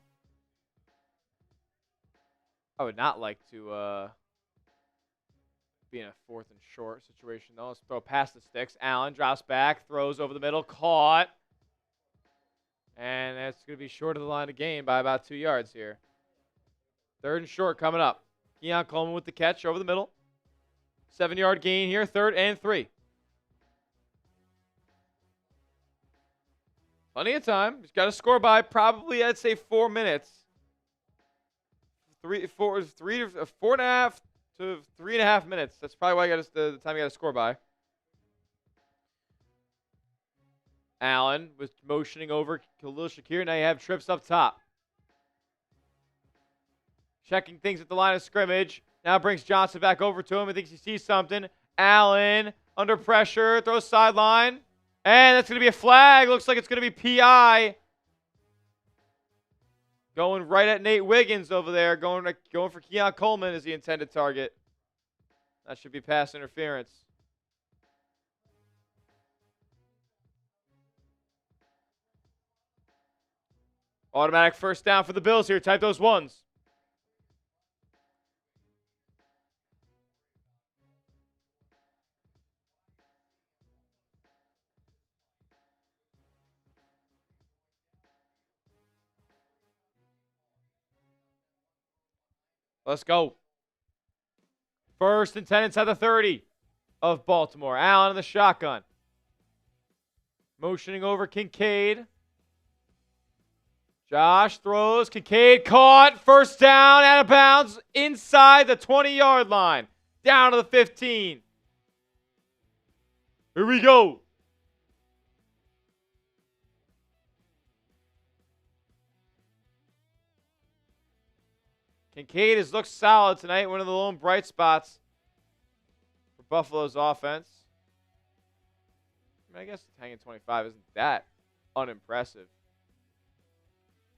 I would not like to be in a 4th and short situation, though. Let's throw past the sticks. Allen drops back, throws over the middle, caught. And that's going to be short of the line of gain by about 2 yards here. 3rd and short coming up. Keon Coleman with the catch over the middle. 7-yard gain here, 3rd and 3. Plenty of time. He's got to score by probably, I'd say, 4 minutes. 4.5 to 3.5 minutes. That's probably why the time you got to score by. Allen was motioning over Khalil Shakir. Now you have trips up top. Checking things at the line of scrimmage. Now brings Johnson back over to him. He thinks he sees something. Allen under pressure. Throws sideline. And that's going to be a flag. Looks like it's going to be PI. Going right at Nate Wiggins over there. Going for Keon Coleman as the intended target. That should be pass interference. Automatic first down for the Bills here. Type those ones. Let's go. 1st and 10 inside the 30 of Baltimore. Allen in the shotgun. Motioning over Kincaid. Josh throws. Kincaid caught. 1st down, out of bounds, inside the 20-yard line. Down to the 15. Here we go. Kincaid has looked solid tonight, one of the lone bright spots for Buffalo's offense. I guess hanging 25 isn't that unimpressive.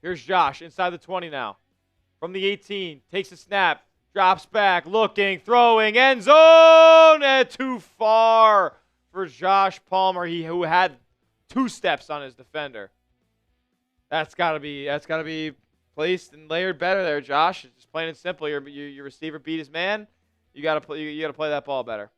Here's Josh inside the 20 now. From the 18, takes a snap, drops back, looking, throwing, end zone, and too far for Josh Palmer, who had 2 steps on his defender. That's gotta be placed and layered better there, Josh. Just plain and simple. Your receiver beat his man. You gotta play that ball better.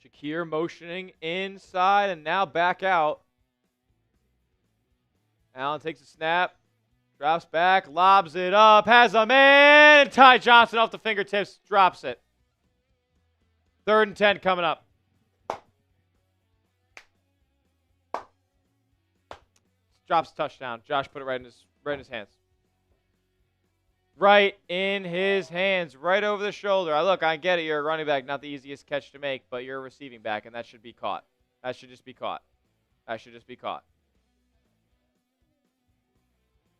Shakir motioning inside and now back out. Allen takes a snap, drops back, lobs it up, has a man, and Ty Johnson off the fingertips, drops it. 3rd and 10 coming up. Drops touchdown. Josh put it right in his hands. Right in his hands, right over the shoulder. I get it. You're a running back, not the easiest catch to make, but you're a receiving back, and that should be caught. That should just be caught.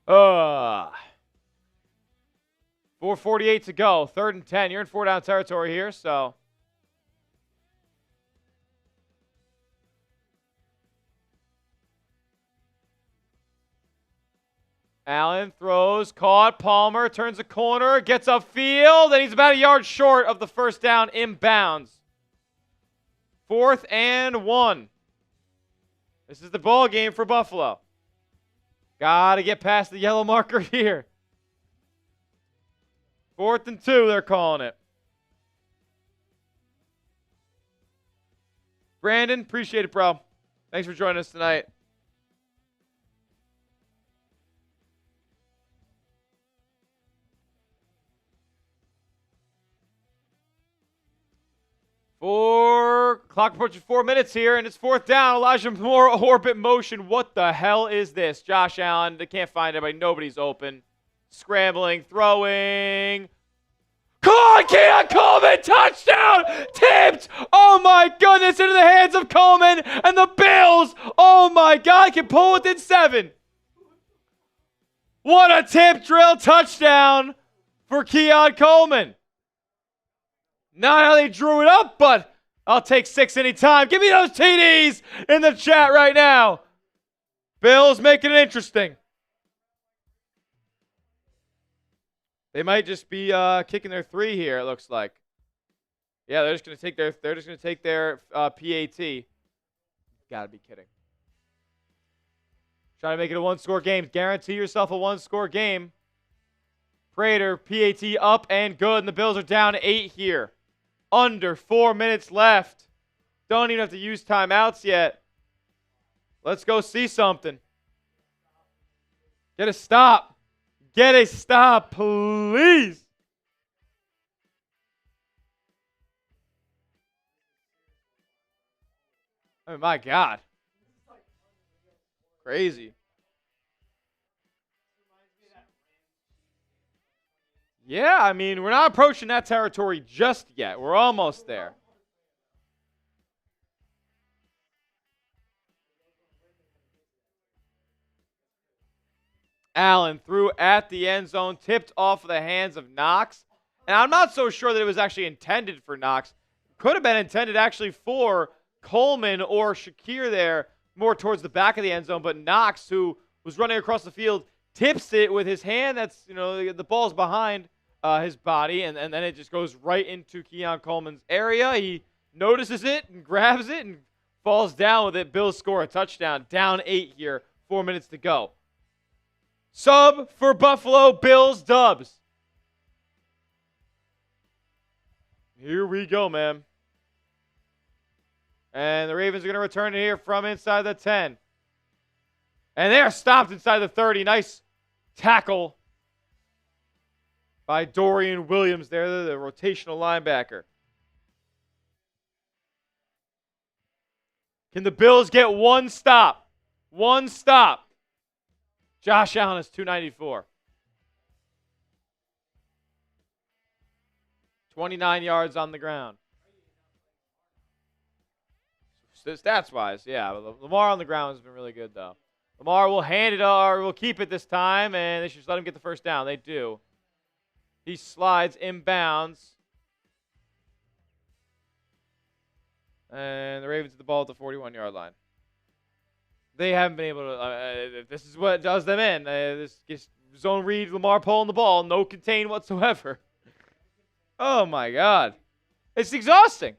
4:48 to go. 3rd and 10. You're in 4-down territory here, so. Allen throws, caught. Palmer turns a corner, gets upfield, and he's about a yard short of the 1st down inbounds. 4th and 1. This is the ball game for Buffalo. Got to get past the yellow marker here. 4th and 2, they're calling it. Brandon, appreciate it, bro. Thanks for joining us tonight. Clock approaching 4 minutes here, and it's 4th down. Elijah Moore, orbit motion. What the hell is this? Josh Allen, they can't find anybody. Nobody's open. Scrambling, throwing. Keon Coleman, touchdown! Tipped! Oh my goodness, into the hands of Coleman and the Bills. Oh my God, can pull within 7. What a tip drill touchdown for Keon Coleman. Not how they drew it up, but I'll take 6 anytime. Give me those TDs in the chat right now. Bills making it interesting. They might just be kicking their 3 here, it looks like. Yeah, they're just gonna take their PAT. Gotta be kidding. Try to make it a 1-score game. Guarantee yourself a 1-score game. Prater, PAT up and good, and the Bills are down 8 here. Under 4 minutes left. Don't even have to use timeouts yet. Let's go see something. Get a stop. Get a stop, please. I mean, my God. Crazy. Yeah, I mean, we're not approaching that territory just yet. We're almost there. Allen threw at the end zone, tipped off of the hands of Knox. And I'm not so sure that it was actually intended for Knox. Could have been intended actually for Coleman or Shakir there, more towards the back of the end zone. But Knox, who was running across the field, tips it with his hand. That's, the ball's behind his body, and then it just goes right into Keon Coleman's area. He notices it and grabs it and falls down with it. Bills score a touchdown. Down 8 here. 4 minutes to go. Sub for Buffalo Bills dubs. Here we go, man. And the Ravens are going to return it here from inside the 10. And they are stopped inside the 30. Nice tackle by Dorian Williams there, the rotational linebacker. Can the Bills get one stop? One stop. Josh Allen is 294. 29 yards on the ground. Stats-wise, yeah. Lamar on the ground has been really good, though. Lamar will hand it, or will keep it this time, and they should just let him get the first down. They do. He slides inbounds. And the Ravens get the ball at the 41-yard line. They haven't been able to. This is what does them in. This zone read, Lamar pulling the ball, no contain whatsoever. Oh my God, it's exhausting.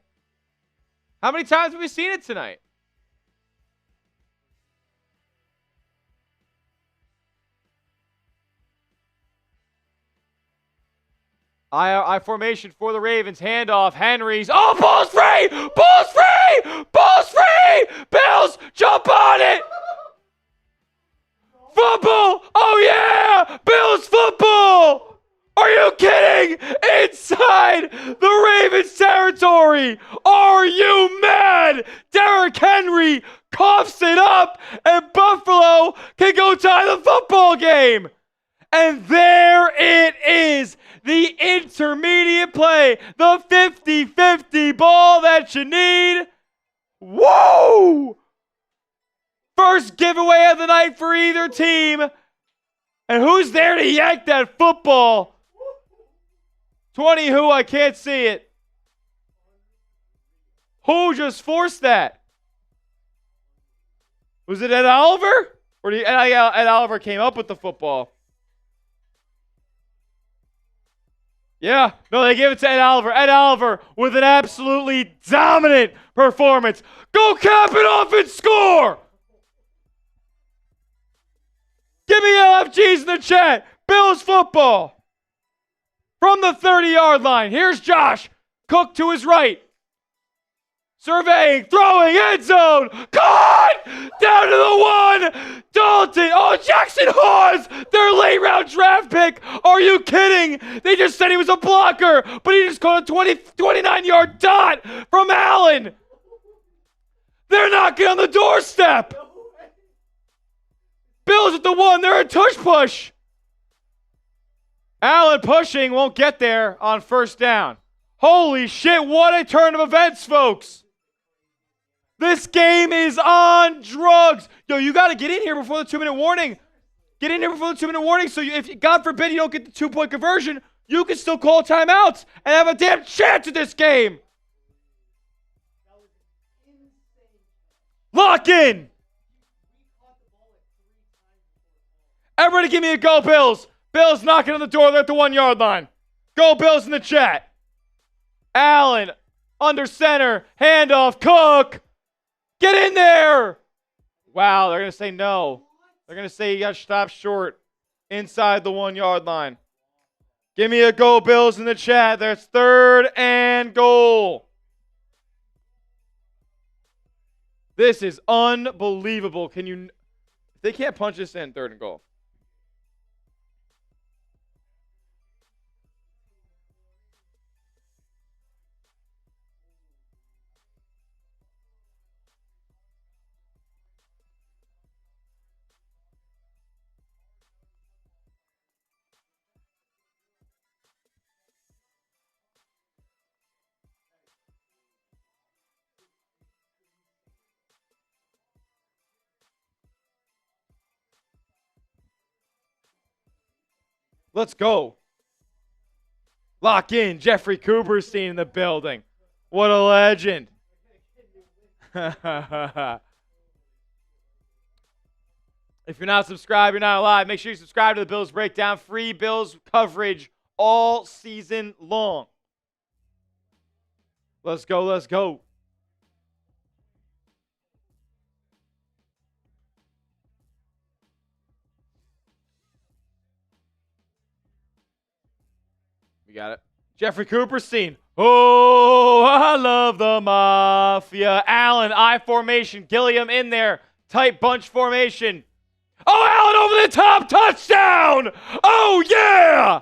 How many times have we seen it tonight? I formation for the Ravens. Handoff. Henry's. Oh, ball's free! Ball's free! Ball's free! Bills, jump on it! Football! Oh, yeah! Bills football! Are you kidding? Inside the Ravens territory! Are you mad? Derrick Henry coughs it up, and Buffalo can go tie the football game. And there it is. The intermediate play. The 50-50 ball that you need. Whoa! First giveaway of the night for either team. And who's there to yank that football? 20 who? I can't see it. Who just forced that? Was it Ed Oliver? Or did Ed Oliver came up with the football? Yeah, no, they give it to Ed Oliver. Ed Oliver with an absolutely dominant performance. Go cap it off and score! Give me LFGs in the chat. Bills football. From the 30-yard line. Here's Josh. Cook to his right. Surveying, throwing, end zone. Caught! Down to the 1. Dalton. Oh, Jackson Hawes, their late round draft pick. Are you kidding? They just said he was a blocker, but he just caught a 29-yard dot from Allen. They're knocking on the doorstep. Bills at the 1. They're a tush push. Allen pushing, won't get there on first down. Holy shit, what a turn of events, folks. This game is on drugs. Yo, you got to get in here before the 2-minute warning. Get in here before the 2-minute warning so if, God forbid, you don't get the 2-point conversion, you can still call timeouts and have a damn chance at this game. Lock in. Everybody give me a go, Bills. Bills knocking on the door. They're at the 1-yard line. Go, Bills in the chat. Allen, under center, handoff, Cook. Get in there! Wow, they're going to say no. They're going to say you got stopped short inside the 1-yard line. Give me a go, Bills, in the chat. There's 3rd and goal. This is unbelievable. They can't punch this in 3rd and goal. Let's go. Lock in. Jeffrey Cooperstein in the building. What a legend. If you're not subscribed, you're not alive. Make sure you subscribe to the Bills Breakdown. Free Bills coverage all season long. Let's go. Let's go. We got it. Jeffrey Cooperstein. Oh, I love the Mafia. Allen, I formation. Gilliam in there. Tight bunch formation. Oh, Allen over the top. Touchdown. Oh, yeah.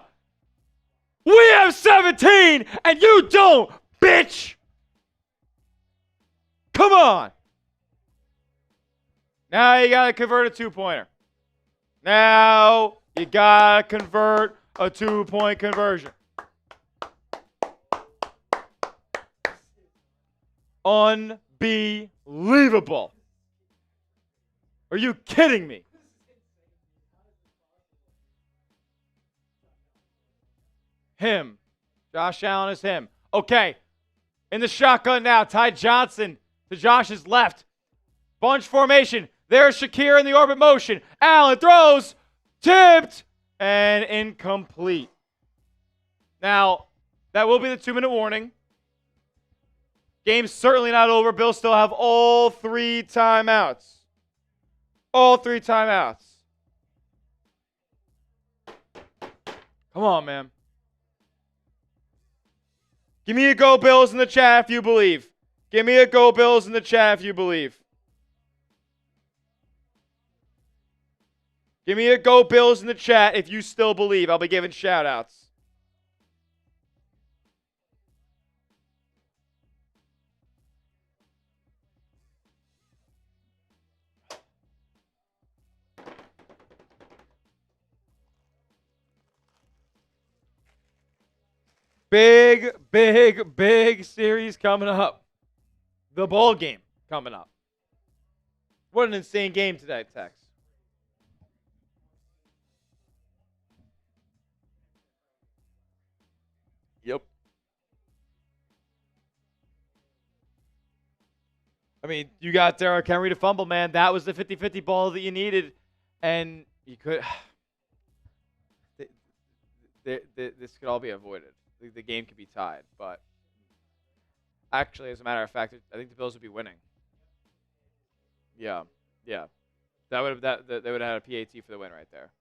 We have 17, and you don't, bitch. Come on. Now you got to convert a 2-pointer. Now you got to convert a 2-point conversion. Unbelievable. Are you kidding me? Him. Josh Allen is him. Okay. In the shotgun now. Ty Johnson to Josh's left. Bunch formation. There's Shakir in the orbit motion. Allen throws. Tipped. And incomplete. Now, that will be the 2-minute warning. Game's certainly not over. Bills still have all 3 timeouts. All 3 timeouts. Come on, man. Give me a go, Bills, in the chat if you believe. Give me a go, Bills, in the chat if you believe. Give me a go, Bills, in the chat if you still believe. I'll be giving shout-outs. Big, big, big series coming up. The ball game coming up. What an insane game today, Tex. Yep. I mean, you got Derrick Henry to fumble, man. That was the 50-50 ball that you needed. And you could... This could all be avoided. The game could be tied, but actually, as a matter of fact, I think the Bills would be winning. Yeah. They would have had a PAT for the win right there.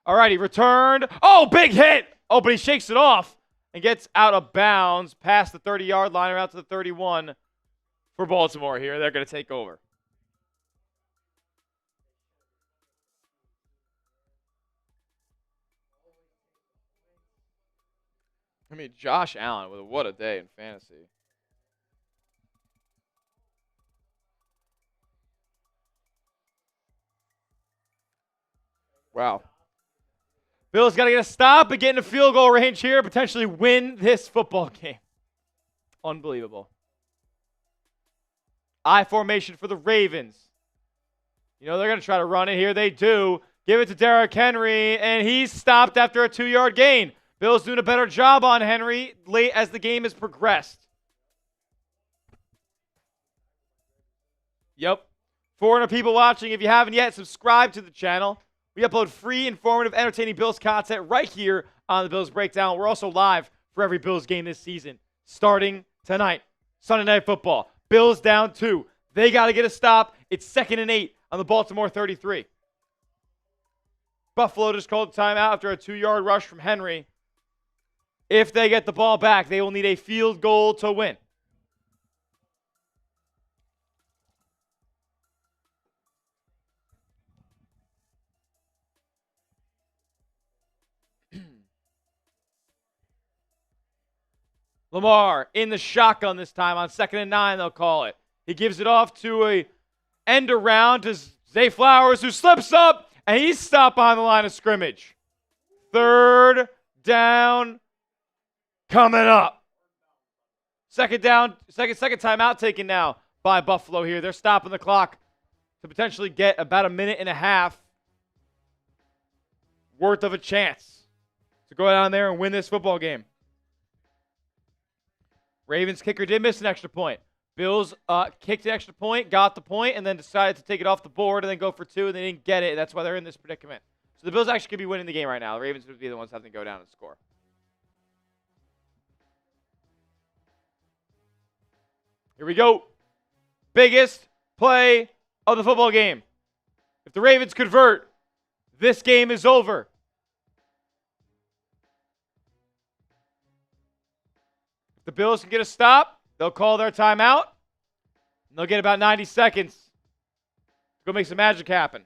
All right, he returned. Oh, big hit. Oh, but he shakes it off and gets out of bounds past the 30-yard line or out to the 31 for Baltimore here. They're going to take over. I mean, Josh Allen with what a day in fantasy. Wow. Bills got to get a stop and get in a field goal range here, potentially win this football game. Unbelievable. I formation for the Ravens. You know, they're going to try to run it here. They do. Give it to Derrick Henry, and he's stopped after a 2-yard gain. Bills doing a better job on Henry late as the game has progressed. Yep. 400 people watching. If you haven't yet, subscribe to the channel. We upload free, informative, entertaining Bills content right here on the Bills Breakdown. We're also live for every Bills game this season, starting tonight. Sunday Night Football. Bills down 2. They got to get a stop. It's 2nd and 8 on the Baltimore 33. Buffalo just called a timeout after a 2-yard rush from Henry. If they get the ball back, they will need a field goal to win. Lamar in the shotgun this time on 2nd and 9, they'll call it. He gives it off to a end around to Zay Flowers, who slips up, and he's stopped behind the line of scrimmage. 3rd down coming up. Second timeout taken now by Buffalo here. They're stopping the clock to potentially get about a minute and a half worth of a chance to go down there and win this football game. Ravens kicker did miss an extra point. Bills kicked an extra point, got the point, and then decided to take it off the board and then go for 2, and they didn't get it. That's why they're in this predicament. So the Bills actually could be winning the game right now. The Ravens would be the ones having to go down and score. Here we go. Biggest play of the football game. If the Ravens convert, this game is over. If the Bills can get a stop, they'll call their timeout. And they'll get about 90 seconds to go make some magic happen.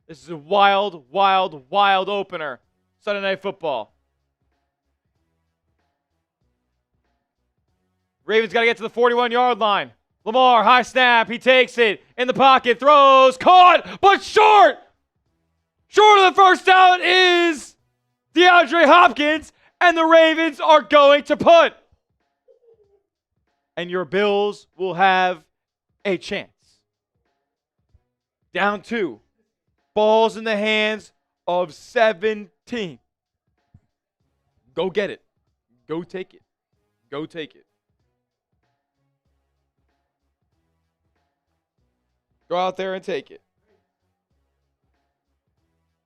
This is a wild, wild, wild opener. Sunday Night Football. Ravens got to get to the 41-yard line. Lamar, high snap. He takes it. In the pocket. Throws. Caught. But short. Short of the first down is DeAndre Hopkins. And the Ravens are going to punt. And your Bills will have a chance. Down 2. Ball's in the hands of 17. Go get it. Go take it. Go take it. Go out there and take it.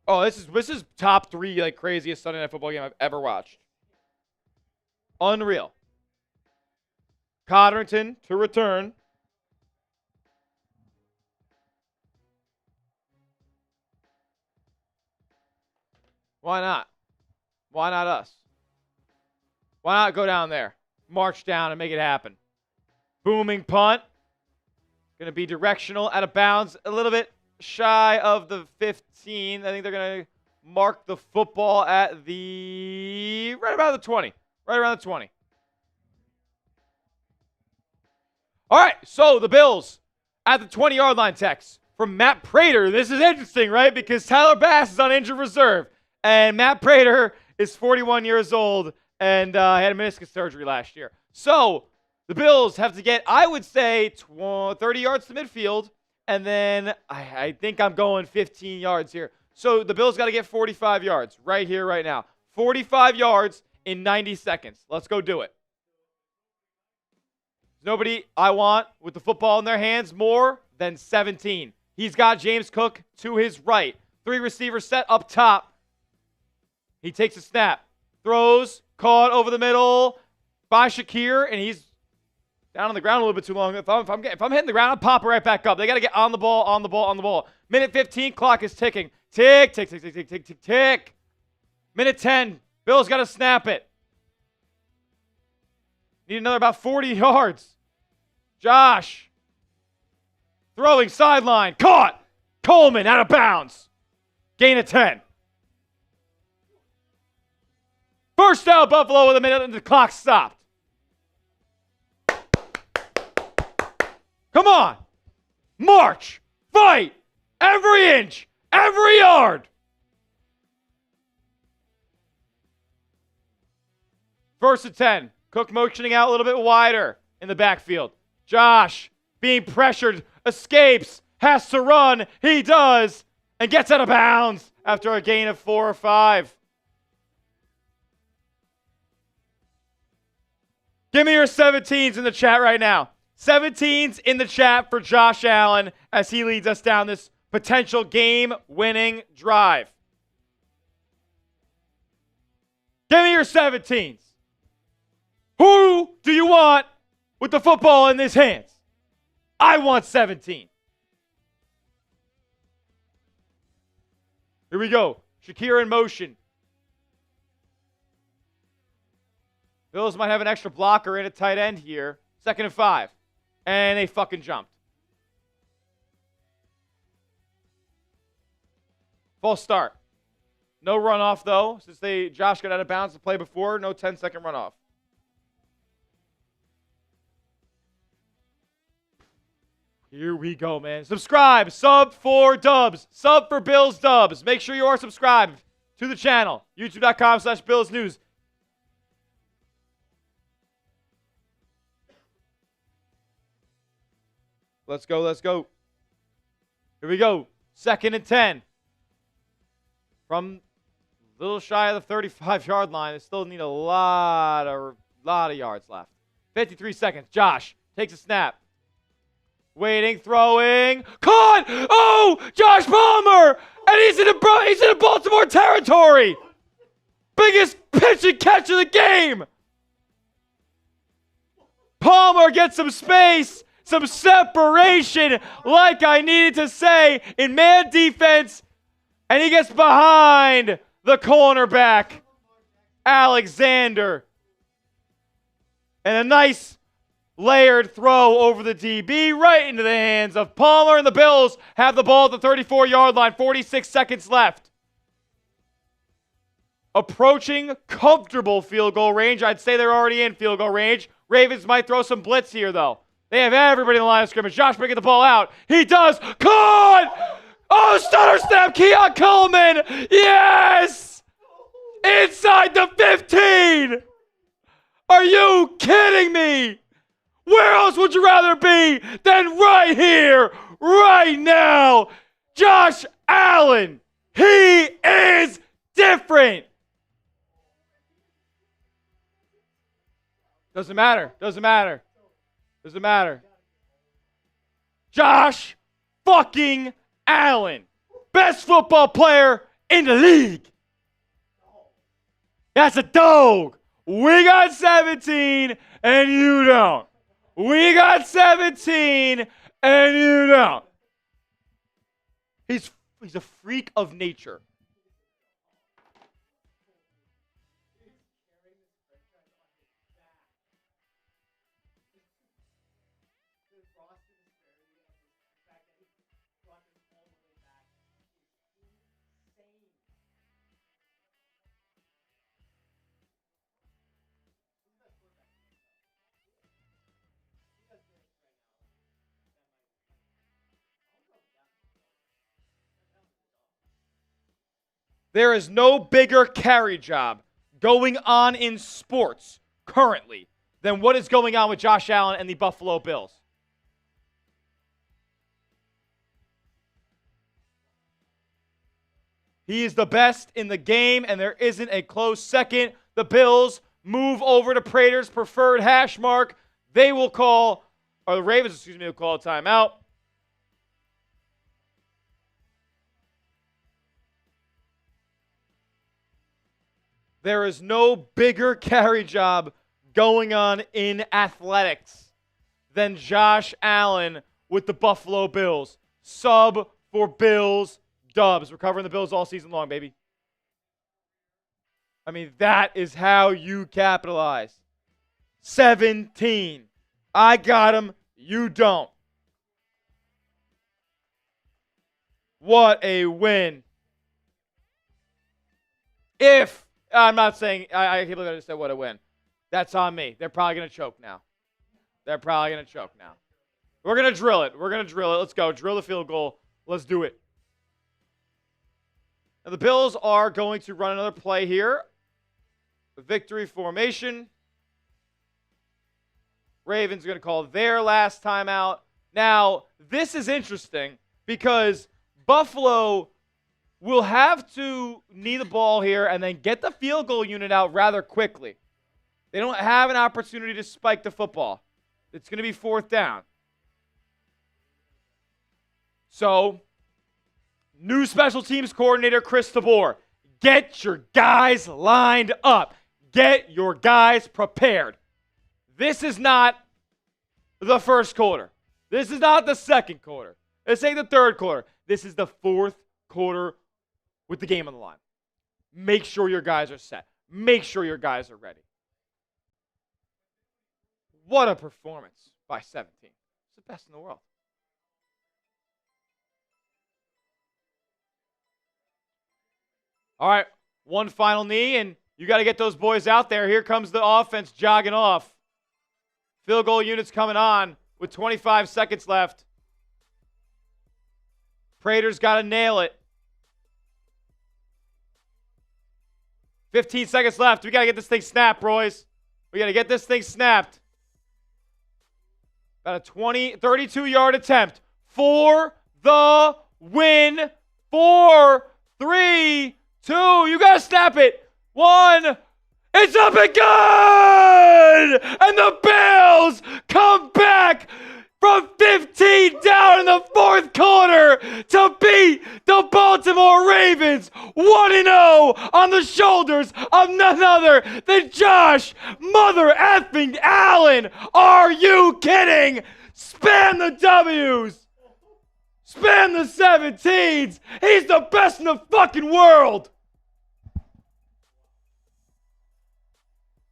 Oh, this is top 3 like craziest Sunday Night Football game I've ever watched. Unreal. Codrington to return. Why not? Why not us? Why not go down there, march down, and make it happen? Booming punt. Going to be directional, out of bounds, a little bit shy of the 15. I think they're going to mark the football at right about the 20. Right around the 20. All right, so the Bills at the 20-yard line text from Matt Prater. This is interesting, right? Because Tyler Bass is on injured reserve. And Matt Prater is 41 years old and had a meniscus surgery last year. So the Bills have to get, I would say, 30 yards to midfield. And then I think I'm going 15 yards here. So the Bills got to get 45 yards right here, right now. 45 yards in 90 seconds. Let's go do it. There's nobody I want with the football in their hands more than 17. He's got James Cook to his right. 3 receivers set up top. He takes a snap. Throws. Caught over the middle by Shakir. And he's down on the ground a little bit too long. If I'm hitting the ground, I'm popping right back up. They got to get on the ball, on the ball, on the ball. Minute 15, clock is ticking. Tick, tick, tick, tick, tick, tick, tick, tick. Minute 10. Bills got to snap it. Need another about 40 yards. Josh. Throwing sideline. Caught. Coleman out of bounds. Gain of 10. First down, Buffalo with a minute and the clock stopped. Come on. March. Fight. Every inch. Every yard. First and 10. Cook motioning out a little bit wider in the backfield. Josh being pressured. Escapes. Has to run. He does. And gets out of bounds after a gain of 4 or 5. Give me your 17s in the chat right now. 17s in the chat for Josh Allen as he leads us down this potential game-winning drive. Give me your 17s. Who do you want with the football in his hands? I want 17. Here we go. Shakira in motion. Bills might have an extra blocker and a tight end here. 2nd and 5. And they fucking jumped. False start. No runoff, though, since Josh got out of bounds the play before. No 10-second runoff. Here we go, man. Subscribe. Sub for dubs. Sub for Bills dubs. Make sure you are subscribed to the channel. YouTube.com/Bills News. Let's go, let's go. Here we go. 2nd and 10. From a little shy of the 35-yard line. They still need a lot of yards left. 53 seconds. Josh takes a snap. Waiting, throwing. Caught! Oh! Josh Palmer! And he's in Baltimore territory! Biggest pitch and catch of the game! Palmer gets some space. Some separation, like I needed to say, in man defense. And he gets behind the cornerback, Alexander. And a nice layered throw over the DB right into the hands of Palmer. And the Bills have the ball at the 34-yard line. 46 seconds left. Approaching comfortable field goal range. I'd say they're already in field goal range. Ravens might throw some blitz here, though. They have everybody in the line of scrimmage. Josh breaking the ball out. He does. Caught! Oh, stutter snap. Keon Coleman. Yes! Inside the 15. Are you kidding me? Where else would you rather be than right here, right now? Josh Allen. He is different. Doesn't matter. Doesn't matter. Doesn't matter. Josh fucking Allen. Best football player in the league. That's a dog. We got 17 and you don't. We got 17 and you don't. He's a freak of nature. There is no bigger carry job going on in sports currently than what is going on with Josh Allen and the Buffalo Bills. He is the best in the game, and there isn't a close second. The Bills move over to Prater's preferred hash mark. They will call, or the Ravens, will call a timeout. There is no bigger carry job going on in athletics than Josh Allen with the Buffalo Bills. Sub for Bills dubs. We're covering the Bills all season long, baby. I mean, that is how you capitalize. 17. I got him. You don't. What a win. I'm not saying, I can't believe I just said what a win. That's on me. They're probably going to choke now. We're going to drill it. Let's go. Drill the field goal. Let's do it. Now, the Bills are going to run another play here. Victory formation. Ravens are going to call their last timeout. Now, this is interesting because Buffalo will have to knee the ball here and then get the field goal unit out rather quickly. They don't have an opportunity to spike the football. It's going to be 4th down. So, new special teams coordinator, Chris DeBoer. Get your guys lined up. Get your guys prepared. This is not the first quarter. This is not the second quarter. This ain't the third quarter. This is the 4th quarter with the game on the line. Make sure your guys are set. Make sure your guys are ready. What a performance by 17. It's the best in the world. All right, one final knee, and you got to get those boys out there. Here comes the offense jogging off. Field goal units coming on with 25 seconds left. Prater's got to nail it. 15 seconds left. We got to get this thing snapped, boys. We got to get this thing snapped. About a 32-yard attempt for the win. 4, 3, 2. You got to snap it. 1. It's up and good! And the Bills come back from 15 down in the 4th quarter to beat the Baltimore Ravens 1-0 on the shoulders of none other than Josh Mother effing Allen. Are you kidding? Spam the W's. Spam the 17s. He's the best in the fucking world.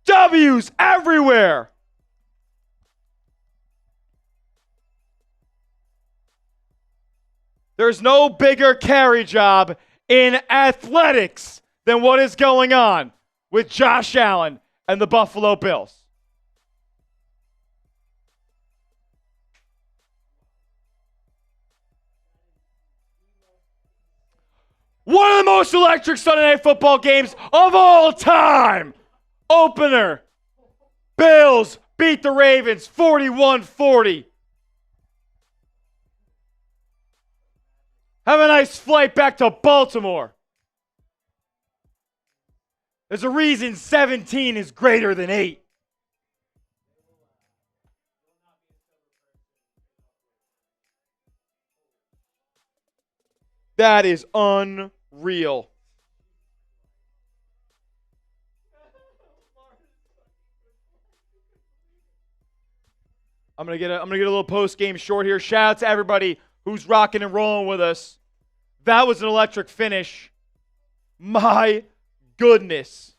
W's everywhere. There's no bigger carry job in athletics than what is going on with Josh Allen and the Buffalo Bills. One of the most electric Sunday Night Football games of all time. Opener. Bills beat the Ravens 41-40. Have a nice flight back to Baltimore. There's a reason 17 is greater than 8. That is unreal. I'm gonna get a little post-game short here. Shout out to everybody who's rocking and rolling with us. That was an electric finish. My goodness.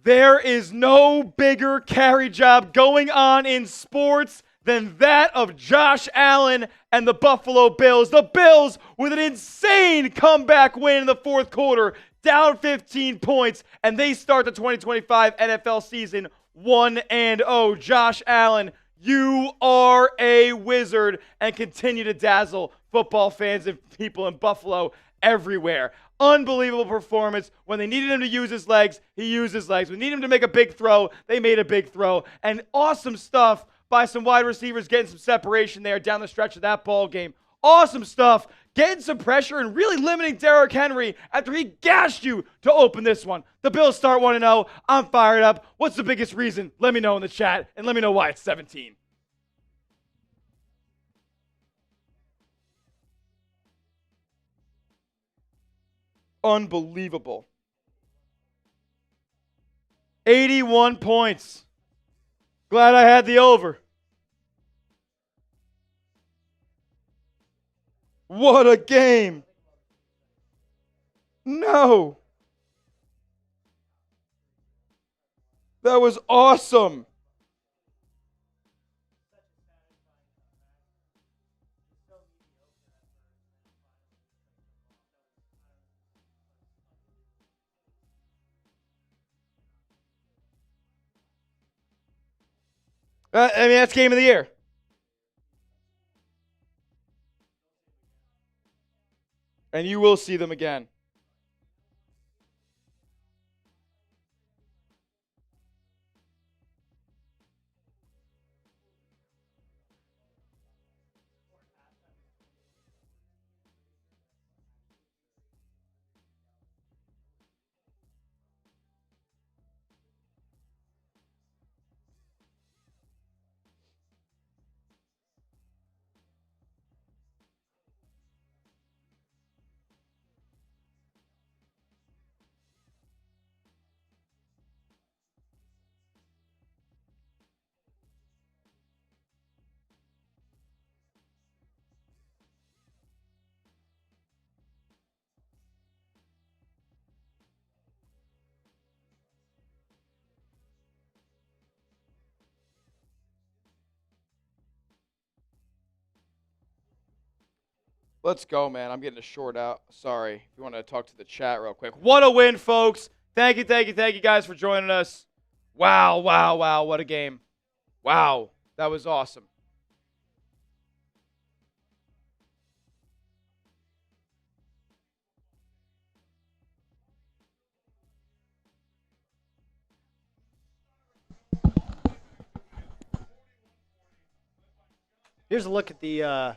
There is no bigger carry job going on in sports than that of Josh Allen and the Buffalo Bills. The Bills with an insane comeback win in the 4th quarter, down 15 points, and they start the 2025 NFL season 1-0. Josh Allen, you are a wizard and continue to dazzle football fans and people in Buffalo everywhere. Unbelievable performance. When they needed him to use his legs, he used his legs. When they needed him to make a big throw, they made a big throw. And awesome stuff by some wide receivers getting some separation there down the stretch of that ball game. Awesome stuff. Getting some pressure and really limiting Derrick Henry after he gashed you to open this one. The Bills start 1-0. I'm fired up. What's the biggest reason? Let me know in the chat, and let me know why it's 17. Unbelievable. 81 points. Glad I had the over. What a game. No. That was awesome. That's game of the year. And you will see them again. Let's go, man. I'm getting a short out. Sorry. If you want to talk to the chat real quick. What a win, folks. Thank you guys for joining us. Wow. What a game. Wow. That was awesome. Here's a look at the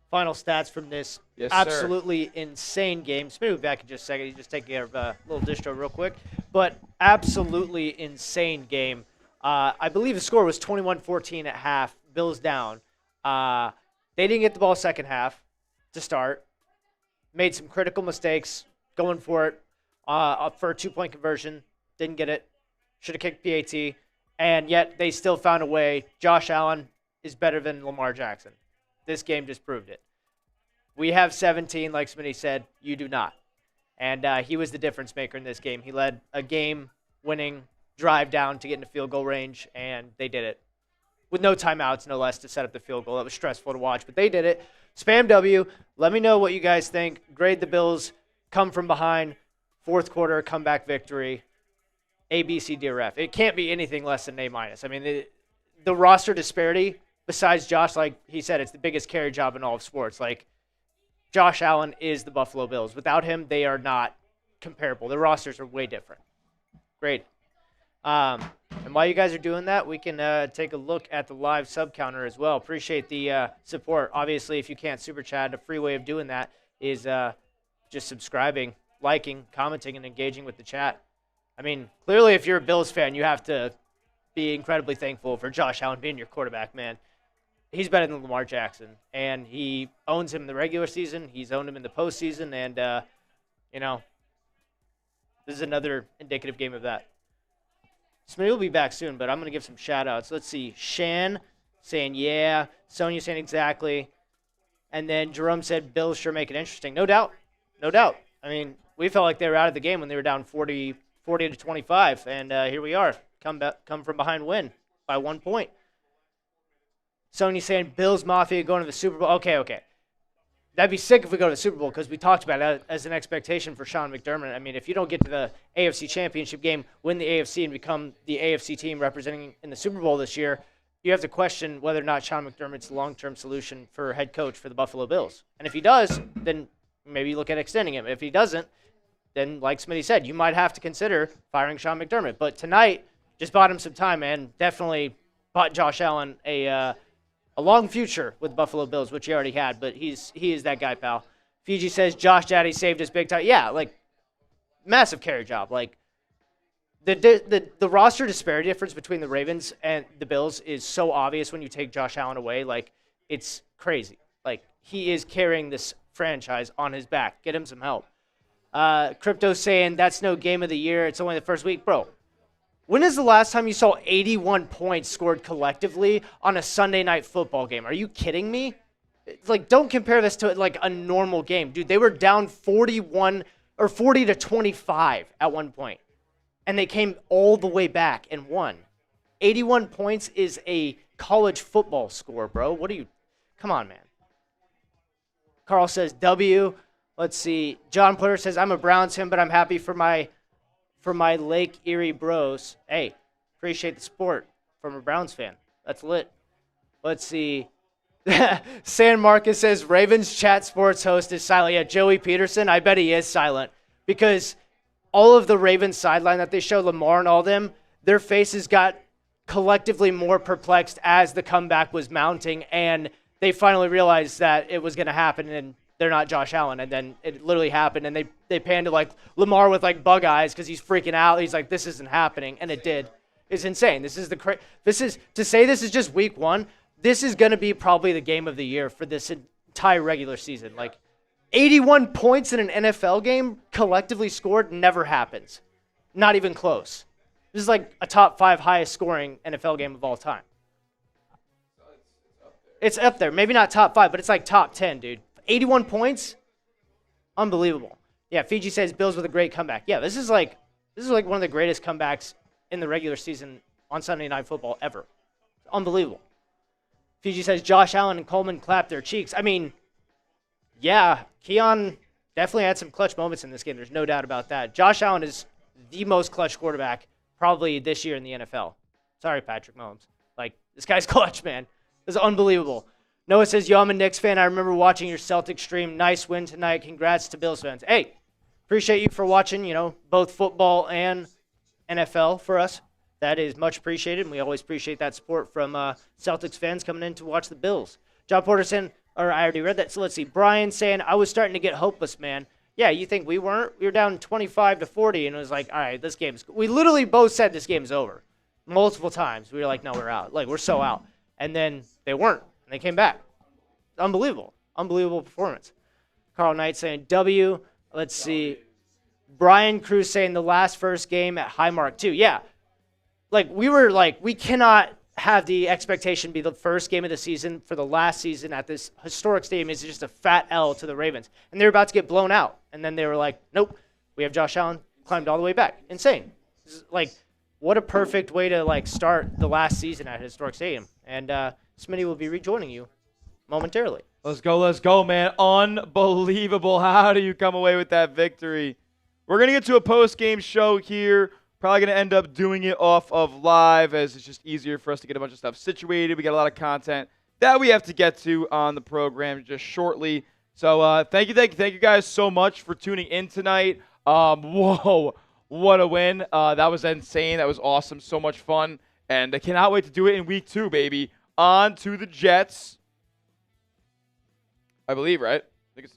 final stats from this absolutely insane game. Maybe we'll be back in just a second. You just take care of a little distro real quick. But absolutely insane game. I believe the score was 21-14 at half. Bills down. They didn't get the ball second half to start. Made some critical mistakes going for it for a 2-point conversion. Didn't get it. Should have kicked PAT. And yet they still found a way. Josh Allen is better than Lamar Jackson. This game just proved it. We have 17, like Smitty said. You do not. And he was the difference maker in this game. He led a game-winning drive down to get into field goal range, and they did it. With no timeouts, no less, to set up the field goal. That was stressful to watch, but they did it. Spam W. Let me know what you guys think. Grade the Bills. Come from behind. Fourth quarter, comeback victory. A, B, C, D, or F. It can't be anything less than A-. I mean, the roster disparity, besides Josh, like he said, it's the biggest carry job in all of sports. Like, Josh Allen is the Buffalo Bills. Without him, they are not comparable. Their rosters are way different. Great. And while you guys are doing that, we can take a look at the live sub counter as well. Appreciate the support. Obviously, if you can't super chat, a free way of doing that is just subscribing, liking, commenting, and engaging with the chat. I mean, clearly, if you're a Bills fan, you have to be incredibly thankful for Josh Allen being your quarterback, man. He's better than Lamar Jackson, and he owns him in the regular season. He's owned him in the postseason, and, this is another indicative game of that. Smitty will be back soon, but I'm going to give some shout-outs. Let's see. Shan saying, yeah. Sonia saying exactly. And then Jerome said, Bills sure make it interesting. No doubt. No doubt. I mean, we felt like they were out of the game when they were down 40 to 25, and here we are. Come from behind, win by 1 point. Sonya saying Bills Mafia going to the Super Bowl. Okay. That'd be sick if we go to the Super Bowl because we talked about it as an expectation for Sean McDermott. I mean, if you don't get to the AFC Championship game, win the AFC, and become the AFC team representing in the Super Bowl this year, you have to question whether or not Sean McDermott's the long-term solution for head coach for the Buffalo Bills. And if he does, then maybe look at extending him. If he doesn't, then like Smitty said, you might have to consider firing Sean McDermott. But tonight, just bought him some time, man. Definitely bought Josh Allen a long future with Buffalo Bills, which he already had, but he is that guy, pal. Fiji says Josh Daddy saved us big time. Yeah, like, massive carry job. Like, the roster disparity difference between the Ravens and the Bills is so obvious when you take Josh Allen away. Like, it's crazy. Like, he is carrying this franchise on his back. Get him some help. Crypto saying that's no game of the year. It's only the first week. Bro, when is the last time you saw 81 points scored collectively on a Sunday night football game? Are you kidding me? It's like, don't compare this to like a normal game. Dude, they were down 41 or 40 to 25 at one point, and they came all the way back and won. 81 points is a college football score, bro. What are you? Come on, man. Carl says W. Let's see. John Player says, I'm a Browns fan, but I'm happy for my Lake Erie bros. Hey, appreciate the support from a Browns fan. That's lit. Let's see. San Marcos says, Ravens chat sports host is silent. Yeah, Joey Peterson, I bet he is silent. Because all of the Ravens sideline that they show, Lamar and all them, their faces got collectively more perplexed as the comeback was mounting, and they finally realized that it was going to happen, and they're not Josh Allen. And then it literally happened, and they panned to like Lamar with like bug eyes because he's freaking out. He's like, this isn't happening, and it did. It's insane. This is to say this is just week one. This is going to be probably the game of the year for this entire regular season. Like 81 points in an NFL game collectively scored never happens. Not even close. This is like a top 5 highest scoring NFL game of all time. It's up there. Maybe not top 5, but it's like top 10, dude. 81 points? Unbelievable. Yeah, Fiji says Bills with a great comeback. Yeah, this is like one of the greatest comebacks in the regular season on Sunday Night Football ever. Unbelievable. Fiji says Josh Allen and Coleman clapped their cheeks. I mean, yeah, Keon definitely had some clutch moments in this game. There's no doubt about that. Josh Allen is the most clutch quarterback probably this year in the NFL. Sorry, Patrick Mahomes. Like, this guy's clutch, man. This is unbelievable. Noah says, yo, I'm a Knicks fan. I remember watching your Celtics stream. Nice win tonight. Congrats to Bills fans. Hey, appreciate you for watching, both football and NFL for us. That is much appreciated, and we always appreciate that support from Celtics fans coming in to watch the Bills. John Porter saying, or I already read that, so let's see. Brian saying, I was starting to get hopeless, man. Yeah, you think we weren't? We were down 25 to 40, and it was like, all right, this game's – we literally both said this game's over multiple times. We were like, no, we're out. Like, we're so out. And then they weren't, and they came back. Unbelievable. Unbelievable performance. Carl Knight saying W. Let's see. Brian Cruz saying the last first game at Highmark, too. Yeah. We cannot have the expectation be the first game of the season for the last season at this historic stadium. It's just a fat L to the Ravens. And they're about to get blown out. And then they were like, nope, we have Josh Allen climbed all the way back. Insane. What a perfect way to, start the last season at a historic stadium. And Smitty will be rejoining you momentarily. Let's go, man. Unbelievable. How do you come away with that victory? We're going to get to a post-game show here. Probably going to end up doing it off of live as it's just easier for us to get a bunch of stuff situated. We got a lot of content that we have to get to on the program just shortly. So thank you guys so much for tuning in tonight. Whoa, what a win. That was insane. That was awesome. So much fun. And I cannot wait to do it in week 2, baby. On to the Jets. I believe, right? I think it's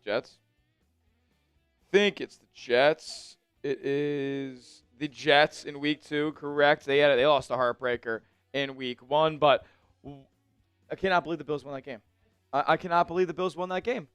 the Jets. It is the Jets in week 2, correct? They lost a heartbreaker in week 1, but I cannot believe the Bills won that game. I cannot believe the Bills won that game.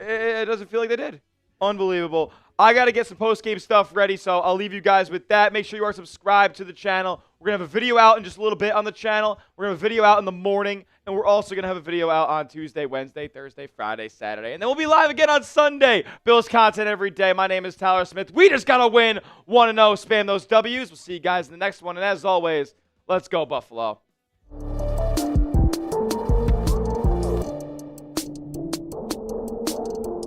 It doesn't feel like they did. Unbelievable. I got to get some post-game stuff ready, so I'll leave you guys with that. Make sure you are subscribed to the channel. We're going to have a video out in just a little bit on the channel. We're going to have a video out in the morning, and we're also going to have a video out on Tuesday, Wednesday, Thursday, Friday, Saturday. And then we'll be live again on Sunday. Bills content every day. My name is Tyler Smith. We just got to win 1-0. Spam those W's. We'll see you guys in the next one. And as always, let's go, Buffalo.